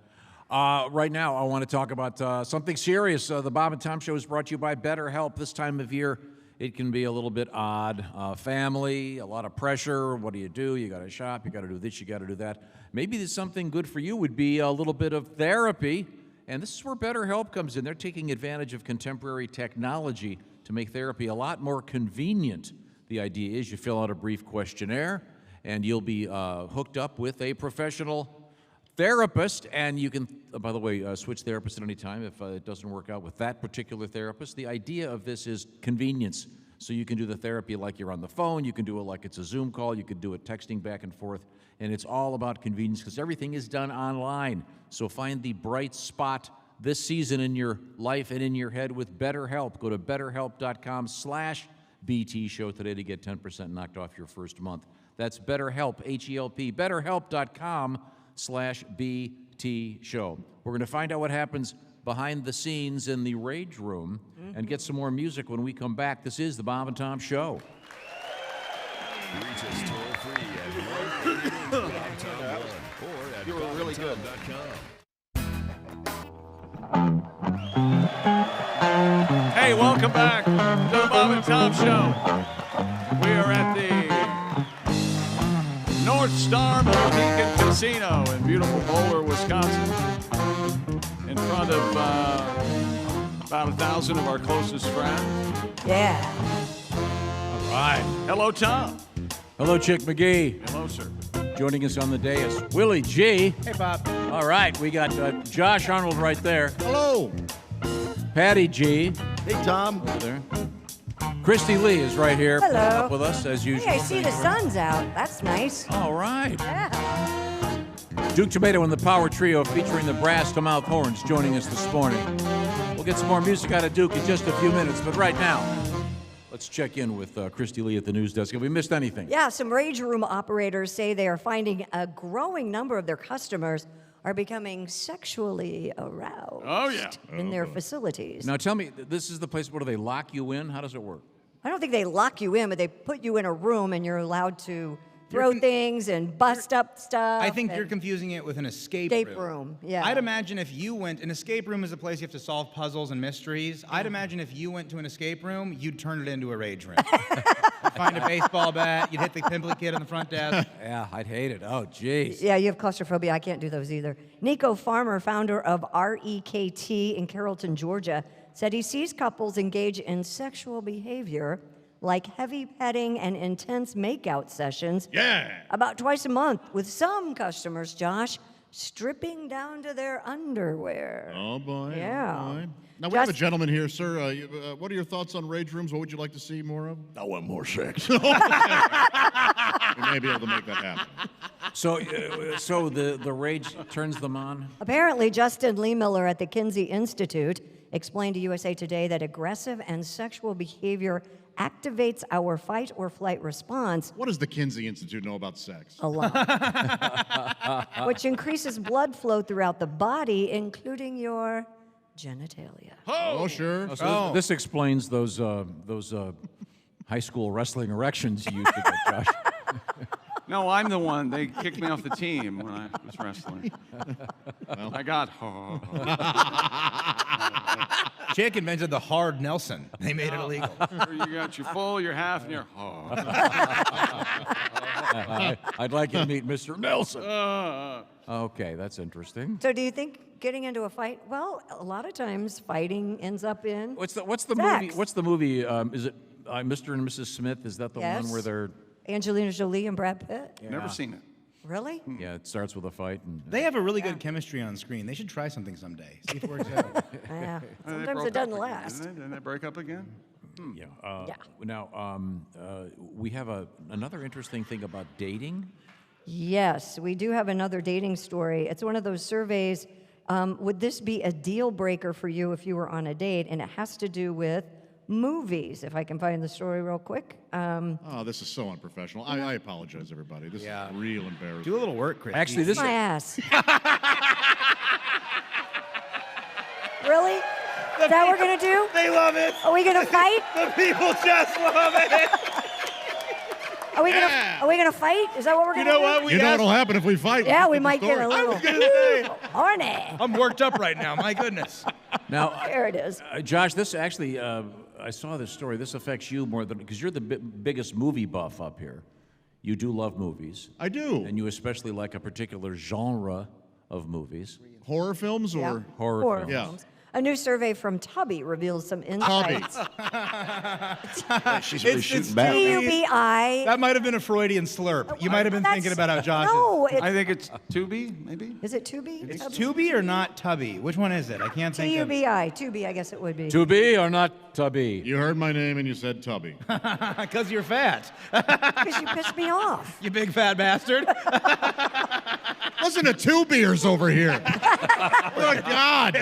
Right now, I want to talk about something serious. The Bob and Tom Show is brought to you by BetterHelp. This time of year, it can be a little bit odd. Family, a lot of pressure. What do? You got to shop. You got to do this. You got to do that. Maybe there's something good for you would be a little bit of therapy. And this is where BetterHelp comes in. They're taking advantage of contemporary technology to make therapy a lot more convenient. The idea is you fill out a brief questionnaire, and you'll be hooked up with a professional therapist. And you can, by the way, switch therapists at any time if it doesn't work out with that particular therapist. The idea of this is convenience. So you can do the therapy like you're on the phone. You can do it like it's a Zoom call. You can do it texting back and forth. And it's all about convenience because everything is done online. So find the bright spot this season in your life and in your head with BetterHelp. Go to BetterHelp.com/BT Show today to get 10% knocked off your first month. That's BetterHelp, H-E-L-P, BetterHelp.com/BT Show. We're going to find out what happens behind the scenes in the rage room and get some more music when we come back. This is the Bob and Tom Show. Reach us toll-free at 1-888-BOB-TOM-1 or at You were really good. Hey, welcome back to the Bob and Tom Show. We are at the Northstar Casino in beautiful Boulder, Wisconsin, in front of about 1,000 of our closest friends. Yeah. All right. Hello, Tom. Hello, Chick McGee. Hello, sir. Joining us on the dais, Willie G. Hey, Bob. All right, we got Josh Arnold right there. Hello. Patty G. Hey, Tom. Over there. Christy Lee is right here. Hello. Up with us as usual. Hey, I see the sun's out. That's nice. All right. Yeah. Duke Tumatoe and the Power Trio featuring the Brass to Mouth Horns joining us this morning. We'll get some more music out of Duke in just a few minutes, but right now, let's check in with Christy Lee at the news desk. Have we missed anything? Yeah, some rage room operators say they are finding a growing number of their customers are becoming sexually aroused in their facilities. Now tell me, this is the place where do they lock you in? How does it work? I don't think they lock you in, but they put you in a room and you're allowed to throw things and bust up stuff. I think you're confusing it with an escape room. Yeah. I'd imagine if you went, an escape room is a place you have to solve puzzles and mysteries. I'd imagine if you went to an escape room, you'd turn it into a rage room. You'd find a baseball bat, you'd hit the pimply kid on the front desk. Yeah, I'd hate it. Oh, jeez. Yeah, you have claustrophobia. I can't do those either. Nico Farmer, founder of REKT in Carrollton, Georgia, said he sees couples engage in sexual behavior like heavy petting and intense makeout sessions about twice a month, with some customers, Josh, stripping down to their underwear. Oh, boy. Yeah. Oh, boy. Now, we have a gentleman here, sir. What are your thoughts on rage rooms? What would you like to see more of? I want more sex. We may be able to make that happen. So the rage turns them on? Apparently, Justin Lee Miller at the Kinsey Institute explained to USA Today that aggressive and sexual behavior activates our fight or flight response. What does the Kinsey Institute know about sex? A lot. Which increases blood flow throughout the body, including your genitalia. Oh, sure. Oh, so this explains those high school wrestling erections you used to get, Josh. No, I'm the one. They kicked me off the team when I was wrestling. I got Chick invented the hard Nelson. They made it illegal. You got your full, your half, and your I'd like you to meet Mr. Nelson. Okay, that's interesting. So do you think getting into a fight? Well, a lot of times fighting ends up in What's the sex. movie? What's the movie? Is it Mr. and Mrs. Smith? Is that the Yes. one where they're? Angelina Jolie and Brad Pitt? Never seen it. Really? Yeah, it starts with a fight. And, They have a really good chemistry on screen. They should try something someday. See if it works out. Yeah. They Sometimes broke it doesn't up again, last. didn't they? Didn't they break up again? Yeah. Yeah. Now, we have another interesting thing about dating. Yes, we do have another dating story. It's one of those surveys. Would this be a deal breaker for you if you were on a date? And it has to do with movies, if I can find the story real quick. Oh, this is so unprofessional. I apologize, everybody. This is real embarrassing. Do a little work, Chris. Actually, this My ass. Really? Is that what we're going to do? They love it. Are we going to fight? The people just love it. Are we gonna fight? Is that what we're You gonna know do? what? You know what'll happen if we fight. Yeah, we Different might get a story. little horny. I'm worked up right now. My goodness. Now, There it is. Josh, this actually, I saw this story. This affects you more than because you're the biggest movie buff up here. You do love movies, I do. and you especially like a particular genre of movies. Horror films or Yeah. Horror films. Yeah. A new survey from Tubby reveals some insights. She's really It's shooting back. TUBI. That might have been a Freudian slurp. You might have been thinking about how Josh No, I think it's Tubi, maybe? is it Tubi? is. Tubi or not Tubby? Which one is it? I can't think of. TUBI. Tubi, I guess it would be. To be or not to be? You heard my name and you said Tubby. Because you're fat. Because you pissed me off. You big fat bastard. Listen to two beers over here. Good God.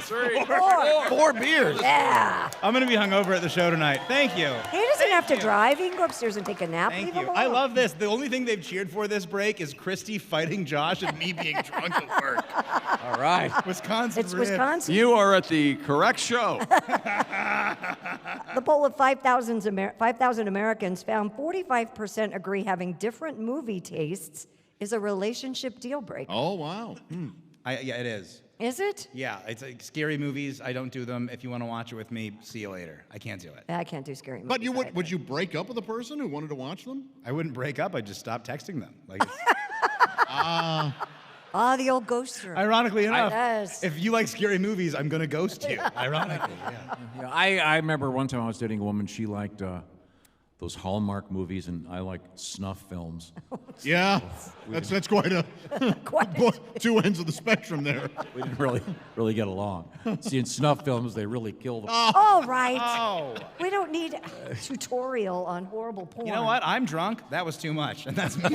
Four beers. Yeah. I'm going to be hungover at the show tonight. Thank you. He doesn't have to drive. He can go upstairs and take a nap. Thank Leave you. him I alone. love this. The only thing they've cheered for this break is Christy fighting Josh and me being drunk at work. All right. Wisconsin. It's ribs. Wisconsin. You are at the correct show. The poll of 5,000 Americans found 45% agree having different movie tastes is a relationship deal breaker. Oh, wow. Yeah, it is. Is it? Yeah, it's like scary movies. I don't do them. If you want to watch it with me, see you later. I can't do it. I can't do scary movies. But you either. would you break up with a person who wanted to watch them? I wouldn't break up. I'd just stop texting them. Like, Ah, the old ghoster. ironically enough, Yes. if you like scary movies, I'm gonna ghost you. Ironically, yeah. Yeah, I remember one time I was dating a woman. She liked those Hallmark movies, and I like snuff films. Yeah. That's quite a two ends of the spectrum there. We didn't really get along. See, in snuff films, they really kill the. All right. Oh. We don't need a tutorial on horrible porn. You know what? I'm drunk. That was too much, and that's me.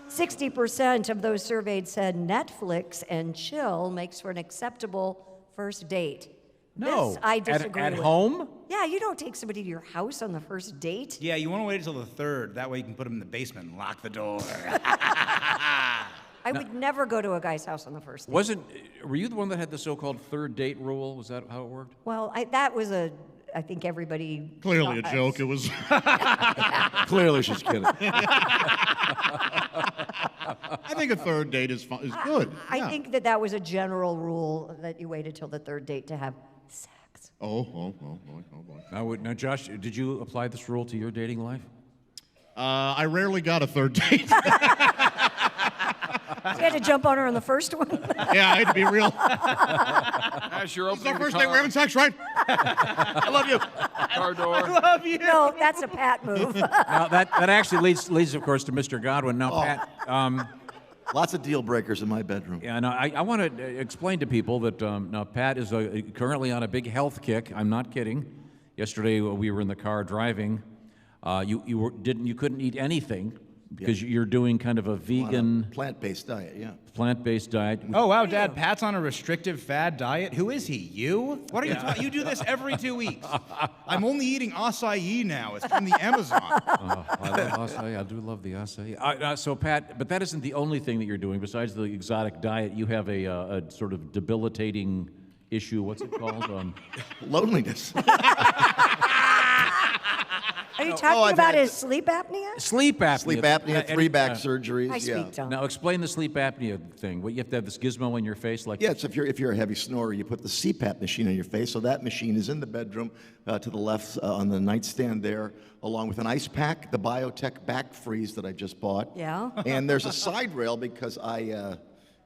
60% of those surveyed said Netflix and chill makes for an acceptable first date. No. This I disagree At with. home? Yeah, you don't take somebody to your house on the first date. Yeah, you want to wait until the third. That way you can put them in the basement and lock the door. I would never go to a guy's house on the first date. Were you the one that had the so-called third date rule? Was that how it worked? Well, I think everybody. Clearly a joke. It was. Clearly, she's kidding. I think a third date is good. I think that was a general rule that you waited till the third date to have sex. Oh boy. Now, Josh, did you apply this rule to your dating life? I rarely got a third date. You had to jump on her on the first one. Yeah, I had to be real. As you're It's opening our the first date. We're having sex, right? I love you. car door. Love you. No, that's a Pat move. Now, that actually leads, of course, to Mr. Godwin. Now, Pat, Lots of deal breakers in my bedroom. yeah, now, I want to explain to people that now Pat is currently on a big health kick. I'm not kidding. Yesterday we were in the car driving. You couldn't eat anything because you're doing kind of a vegan Plant-based diet, yeah. plant-based diet. Oh, wow, Dad, Pat's on a restrictive fad diet. Who is he? You? What are you talking? You do this every 2 weeks. I'm only eating acai now. It's from the Amazon. I love acai. I do love the acai. So, Pat, but that isn't the only thing that you're doing. Besides the exotic diet, you have a sort of debilitating issue. What's it called? Loneliness. Are you talking about his sleep apnea? Sleep apnea. Sleep apnea, 3 back surgeries. Hi, yeah. sweet Tom. Now explain the sleep apnea thing. What, you have to have this gizmo in your face, like Yeah, it's if you're a heavy snorer, you put the CPAP machine on your face. So that machine is in the bedroom to the left on the nightstand there, along with an ice pack, the Biotech back freeze that I just bought. Yeah. And there's a side rail because I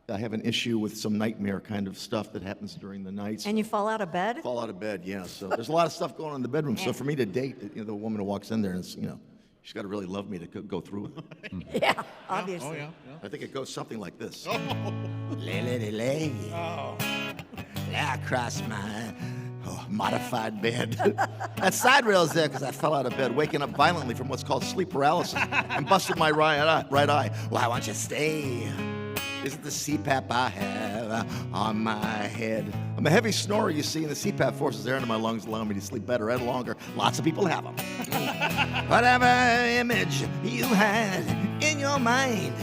have an issue with some nightmare kind of stuff that happens during the night. And you fall out of bed? Fall out of bed, yeah. So there's a lot of stuff going on in the bedroom. So for me to date, the woman who walks in there, and she's got to really love me to go through it. Yeah, obviously. Oh, yeah. I think it goes something like this. Oh. Oh. Across my modified bed. That side rail is there because I fell out of bed, waking up violently from what's called sleep paralysis and busted my right eye. Why won't you stay? Is it the CPAP I have on my head? I'm a heavy snorer, you see, and the CPAP forces air into my lungs, allowing me to sleep better and longer. Lots of people have them. Whatever image you had in your mind,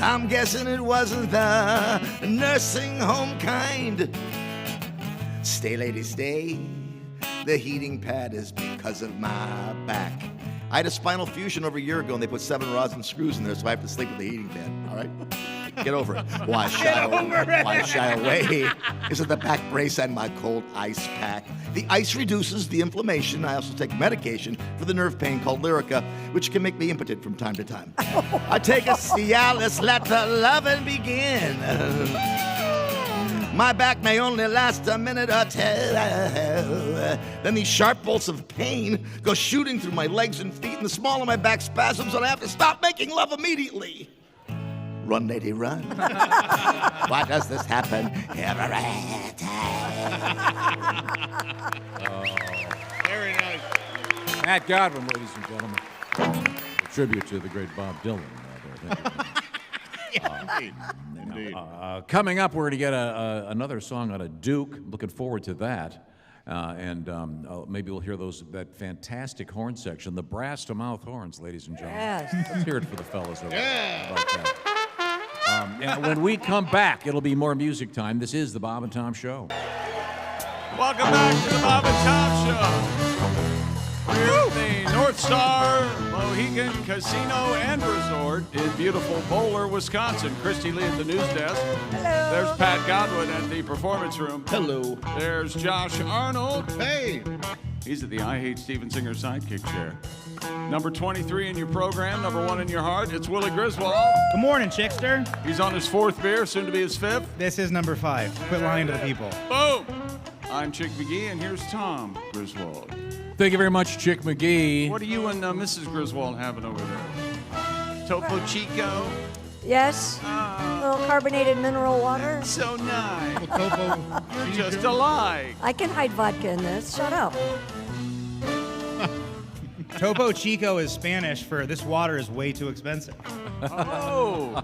I'm guessing it wasn't the nursing home kind. Stay, lady, stay. The heating pad is because of my back. I had a spinal fusion over a year ago, and they put 7 rods and screws in there, so I have to sleep with the heating pad. All right? Get over it. Why shy away? Is it the back brace and my cold ice pack? The ice reduces the inflammation. I also take medication for the nerve pain called Lyrica, which can make me impotent from time to time. I take a Cialis, let the loving begin. My back may only last a minute or two. Then these sharp bolts of pain go shooting through my legs and feet, and the small of my back spasms, and I have to stop making love immediately. Run, lady, run. Why does this happen every time? Very nice. Matt Godwin, ladies and gentlemen. A tribute to the great Bob Dylan. Indeed. Coming up, we're going to get another song out of Duke. Looking forward to that. Maybe we'll hear that fantastic horn section, the brass to mouth horns, ladies and gentlemen. Yes. Let's hear it for the fellas over there. How about that? And when we come back, it'll be more music time. This is the Bob and Tom Show. Welcome back to the Bob and Tom Show. We're at the Northstar Mohegan Casino and Resort in beautiful Bowler, Wisconsin. Christy Lee at the news desk. Hello. There's Pat Godwin at the performance room. Hello. There's Josh Arnold. Hey. He's at the I Hate Steven Singer sidekick chair. Number 23 in your program, number 1 in your heart, it's Willie Griswold. Good morning, Chickster. He's on his 4th beer, soon to be his 5th. This is number 5. Quit lying to the people. Boom! I'm Chick McGee, and here's Tom Griswold. Thank you very much, Chick McGee. What are you and Mrs. Griswold having over there? Topo Chico? Yes. A little carbonated mineral water. So nice. Topo. You're just alike. I can hide vodka in this. Shut up. Topo Chico is Spanish for this water is way too expensive. Oh.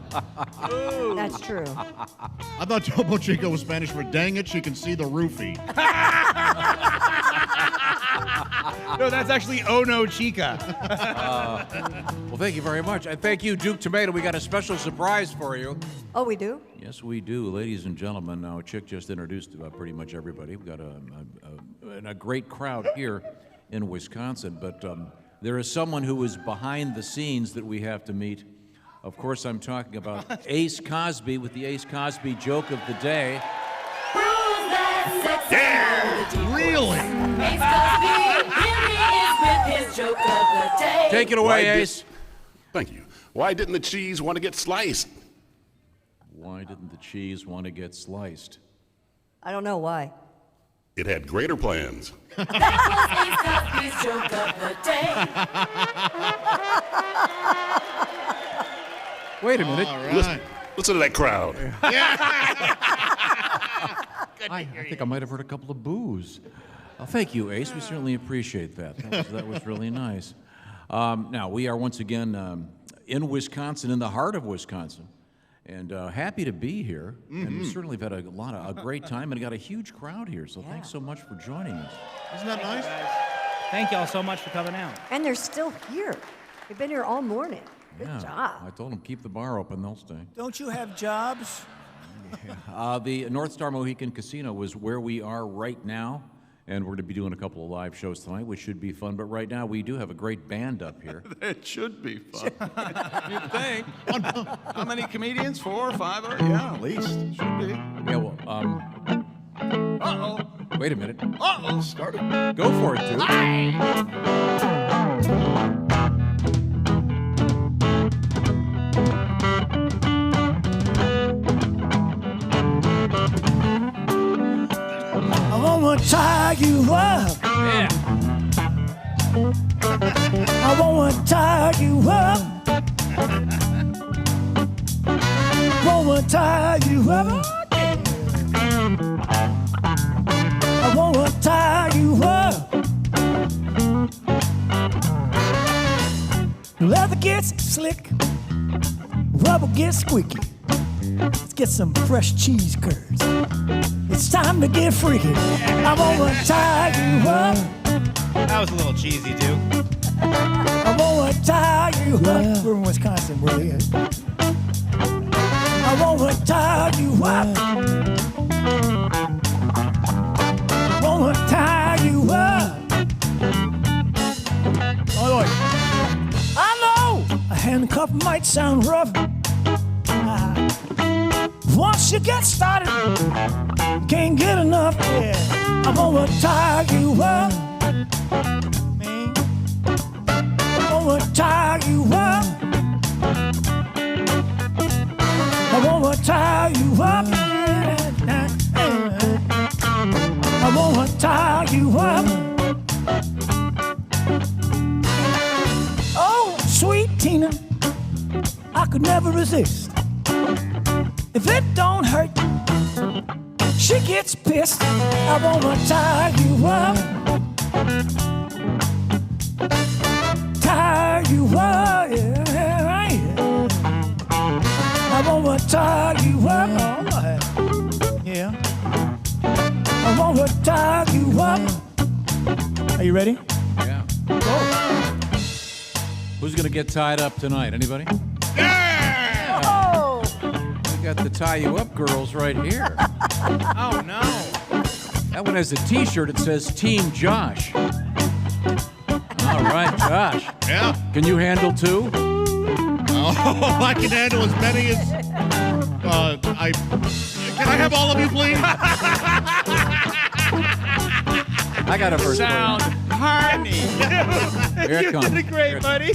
Ooh. That's true. I thought Topo Chico was Spanish for dang it, she can see the roofie. No, that's actually Oh No Chica. Well, thank you very much. And thank you, Duke Tomato. We got a special surprise for you. Oh, we do? Yes, we do. Ladies and gentlemen, now Chick just introduced pretty much everybody. We've got a great crowd here in Wisconsin, but there is someone who is behind the scenes that we have to meet. Of course, I'm talking about Ace Cosby with the Ace Cosby joke of the day. Really? Ace Cosby, here he is with his joke of the day. Take it away, Ace. Thank you. Why didn't the cheese want to get sliced? Why didn't the cheese want to get sliced? I don't know why. It had greater plans. That was Ace Cosby's joke of the day. Wait a minute. All right. Listen to that crowd. I think I might have heard a couple of boos. Thank you, Ace. We certainly appreciate that. That was really nice. Now, we are once again in Wisconsin, in the heart of Wisconsin, and happy to be here. And we certainly have had a great time and got a huge crowd here. So thanks so much for joining us. Isn't that nice? Thank y'all so much for coming out. And they're still here. They've been here all morning. Good job. I told them keep the bar open, they'll stay. Don't you have jobs? The Northstar Mohegan Casino is where we are right now, And we're going to be doing a couple of live shows tonight, which should be fun. But right now, we do have a great band up here. It should be fun. You'd think. How many comedians? 4 or 5? Yeah, at least. Should be. Yeah, well, Uh-oh. wait a minute. Uh-oh. Started. Go for it, dude. I wanna tie you up. Yeah. I wanna tie you up. Wanna tie you up. I wanna tie you up. Leather gets slick, rubber gets squeaky. Let's get some fresh cheese curds. It's time to get freaky. I wanna tie you up. That was a little cheesy, Duke. I wanna tie you up. We're in Wisconsin, where we at? I wanna tie you up. I wanna tie you up. Oh, Lord. I know a handcuff might sound rough. Once you get started, you can't get enough. Yeah, I'm gonna tie you up. Man, I'm gonna tie you up. I'm gonna tie you up. I'm gonna tie you up. Oh, sweet Tina, I could never resist. If it don't hurt, she gets pissed. I wanna tie you up. Tie you up, yeah, right. I wanna tie you up. Yeah. I wanna tie you up. Are you ready? Yeah. Go. Who's going to get tied up tonight? Anybody? Oh! We got the tie you up girls right here. Oh, no. That one has a t-shirt. It says Team Josh. All right, Josh. Yeah. Can you handle 2? Oh, I can handle as many as. Can I have all of you, please? I got a verse. Sound hardy. Here it comes. You did great, buddy.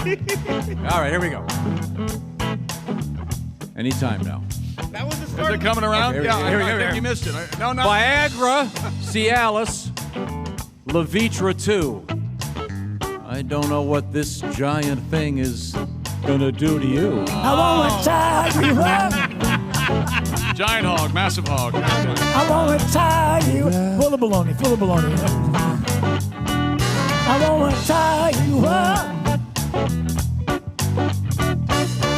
All right, here we go. Anytime now. That was the Is start. it coming around? Okay, Yeah, here, I here, think here. you missed it. No, no. Viagra, Cialis, Levitra 2. I don't know what this giant thing is gonna do to you. I wanna tie you up. Giant hog, massive hog. I wanna tie you up. Full of baloney, full of baloney. I wanna tie you up.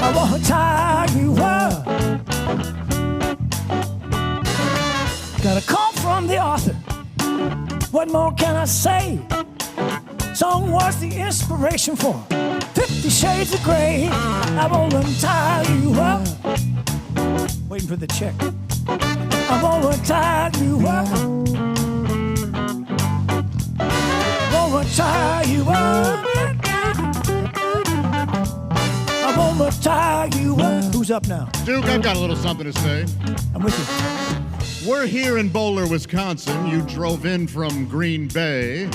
I wanna tie you up. Got a call from the author. What more can I say? Song was the inspiration for 50 Shades of Grey. I wanna tie you up. Waiting for the check. I wanna tie you up. I wanna tie you up. I wanna tie you up. Who's up now? Duke, I've got a little something to say. I'm with you. We're here in Boulder, Wisconsin. You drove in from Green Bay.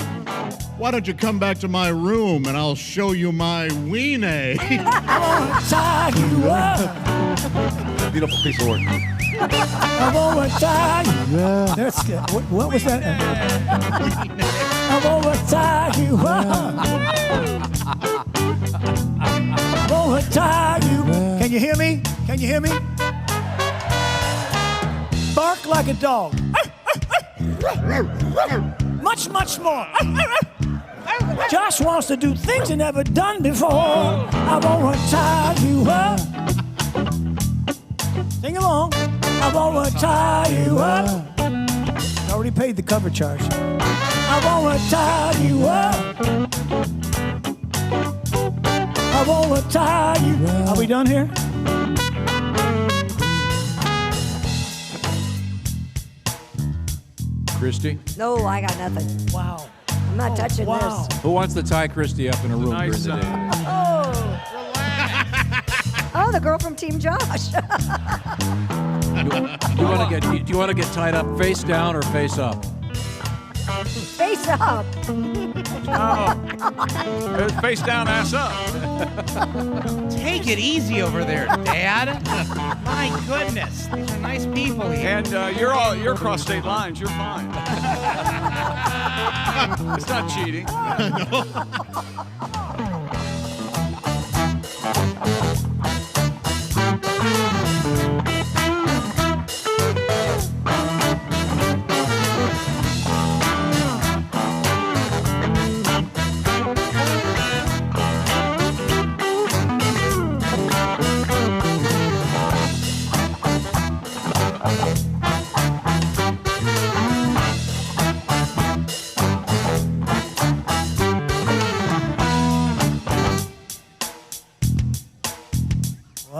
Why don't you come back to my room and I'll show you my weenie? I wanna tie you up. Beautiful piece of work. I wanna tie you up. That's good. What was that? I wanna tie you up. I wanna tie you. Can you hear me? Can you hear me? Bark like a dog. Much, much more. Josh wants to do things he never done before. I wanna tie you up. Sing along. I wanna tie you up. I already paid the cover charge. I wanna tie you up. I wanna tie you. Are we done here? Christy? No, I got nothing. Wow. I'm not touching wow. this. Who wants to tie Christy up in a room Nice, during the day? Oh, the girl from Team Josh. Do you want to get tied up face down or face up? Face up. Face down, ass up. Take it easy over there, Dad. My goodness, these are nice people here. And you're across state lines. You're fine. It's not cheating.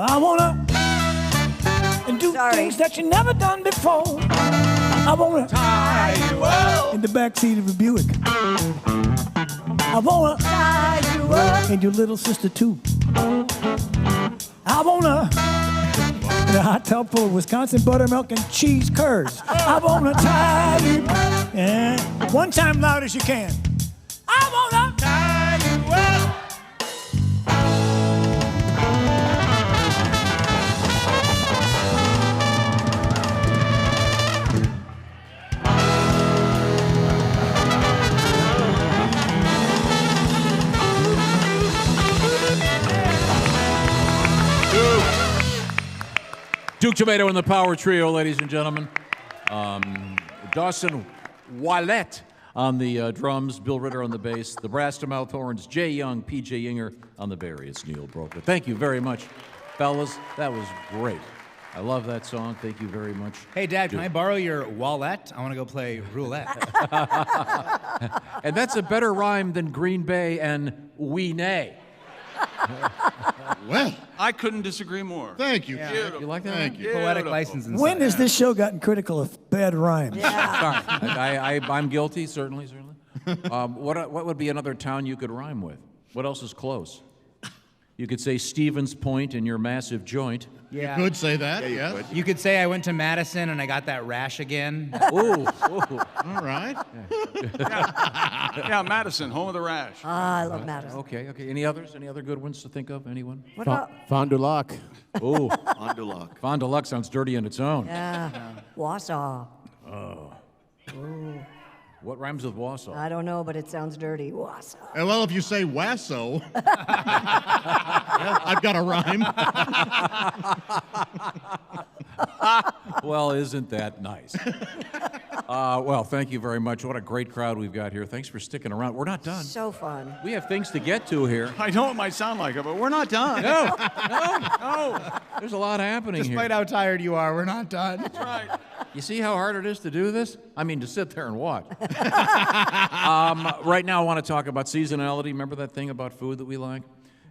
I wanna do things that you never done before. I wanna tie you up in the backseat of a Buick. I wanna tie you up and your little sister too. I wanna in a hot tub full of Wisconsin buttermilk and cheese curds. I wanna tie you and one time loud as you can. I wanna tie you up. Duke Tomato and the Power Trio, ladies and gentlemen. Dawson Wallette on the drums, Bill Ritter on the bass, the brass to mouth horns, Jay Young, P.J. Yinger on the various Neil Broker. Thank you very much, fellas. That was great. I love that song. Thank you very much. Hey, Dad, can I borrow your wallet? I want to go play roulette. And that's a better rhyme than Green Bay and we nay. Well, I couldn't disagree more. thank you. You like that? Thank you. Poetic license and When has this show gotten critical of bad rhymes? Sorry. I'm guilty, certainly. What would be another town you could rhyme with? What else is close? You could say Stevens Point in your massive joint. Yeah. Could say that, yes. You could say I went to Madison and I got that rash again. Ooh. All right. Yeah, Madison, home of the rash. Ah, I love Madison. Okay. Any others? Any other good ones to think of? Anyone? What about? Fond du lac. Ooh. On to luck. Fond du Lac sounds dirty on its own. Yeah. Wausau. What rhymes with Wausau? I don't know, but it sounds dirty. Wausau. Well, if you say Wasso, I've got a rhyme. Well, isn't that nice? Well, thank you very much. What a great crowd we've got here. Thanks for sticking around. We're not done. So fun. We have things to get to here. I know it might sound like it, but we're not done. No. There's a lot happening Despite here. how tired you are, we're not done. That's right. You see how hard it is to do this? I mean, to sit there and watch. Right now, I want to talk about seasonality. Remember that thing about food that we like?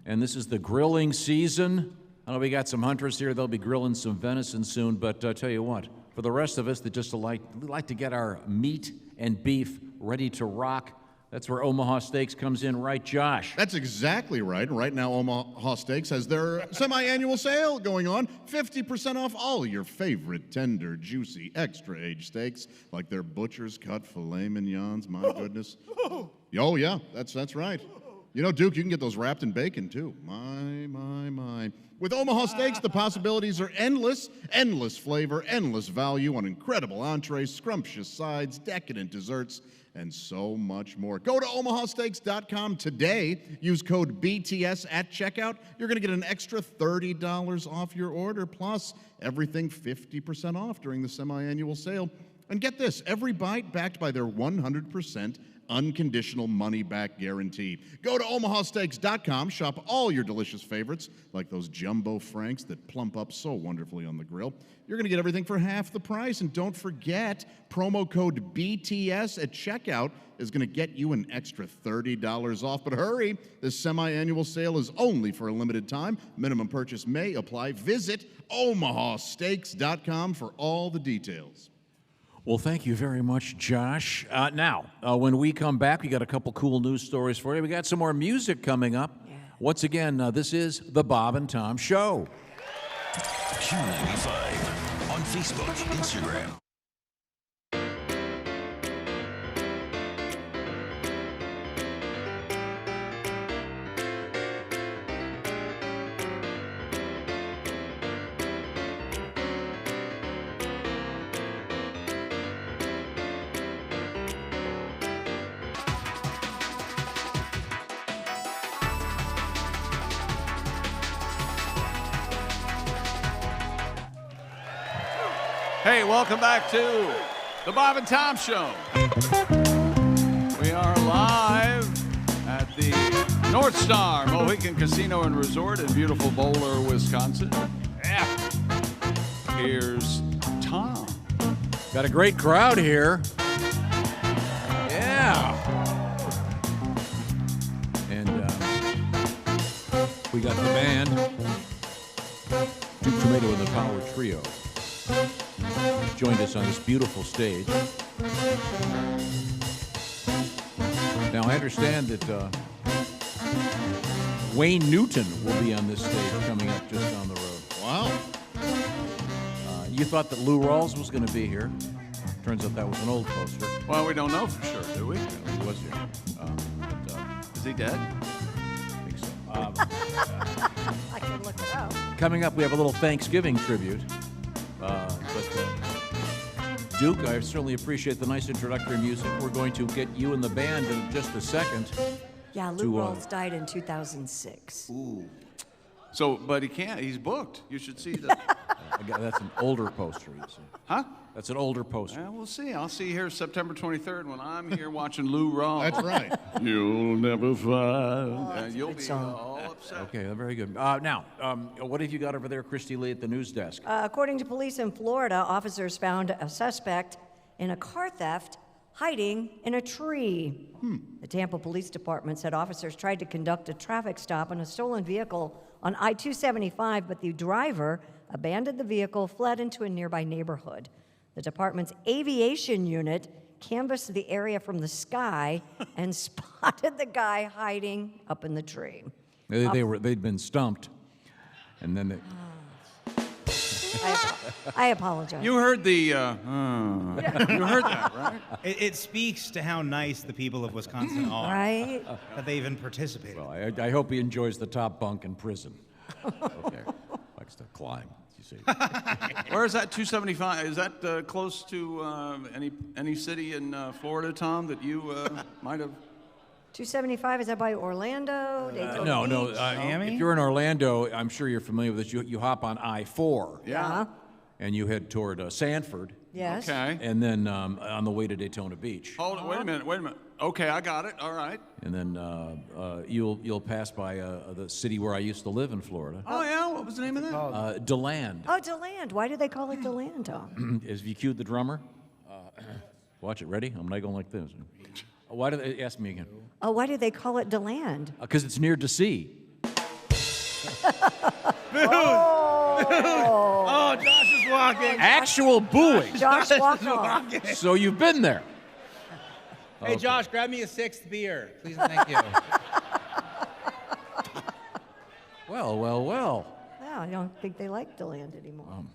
And this is the grilling season. I know we got some hunters here. They'll be grilling some venison soon. But I'll tell you what, for the rest of us that just like to get our meat and beef ready to rock, that's where Omaha Steaks comes in, right, Josh? That's exactly right. Right now, Omaha Steaks has their semi-annual sale going on. 50% off all your favorite tender, juicy, extra-aged steaks, like their butcher's cut filet mignons. My goodness. Oh, yeah, that's right. You know, Duke, you can get those wrapped in bacon, too. My. With Omaha Steaks, the possibilities are endless. Endless flavor, endless value on incredible entrees, scrumptious sides, decadent desserts, and so much more. Go to omahasteaks.com today. Use code BTS at checkout. You're going to get an extra $30 off your order, plus everything 50% off during the semi-annual sale. And get this, every bite backed by their 100% unconditional money-back guarantee. Go to omahasteaks.com, shop all your delicious favorites, like those jumbo franks that plump up so wonderfully on the grill. You're going to get everything for half the price, and don't forget, promo code BTS at checkout is going to get you an extra $30 off. But hurry, this semi-annual sale is only for a limited time. Minimum purchase may apply. Visit omahasteaks.com for all the details. Well, thank you very much, Josh. Now, when we come back, we got a couple cool news stories for you. We got some more music coming up. Yeah. Once again, this is the Bob and Tom Show. Q95 on Facebook, Instagram. Hey, welcome back to the Bob and Tom Show. We are live at the Northstar Mohican Casino and Resort in beautiful Bowler, Wisconsin. Yeah. Here's Tom. Got a great crowd here. Yeah. And we got the band, Tumatoe and the Power Trio. Joined us on this beautiful stage. Now, I understand that Wayne Newton will be on this stage coming up just down the road. Wow. You thought that Lou Rawls was going to be here. Turns out that was an old poster. Well, we don't know for sure, do we? Yeah, he was here. Is he dead? I think so. I can look it up. Coming up, we have a little Thanksgiving tribute. Duke, I certainly appreciate the nice introductory music. We're going to get you in the band in just a second. Yeah, Lou Rawls died in 2006. Ooh. So, but he can't. He's booked. You should see that. That's an older poster, you see. Huh? That's an older poster. Yeah, we'll see. I'll see you here September 23rd when I'm here watching Lou Rawls. That's right. You'll never find. You'll be all upset. Okay, very good. Now, what have you got over there, Christy Lee, at the news desk? According to police in Florida, officers found a suspect in a car theft hiding in a tree. The Tampa Police Department said officers tried to conduct a traffic stop on a stolen vehicle on I-275, but the driver abandoned the vehicle, fled into a nearby neighborhood. The department's aviation unit canvassed the area from the sky and spotted the guy hiding up in the tree. They'd been stumped, and then they... I apologize. You heard the, you heard that, right? It speaks to how nice the people of Wisconsin are. Right? That they even participated. Well, I hope he enjoys the top bunk in prison. Okay. Likes to climb, you see. Where is that 275? Is that close to any city in Florida, Tom, that you might have? 275, is that by Orlando? Daytona No. Beach? Miami? If you're in Orlando, I'm sure you're familiar with this. You hop on I-4. Yeah. And you head toward Sanford. Yes. Okay. And then on the way to Daytona Beach. Hold on, wait a minute. Okay, I got it. All right. And then you'll pass by the city where I used to live in Florida. Oh, yeah? What was the name of that? DeLand. Oh, DeLand. Why do they call it DeLand, Tom? Have you cued the drummer? Watch it. Ready? I'm not going like this. Why do they ask me again? Oh, why do they call it DeLand? Because it's near to sea. Oh, Josh is walking. Actual booing. Josh walked off. So you've been there. Hey, Josh, grab me a sixth beer. Please and thank you. Well. No, I don't think they like DeLand anymore.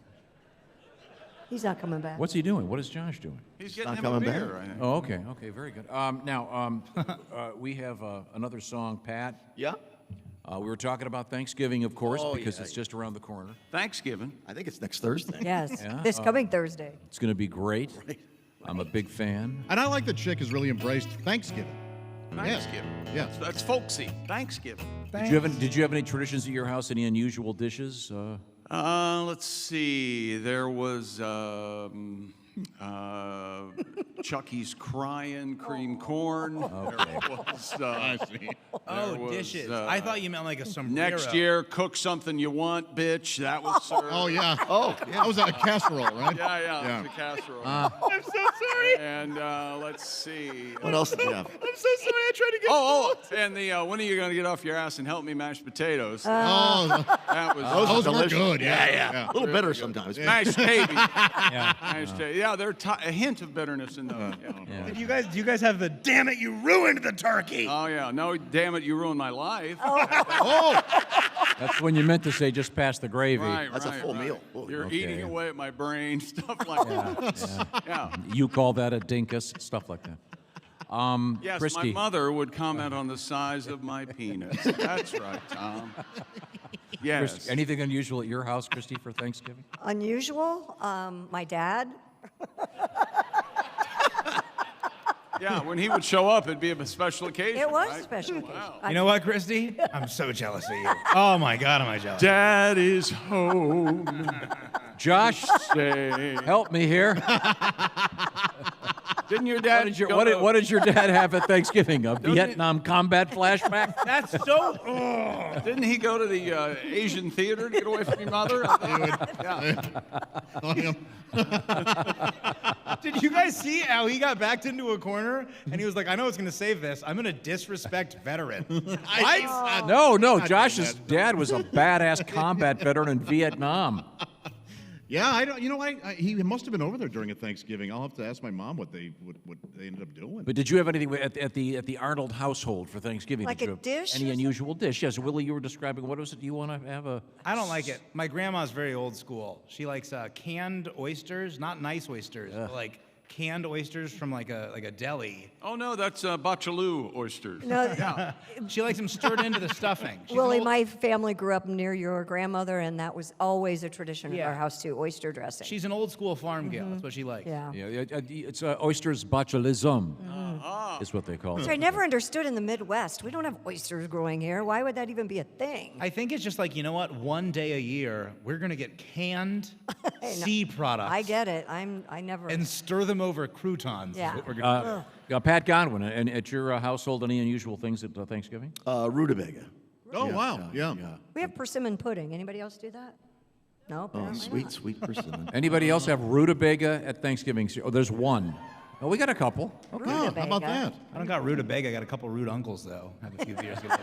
He's not coming back. What's he doing? What is Josh doing? He's getting him a beer, I think. Oh, okay, very good. Now, we have another song, Pat. Yeah? We were talking about Thanksgiving, of course, because it's just around the corner. Thanksgiving. I think it's next Thursday. Yes, Yeah? this coming Thursday. It's going to be great. I'm a big fan. And I like that Chick has really embraced Thanksgiving. Thanksgiving. Yeah. That's folksy. Thanksgiving. Did you have any traditions at your house? Any unusual dishes? Let's see. There was Chucky's crying cream corn. Okay. There was, dishes. I thought you meant like a sombrero. Next year, cook something you want, bitch. That was served. Oh, yeah. That was a casserole, right? Yeah. It's a casserole. I'm so sorry. And let's see. What else did you have? I'm so sorry. I tried to get. And the when are you going to get off your ass and help me mash potatoes? Those That was are were delicious. good. Yeah. A little bitter sometimes. mashed baby. Mashed baby. yeah, there's a hint of bitterness in those. Do you guys have the damn it, you ruined the turkey? Oh, yeah. No, damn it, you ruined my life. That's when you meant to say just pass the gravy. Right, That's a full meal. You're Okay. eating away at my brain, stuff like that. Yeah. You call that a dinkus, stuff like that. Yes, Christy. my mother would comment on the size of my penis. That's right, Tom. Yes. Christy, anything unusual at your house, Christy, for Thanksgiving? Unusual? My dad. Yeah, when he would show up, it'd be a special occasion. It was right? a special occasion. Wow. You know what, Christy? I'm so jealous of you. Oh my God, am I jealous? Dad is home. Josh, Say. help me here. Didn't your dad? What did your dad have at Thanksgiving? A Vietnam combat flashback? That's so. Didn't he go to the Asian theater to get away from your mother? Did you guys see how he got backed into a corner and he was like, I know it's going to save this. I'm going to disrespect veteran. No. Josh's dad was a badass combat veteran in Vietnam. Yeah, I don't. You know, he must have been over there during a Thanksgiving. I'll have to ask my mom what they ended up doing. But did you have anything at the Arnold household for Thanksgiving? Like Did you a have dish Any or unusual dish? Yes, Willie, you were describing. What was it? Do you want to have a? I don't like it. My grandma's very old school. She likes canned oysters, not nice oysters, but like canned oysters from like a deli. Oh no, that's Bacalhau oysters. No, She likes them stirred into the stuffing. She's Willie, an old- my family grew up near your grandmother, and that was always a tradition at Yeah. our house too. Oyster dressing. She's an old school farm gal. That's what she likes. yeah. Yeah, it's oysters botulism, is what they call it. So I never understood in the Midwest. We don't have oysters growing here. Why would that even be a thing? I think it's just like, you know what? One day a year, we're going to get canned sea products. I get it. I never. And stir them over croutons. Yeah. Is what we're gonna do. Pat Godwin, and at your household, any unusual things at Thanksgiving? Rutabaga. Oh, wow. Yeah. we have persimmon pudding. Anybody else do that? No. apparently not. Sweet persimmon. Anybody else have rutabaga at Thanksgiving? Oh, there's one. Oh, we got a couple. Okay. Oh, how about that? I don't got rutabaga. I got a couple root uncles, though. I have a few years ago.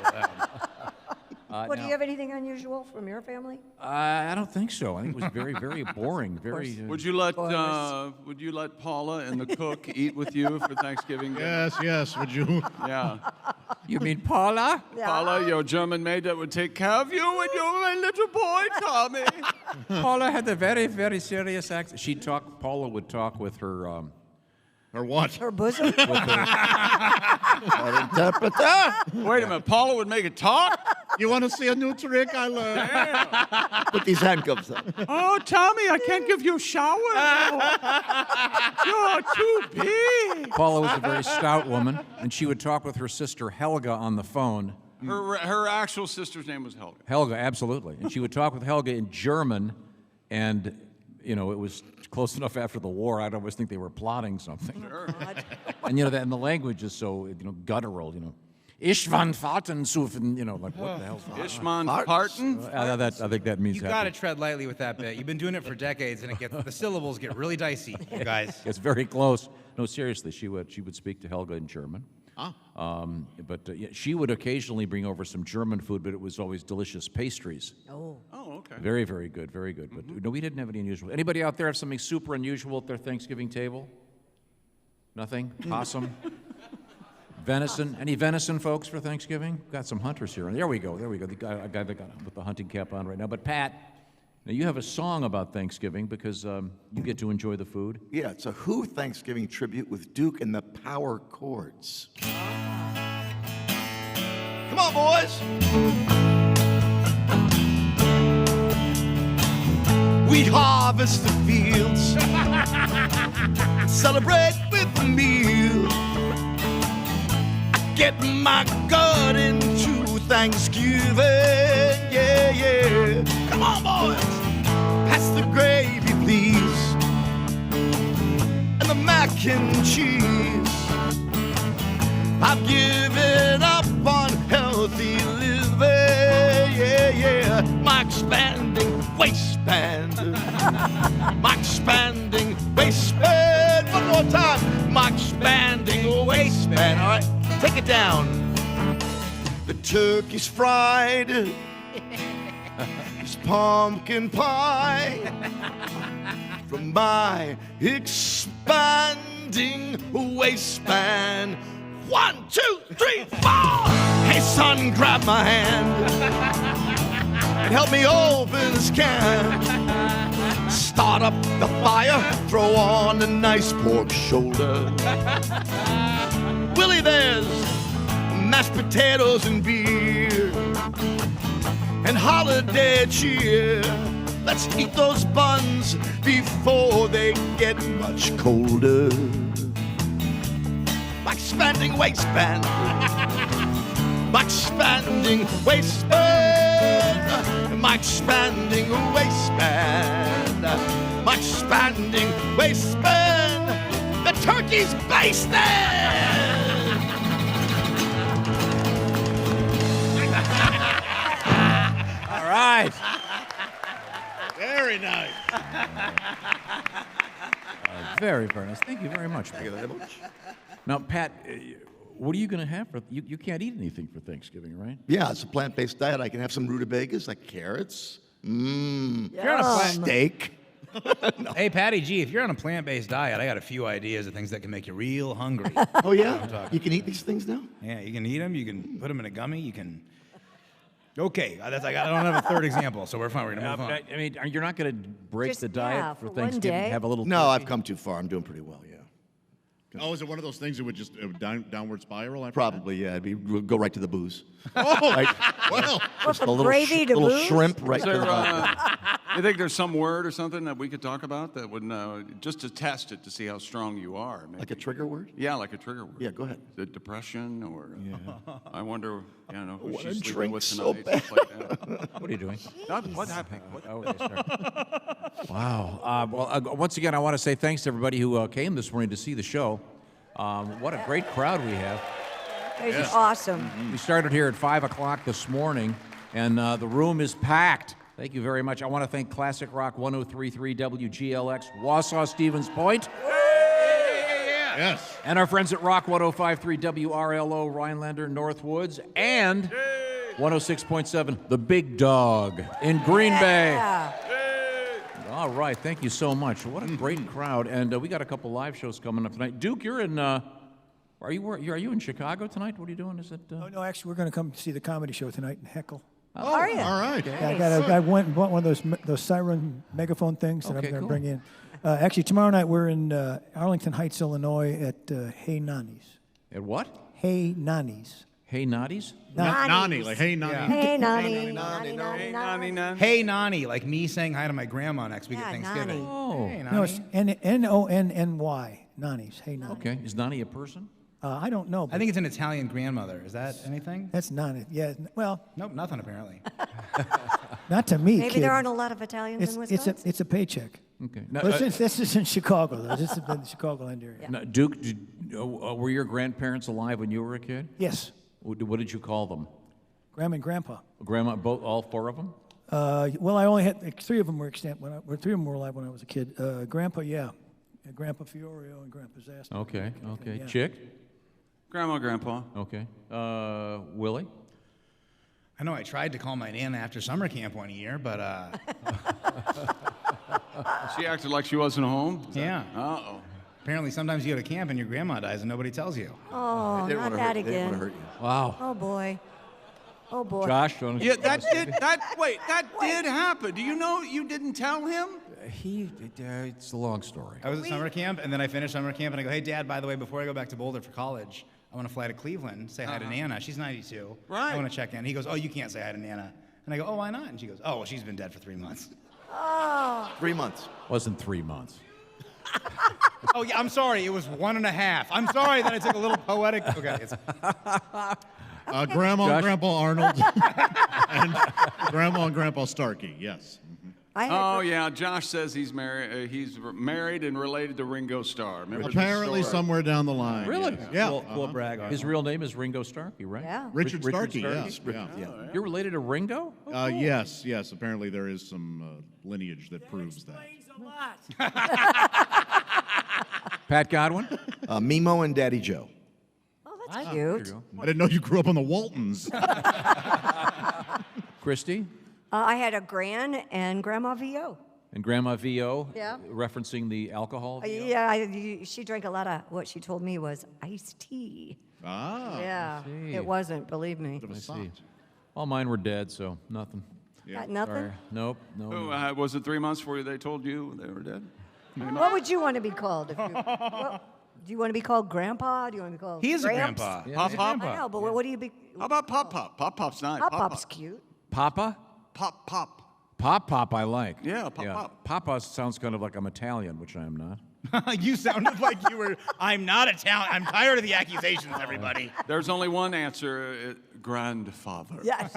What, do you have anything unusual from your family? I don't think so. I think it was very, very boring. Very. Would you let Paula and the cook eat with you for Thanksgiving dinner? Yes. Would you? Yeah. You mean Paula? Paula, your German maid that would take care of you when you were a little boy, Tommy. Paula had a very, very serious accent. Paula would talk with her. Or what? Her bosom? Wait a minute, Paula would make it talk? You want to see a new trick I learned? Put these handcuffs on. Oh, Tommy, I can't give you a shower. You're too big. Paula was a very stout woman, and she would talk with her sister Helga on the phone. Her actual sister's name was Helga. Helga, absolutely. And she would talk with Helga in German, and, it was close enough after the war, I'd always think they were plotting something. And, and the language is so, guttural, Ich van Fahrten sufen, like, what the hell's that? Ishman Parton? I think that means You got to tread lightly with that bit. You've been doing it for decades, and the syllables get really dicey, you guys. It's very close. No, seriously, she would speak to Helga in German. She would occasionally bring over some German food, but it was always delicious pastries. Oh, okay. Very, very good, very good. But no, we didn't have any unusual. Anybody out there have something super unusual at their Thanksgiving table? Nothing? Possum? Venison? Any venison, folks, for Thanksgiving? Got some hunters here. There we go. The guy that got with the hunting cap on right now. But Pat, now you have a song about Thanksgiving because you get to enjoy the food. Yeah, it's a Who Thanksgiving tribute with Duke and the Power Chords. Come on, boys. We harvest the fields, celebrate with a meal. I get my gut into Thanksgiving, yeah. Come on, boys. Pass the gravy, please, and the mac and cheese. I've given up on healthy living, yeah. My expanding waistband, my expanding waistband. One more time, my expanding waistband. All right, take it down. The turkey's fried. There's pumpkin pie. from my expanding waistband. 1, 2, 3, 4. Hey, son, grab my hand and help me open this can. Start up the fire, throw on a nice pork shoulder. Willie, there's mashed potatoes and beer and holiday cheer. Let's eat those buns before they get much colder. My expanding waistband, my expanding waistband, my expanding waistband, my expanding waistband. The turkey's basted. All right. Very nice. Very, very nice. Thank you very much. Thank you very much. Now, Pat, what are you going to have for? You can't eat anything for Thanksgiving, right? Yeah, it's a plant-based diet. I can have some rutabagas, like carrots. If you're on a plant- Steak. No. Hey, Patty G, if you're on a plant-based diet, I got a few ideas of things that can make you real hungry. Oh, yeah? You can eat these things now? Yeah, you can eat them. You can put them in a gummy. You can. Okay, I don't have a third example, so we're fine. We're gonna move on. I mean, you're not going to break Just- the diet yeah, for for one Thanksgiving? day. Have a little. No, turkey? I've come too far. I'm doing pretty well, yeah. Oh, is it one of those things that would just downward spiral? After Probably, yeah. We'll go right to the booze. Oh, Right? well. Just a from little, gravy to little booze? shrimp right Is to there, the bottom. you think there's some word or something that we could talk about that would, just to test it to see how strong you are? Maybe. Like a trigger word? Yeah, like a trigger word. Yeah, go ahead. The depression or, I wonder, who wanna she's sleeping drink with so tonight. stuff like that. What are you doing? What happened? Oh, okay, sorry. Wow. Once again, I want to say thanks to everybody who came this morning to see the show. What a great crowd we have. It's awesome. We started here at 5 o'clock this morning, and the room is packed. Thank you very much. I want to thank Classic Rock 103.3 WGLX, Wausau, Stevens Point. Yes. And our friends at Rock 105.3 WRLO, Rhinelander, Northwoods, and 106.7 The Big Dog in Green Bay. All right, thank you so much. What a great crowd, and we got a couple live shows coming up tonight. Duke, you're in. Are you in Chicago tonight? What are you doing? Is it? Oh, no, actually, we're going to come see the comedy show tonight in Heckle. Oh, are you? All right. Yeah, I went and bought one of those siren megaphone things that I'm Okay, going to cool. bring in. Actually, tomorrow night we're in Arlington Heights, Illinois at Hey Nani's. At what? Hey Nani's. Hey, Noddies? Nani, like, hey, Nani. Hey, Nani. Hey, Nani, Nani. Hey, Nani, like me saying hi to my grandma next week Yeah, at Thanksgiving. Nani. Oh, Hey, Nani. No, it's Nonny. Nani's. Hey, Nani. okay. Is Nani a person? I don't know. I think it's an Italian grandmother. Is that anything? That's Nani. Yeah, well, Nope, nothing apparently. not to me, Maybe kid. there aren't a lot of Italians in Wisconsin. It's a paycheck. Okay. Now, But this is in Chicago, though. This is in the Chicagoland area. now, Duke, were your grandparents alive when you were a kid? Yes, What did you call them? Grandma and Grandpa. Grandma, all four of them? Well, I only had three of them were extant. Three of them were alive when I was a kid. Grandpa, yeah, Grandpa Fiorio and Grandpa Zasta. Okay. Yeah. Chick? Grandma, Grandpa. Okay. Willie? I know I tried to call my Nana after summer camp one year, but She acted like she wasn't home? yeah. Uh-oh. Apparently sometimes you go to camp and your grandma dies and nobody tells you. Oh, They didn't not wanna that hurt- they didn't wanna again. hurt you. Wow. Oh, boy. Oh, boy. Josh? Yeah, that did happen. Do you know you didn't tell him? It's a long story. I was at summer camp, and then I finished summer camp, and I go, hey, Dad, by the way, before I go back to Boulder for college, I want to fly to Cleveland, say hi to Nana. She's 92. Right. I want to check in. He goes, oh, you can't say hi to Nana. And I go, oh, why not? And she goes, oh, well, she's been dead for 3 months. Oh. 3 months. Wasn't 3 months. Oh, yeah, I'm sorry. It was 1.5. I'm sorry that I took a little poetic. Okay. Grandma Josh? and Grandpa Arnold and Grandma and Grandpa Starkey, yes. Oh, yeah. Josh says he's married and related to Ringo Starr. Remember this Apparently story? somewhere down the line. Really? yes. Yeah. We'll brag on His real name is Ringo Starkey, right? Yeah. Richard Starkey, Starkey? yes. Yeah. You're related to Ringo? Yes. Apparently there is some lineage that proves that. Pat Godwin? Mimo and Daddy Joe. Oh, that's cute. I didn't know you grew up on the Waltons. Christy? I had a gran and Grandma VO. And Grandma VO, Yeah. referencing the alcohol. VO? Yeah, she drank a lot of what she told me was iced tea. Ah. Yeah, see. it wasn't, believe me. Bit of a I see. soft. All mine were dead, so nothing. Got nothing? Sorry. Nope. No. Oh, was it 3 months before they told you they were dead? What would you want to be called? Do you want to be called Grandpa? Do you want to be called He is a Gramps? grandpa. Yeah. Pop Pop? I know, but what do you be? How about Pop Pop? Pop Pop's nice. Pop Pop's cute. Papa? Pop Pop. Pop I like. Yeah, Pop. Papa sounds kind of like I'm Italian, which I am not. You sounded like you were. I'm not Italian. I'm tired of the accusations, everybody. There's only one answer, grandfather. Yes.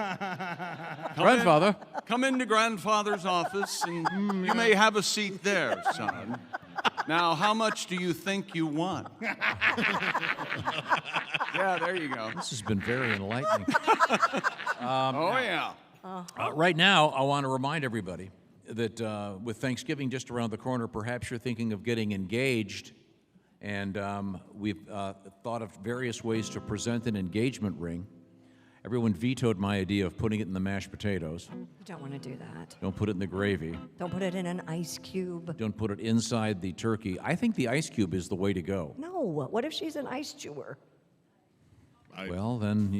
Grandfather? Come into grandfather's office and you may have a seat there, son. Now, how much do you think you want? Yeah, there you go. This has been very enlightening. Oh, yeah. Right now, I want to remind everybody that with Thanksgiving just around the corner, perhaps you're thinking of getting engaged, and we've thought of various ways to present an engagement ring. Everyone vetoed my idea of putting it in the mashed potatoes. You don't want to do that. Don't put it in the gravy. Don't put it in an ice cube. Don't put it inside the turkey. I think the ice cube is the way to go. No. What if she's an ice chewer? Well, then,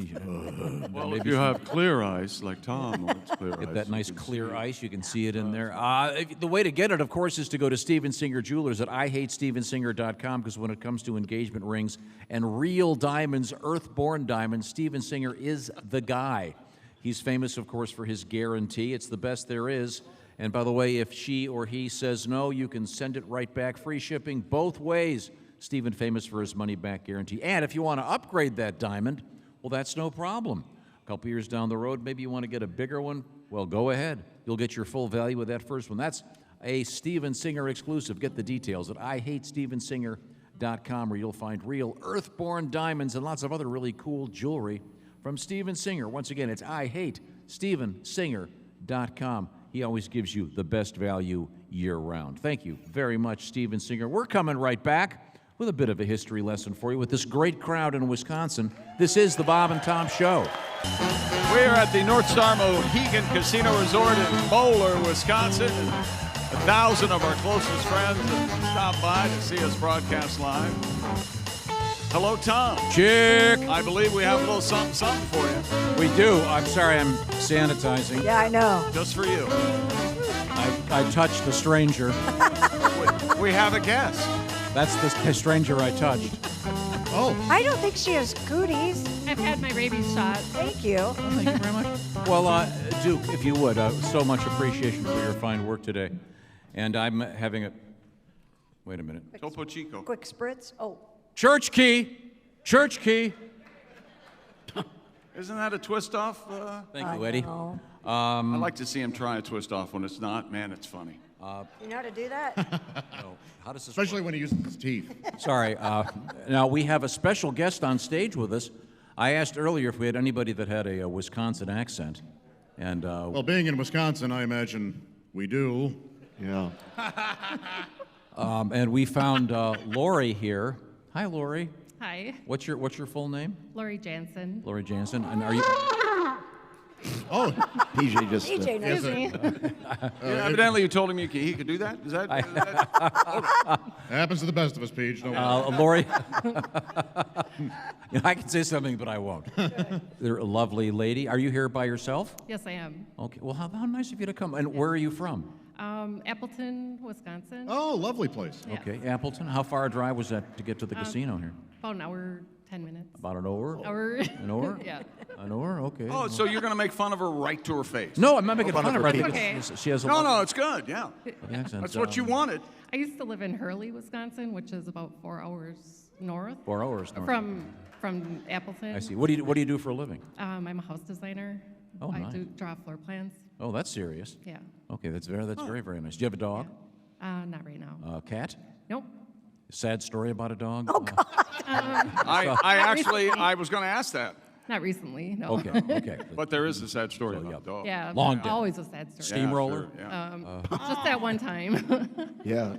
Well, maybe if you have clear ice, like Tom wants clear get ice. that nice you can clear see it. ice. You can see it in there. The way to get it, of course, is to go to Steven Singer Jewelers at IHateStevenSinger.com, because when it comes to engagement rings and real diamonds, earthborn diamonds, Steven Singer is the guy. He's famous, of course, for his guarantee. It's the best there is. And by the way, if she or he says no, you can send it right back. Free shipping both ways. Steven famous for his money-back guarantee. And if you want to upgrade that diamond, well, that's no problem. A couple years down the road, maybe you want to get a bigger one. Well, go ahead. You'll get your full value with that first one. That's a Steven Singer exclusive. Get the details at IHateStevenSinger.com, where you'll find real earthborn diamonds and lots of other really cool jewelry from Steven Singer. Once again, it's IHateStevenSinger.com. He always gives you the best value year-round. Thank you very much, Steven Singer. We're coming right back with a bit of a history lesson for you with this great crowd in Wisconsin. This is the Bob and Tom Show. We're at the Northstar Mohegan Casino Resort in Bowler, Wisconsin. 1,000 of our closest friends have stopped by to see us broadcast live. Hello, Tom. Chick. I believe we have a little something for you. We do. I'm sorry, I'm sanitizing. Yeah, I know. Just for you. I touched the stranger. We have a guest. That's the stranger I touched. Oh. I don't think she has cooties. I've had my rabies shot. Thank you. Thank you very much. Well, Duke, if you would, so much appreciation for your fine work today. And I'm having a... Wait a minute. Topo Chico. Quick spritz. Oh. Church key. Church key. Isn't that a twist off? Thank you, Eddie. No. I like to see him try a twist off when it's not. Man, it's funny. You know how to do that? No. How does this Especially work? when he uses his teeth. Sorry. Now, we have a special guest on stage with us. I asked earlier if we had anybody that had a Wisconsin accent. And Well, being in Wisconsin, I imagine we do. Yeah. and we found Lori here. Hi, Lori. Hi, What's your full name? Lori Jansen. Lori Jansen. And are you? Oh, PJ just. DJ knows. Evidently, you told him he could do that? Is that? happens to the best of us, Peach. Don't worry. Lori. I can say something, but I won't. You're a lovely lady. Are you here by yourself? Yes, I am. Okay. Well, how nice of you to come. And where are you from? Appleton, Wisconsin. Oh, lovely place. Yeah. Okay, Appleton. How far a drive was that to get to the casino here? About an hour, 10 minutes. About an hour? Hour. An hour? Yeah. An hour? Okay. Oh, so you're going to make fun of her right to her face? No, I'm not making fun of her. I think Okay. she has a No, lovely it's good. Yeah. accent. That's what you wanted. I used to live in Hurley, Wisconsin, which is about 4 hours north 4 hours north. from Appleton. I see. What do you do for a living? I'm a house designer. Oh, I nice. do draw floor plans. Oh, that's serious. Yeah. Okay, that's very very nice. Do you have a dog? Not right now. A cat? Nope. Sad story about a dog? Oh, God. I was going to ask that. Not recently, no. Okay. But there is a sad story about the dog. Yeah, Long day. always a sad story. Steamroller? Sure, yeah. Just that one time. Yeah.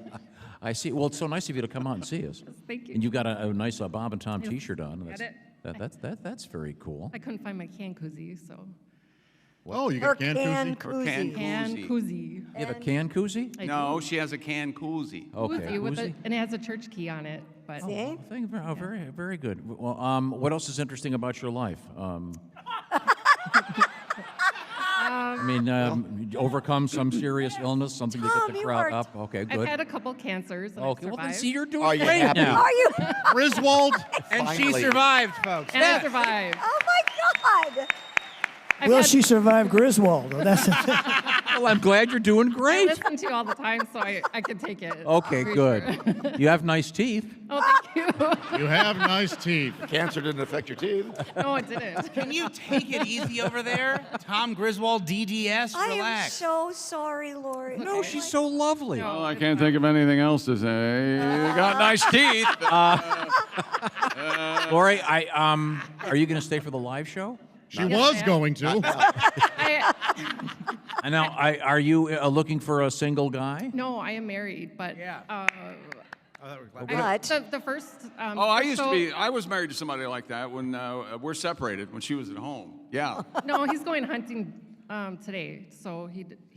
I see. Well, it's so nice of you to come out and see us. Thank you. And you got a nice Bob and Tom T-shirt on. Got it. That's very cool. I couldn't find my can koozie, so Oh, you Her got a can koozie? koozie. Can koozie. You have a can koozie? No, she has a can koozie. Okay. Koozie with Koozie? it, and it has a church key on it. But See? Very, very good. Well, what else is interesting about your life? I mean, you overcome some serious illness, something to Tom, get the you crowd are- up. Okay, good. I've had a couple cancers. And Okay, I've well then, survived. see, you're doing Are you great happy? now. Are you? Griswold? And she Finally. survived, folks. And I survived. Oh my God! I've Will had- she survive Griswold? That's the thing. Well, I'm glad you're doing I great. listen to you all the time, so I can take it. Okay, for good. sure. You have nice teeth. Oh, thank you. You have nice teeth. Cancer didn't affect your teeth. No, it didn't. Can you take it easy over there? Tom Griswold, DDS, I am relax. so sorry, Lori. No, she's so lovely. No. Well, I can't think of anything else to say. You got nice teeth. Lori, are you going to stay for the live show? She was going to. And now, are you looking for a single guy? No, I am married, but But the first. Oh, I used to be. I was married to somebody like that when we're separated. When she was at home. Yeah. No, he's going hunting today, so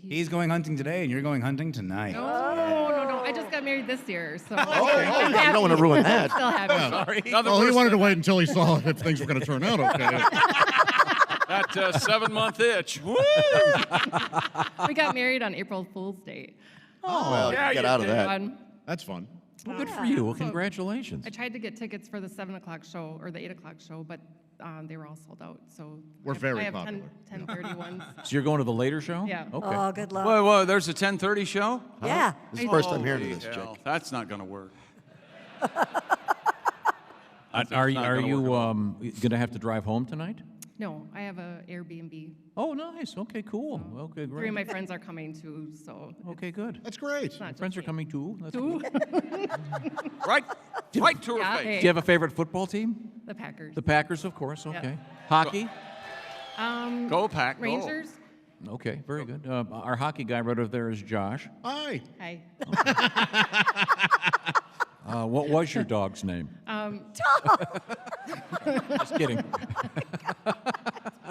He's going hunting today, and you're going hunting tonight. No. I just got married this year, so. You don't want to ruin that. Still happy. Sorry. Well, he wanted to wait until he saw if things were going to turn out okay. That 7-month itch. Woo! We got married on April Fool's Day. Well, yeah, get you out of did. that. Fun. That's fun. Well, good for you. Well, So- congratulations. I tried to get tickets for the 7 o'clock show or the 8 o'clock show, but they were all sold out. So We're I have very 10, popular. 10:30 ones. So you're going to the later show? Yeah. Okay. oh, good luck. Whoa, there's a 10:30 show? Yeah. This is the first time hearing of Holy this, hell, chick. that's not going to work. Are not you gonna going to have to drive home tonight? No, I have a Airbnb. Oh, nice. Okay, cool. Okay, 3 great. of my friends are coming too, so. Okay, good. That's great. It's not Friends just are coming too. That's Two? good. Right to her Yeah, face. hey. Do you have a favorite football team? The Packers. The Packers, of course. Yeah. Okay. Hockey? Go, Pack, go. Rangers. Okay, very good. Our hockey guy right over there is Josh. Hi. Hi. What was your dog's name? Just kidding.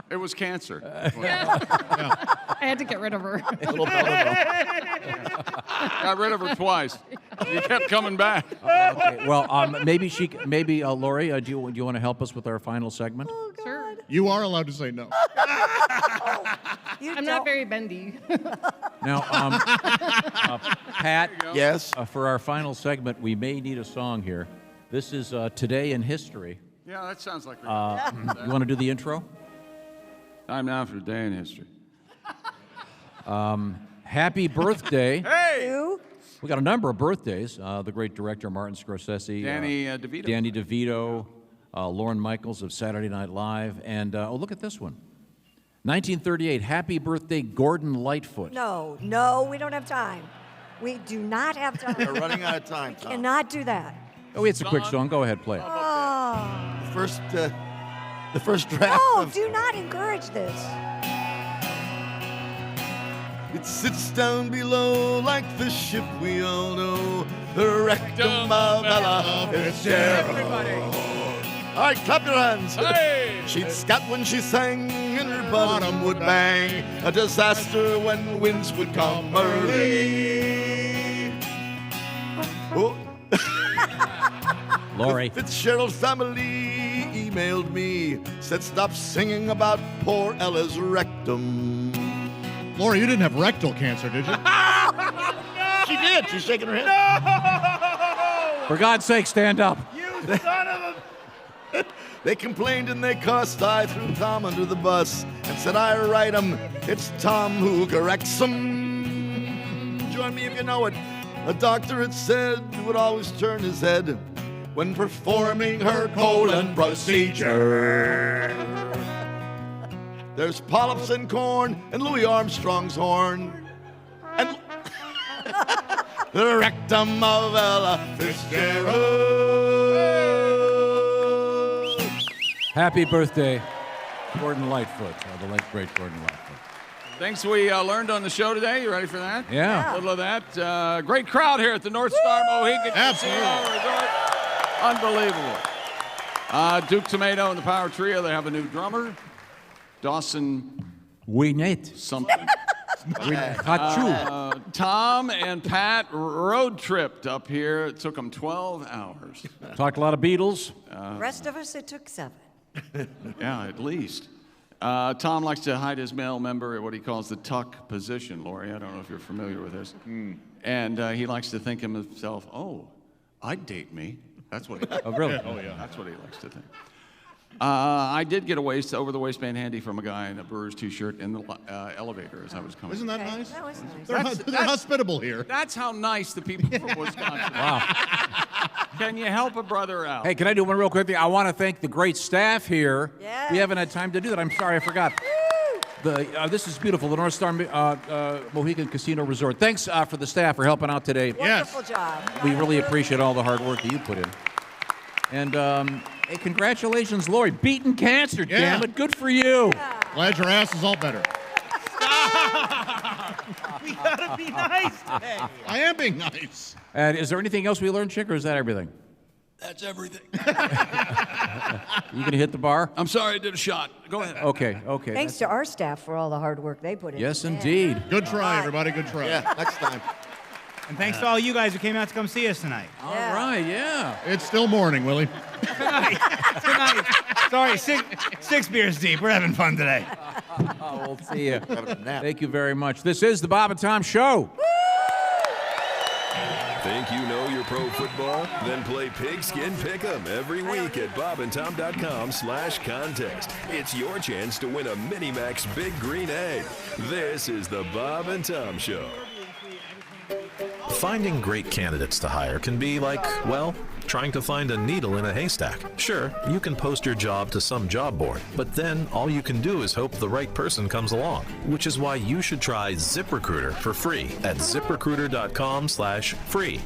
It was cancer. I had to get rid of her. Got rid of her twice. She kept coming back. Okay, well, maybe Lori, do you want to help us with our final segment? Sure. You are allowed to say no. You I'm don't- not very bendy. Now, Pat, Yes. for our final segment, we may need a song here. This is Today in History. Yeah, that sounds like You want to do the intro? time now for a day in history. Happy birthday. Hey! You? We got a number of birthdays. The great director Martin Scorsese. Danny DeVito. Danny DeVito. Lorne Michaels of Saturday Night Live. And, look at this one. 1938, happy birthday, Gordon Lightfoot. No, we don't have time. We do not have We're time. running out of time, Tom. Cannot do that. Oh, it's a quick song. Go ahead, play it. Oh, The first draft no, of do not encourage this. It sits down below like the ship we all know, the rectum of Ella Fitzgerald. All right, clap your hands. Hey! She'd scat when she sang, and her bottom would bang. A disaster when winds would come early. Oh. Lori. Fitzgerald family emailed me, said stop singing about poor Ella's rectum. Lori, you didn't have rectal cancer, did you? She did. She's shaking her head. For God's sake, stand up. You son of a... They complained and they cussed. I threw Tom under the bus and said I write 'em. It's Tom who corrects 'em. Join me if you know it. A doctor had said would always turn his head when performing her colon procedure. There's polyps in corn and Louis Armstrong's horn. And the rectum of Ella Fitzgerald. Happy birthday, Gordon Lightfoot, the late, great Gordon Lightfoot. Things we learned on the show today. You ready for that? Yeah. A little of that. Great crowd here at the Northstar Mohegan Casino Resort. Unbelievable. Duke Tumatoe and the Power Trio, they have a new drummer. Dawson We need something. Tom and Pat road tripped up here. It took them 12 hours. Talked a lot of Beatles. Rest of us, it took 7. Yeah, at least. Tom likes to hide his male member at what he calls the tuck position, Lori. I don't know if you're familiar with this. And he likes to think of himself, oh, I'd date me. That's what he Oh, really? Oh, yeah. That's what he likes to think. I did get a over-the-waistband handy from a guy in a Brewers t-shirt in the elevator as I was coming. Isn't that Okay, nice? that was nice. They're hospitable here. That's how nice the people from Wisconsin are. Wow. Can you help a brother out? Hey, can I do one real quick thing? I want to thank the great staff here. Yes. We haven't had time to do that. I'm sorry, I forgot. This is beautiful, the Northstar Mohegan Casino Resort. Thanks for the staff for helping out today. Wonderful job. We really appreciate all the hard work that you put in. And hey, congratulations, Lori. Beating cancer, damn it. Good for you. Glad your ass is all better. We gotta be nice today. I am being nice. And is there anything else we learned, Chick, or is that everything? That's everything. You gonna hit the bar? I'm sorry, I did a shot. Go ahead. Okay. Thanks to our staff for all the hard work they put in. Yes, indeed. Good try, everybody. Good try. Yeah, next time. And thanks to all you guys who came out to come see us tonight. All right, yeah. It's still morning, Willie. Tonight. Sorry, 6 beers deep. We're having fun today. Oh, we'll see you. Thank you very much. This is the Bob and Tom Show. Think you know your pro football? Then play Pigskin Pick'em every week at bobandtom.com/contest. It's your chance to win a Minimax Big Green Egg. This is the Bob and Tom Show. Finding great candidates to hire can be like, well, trying to find a needle in a haystack. Sure, you can post your job to some job board, but then all you can do is hope the right person comes along, which is why you should try ZipRecruiter for free at ziprecruiter.com/free.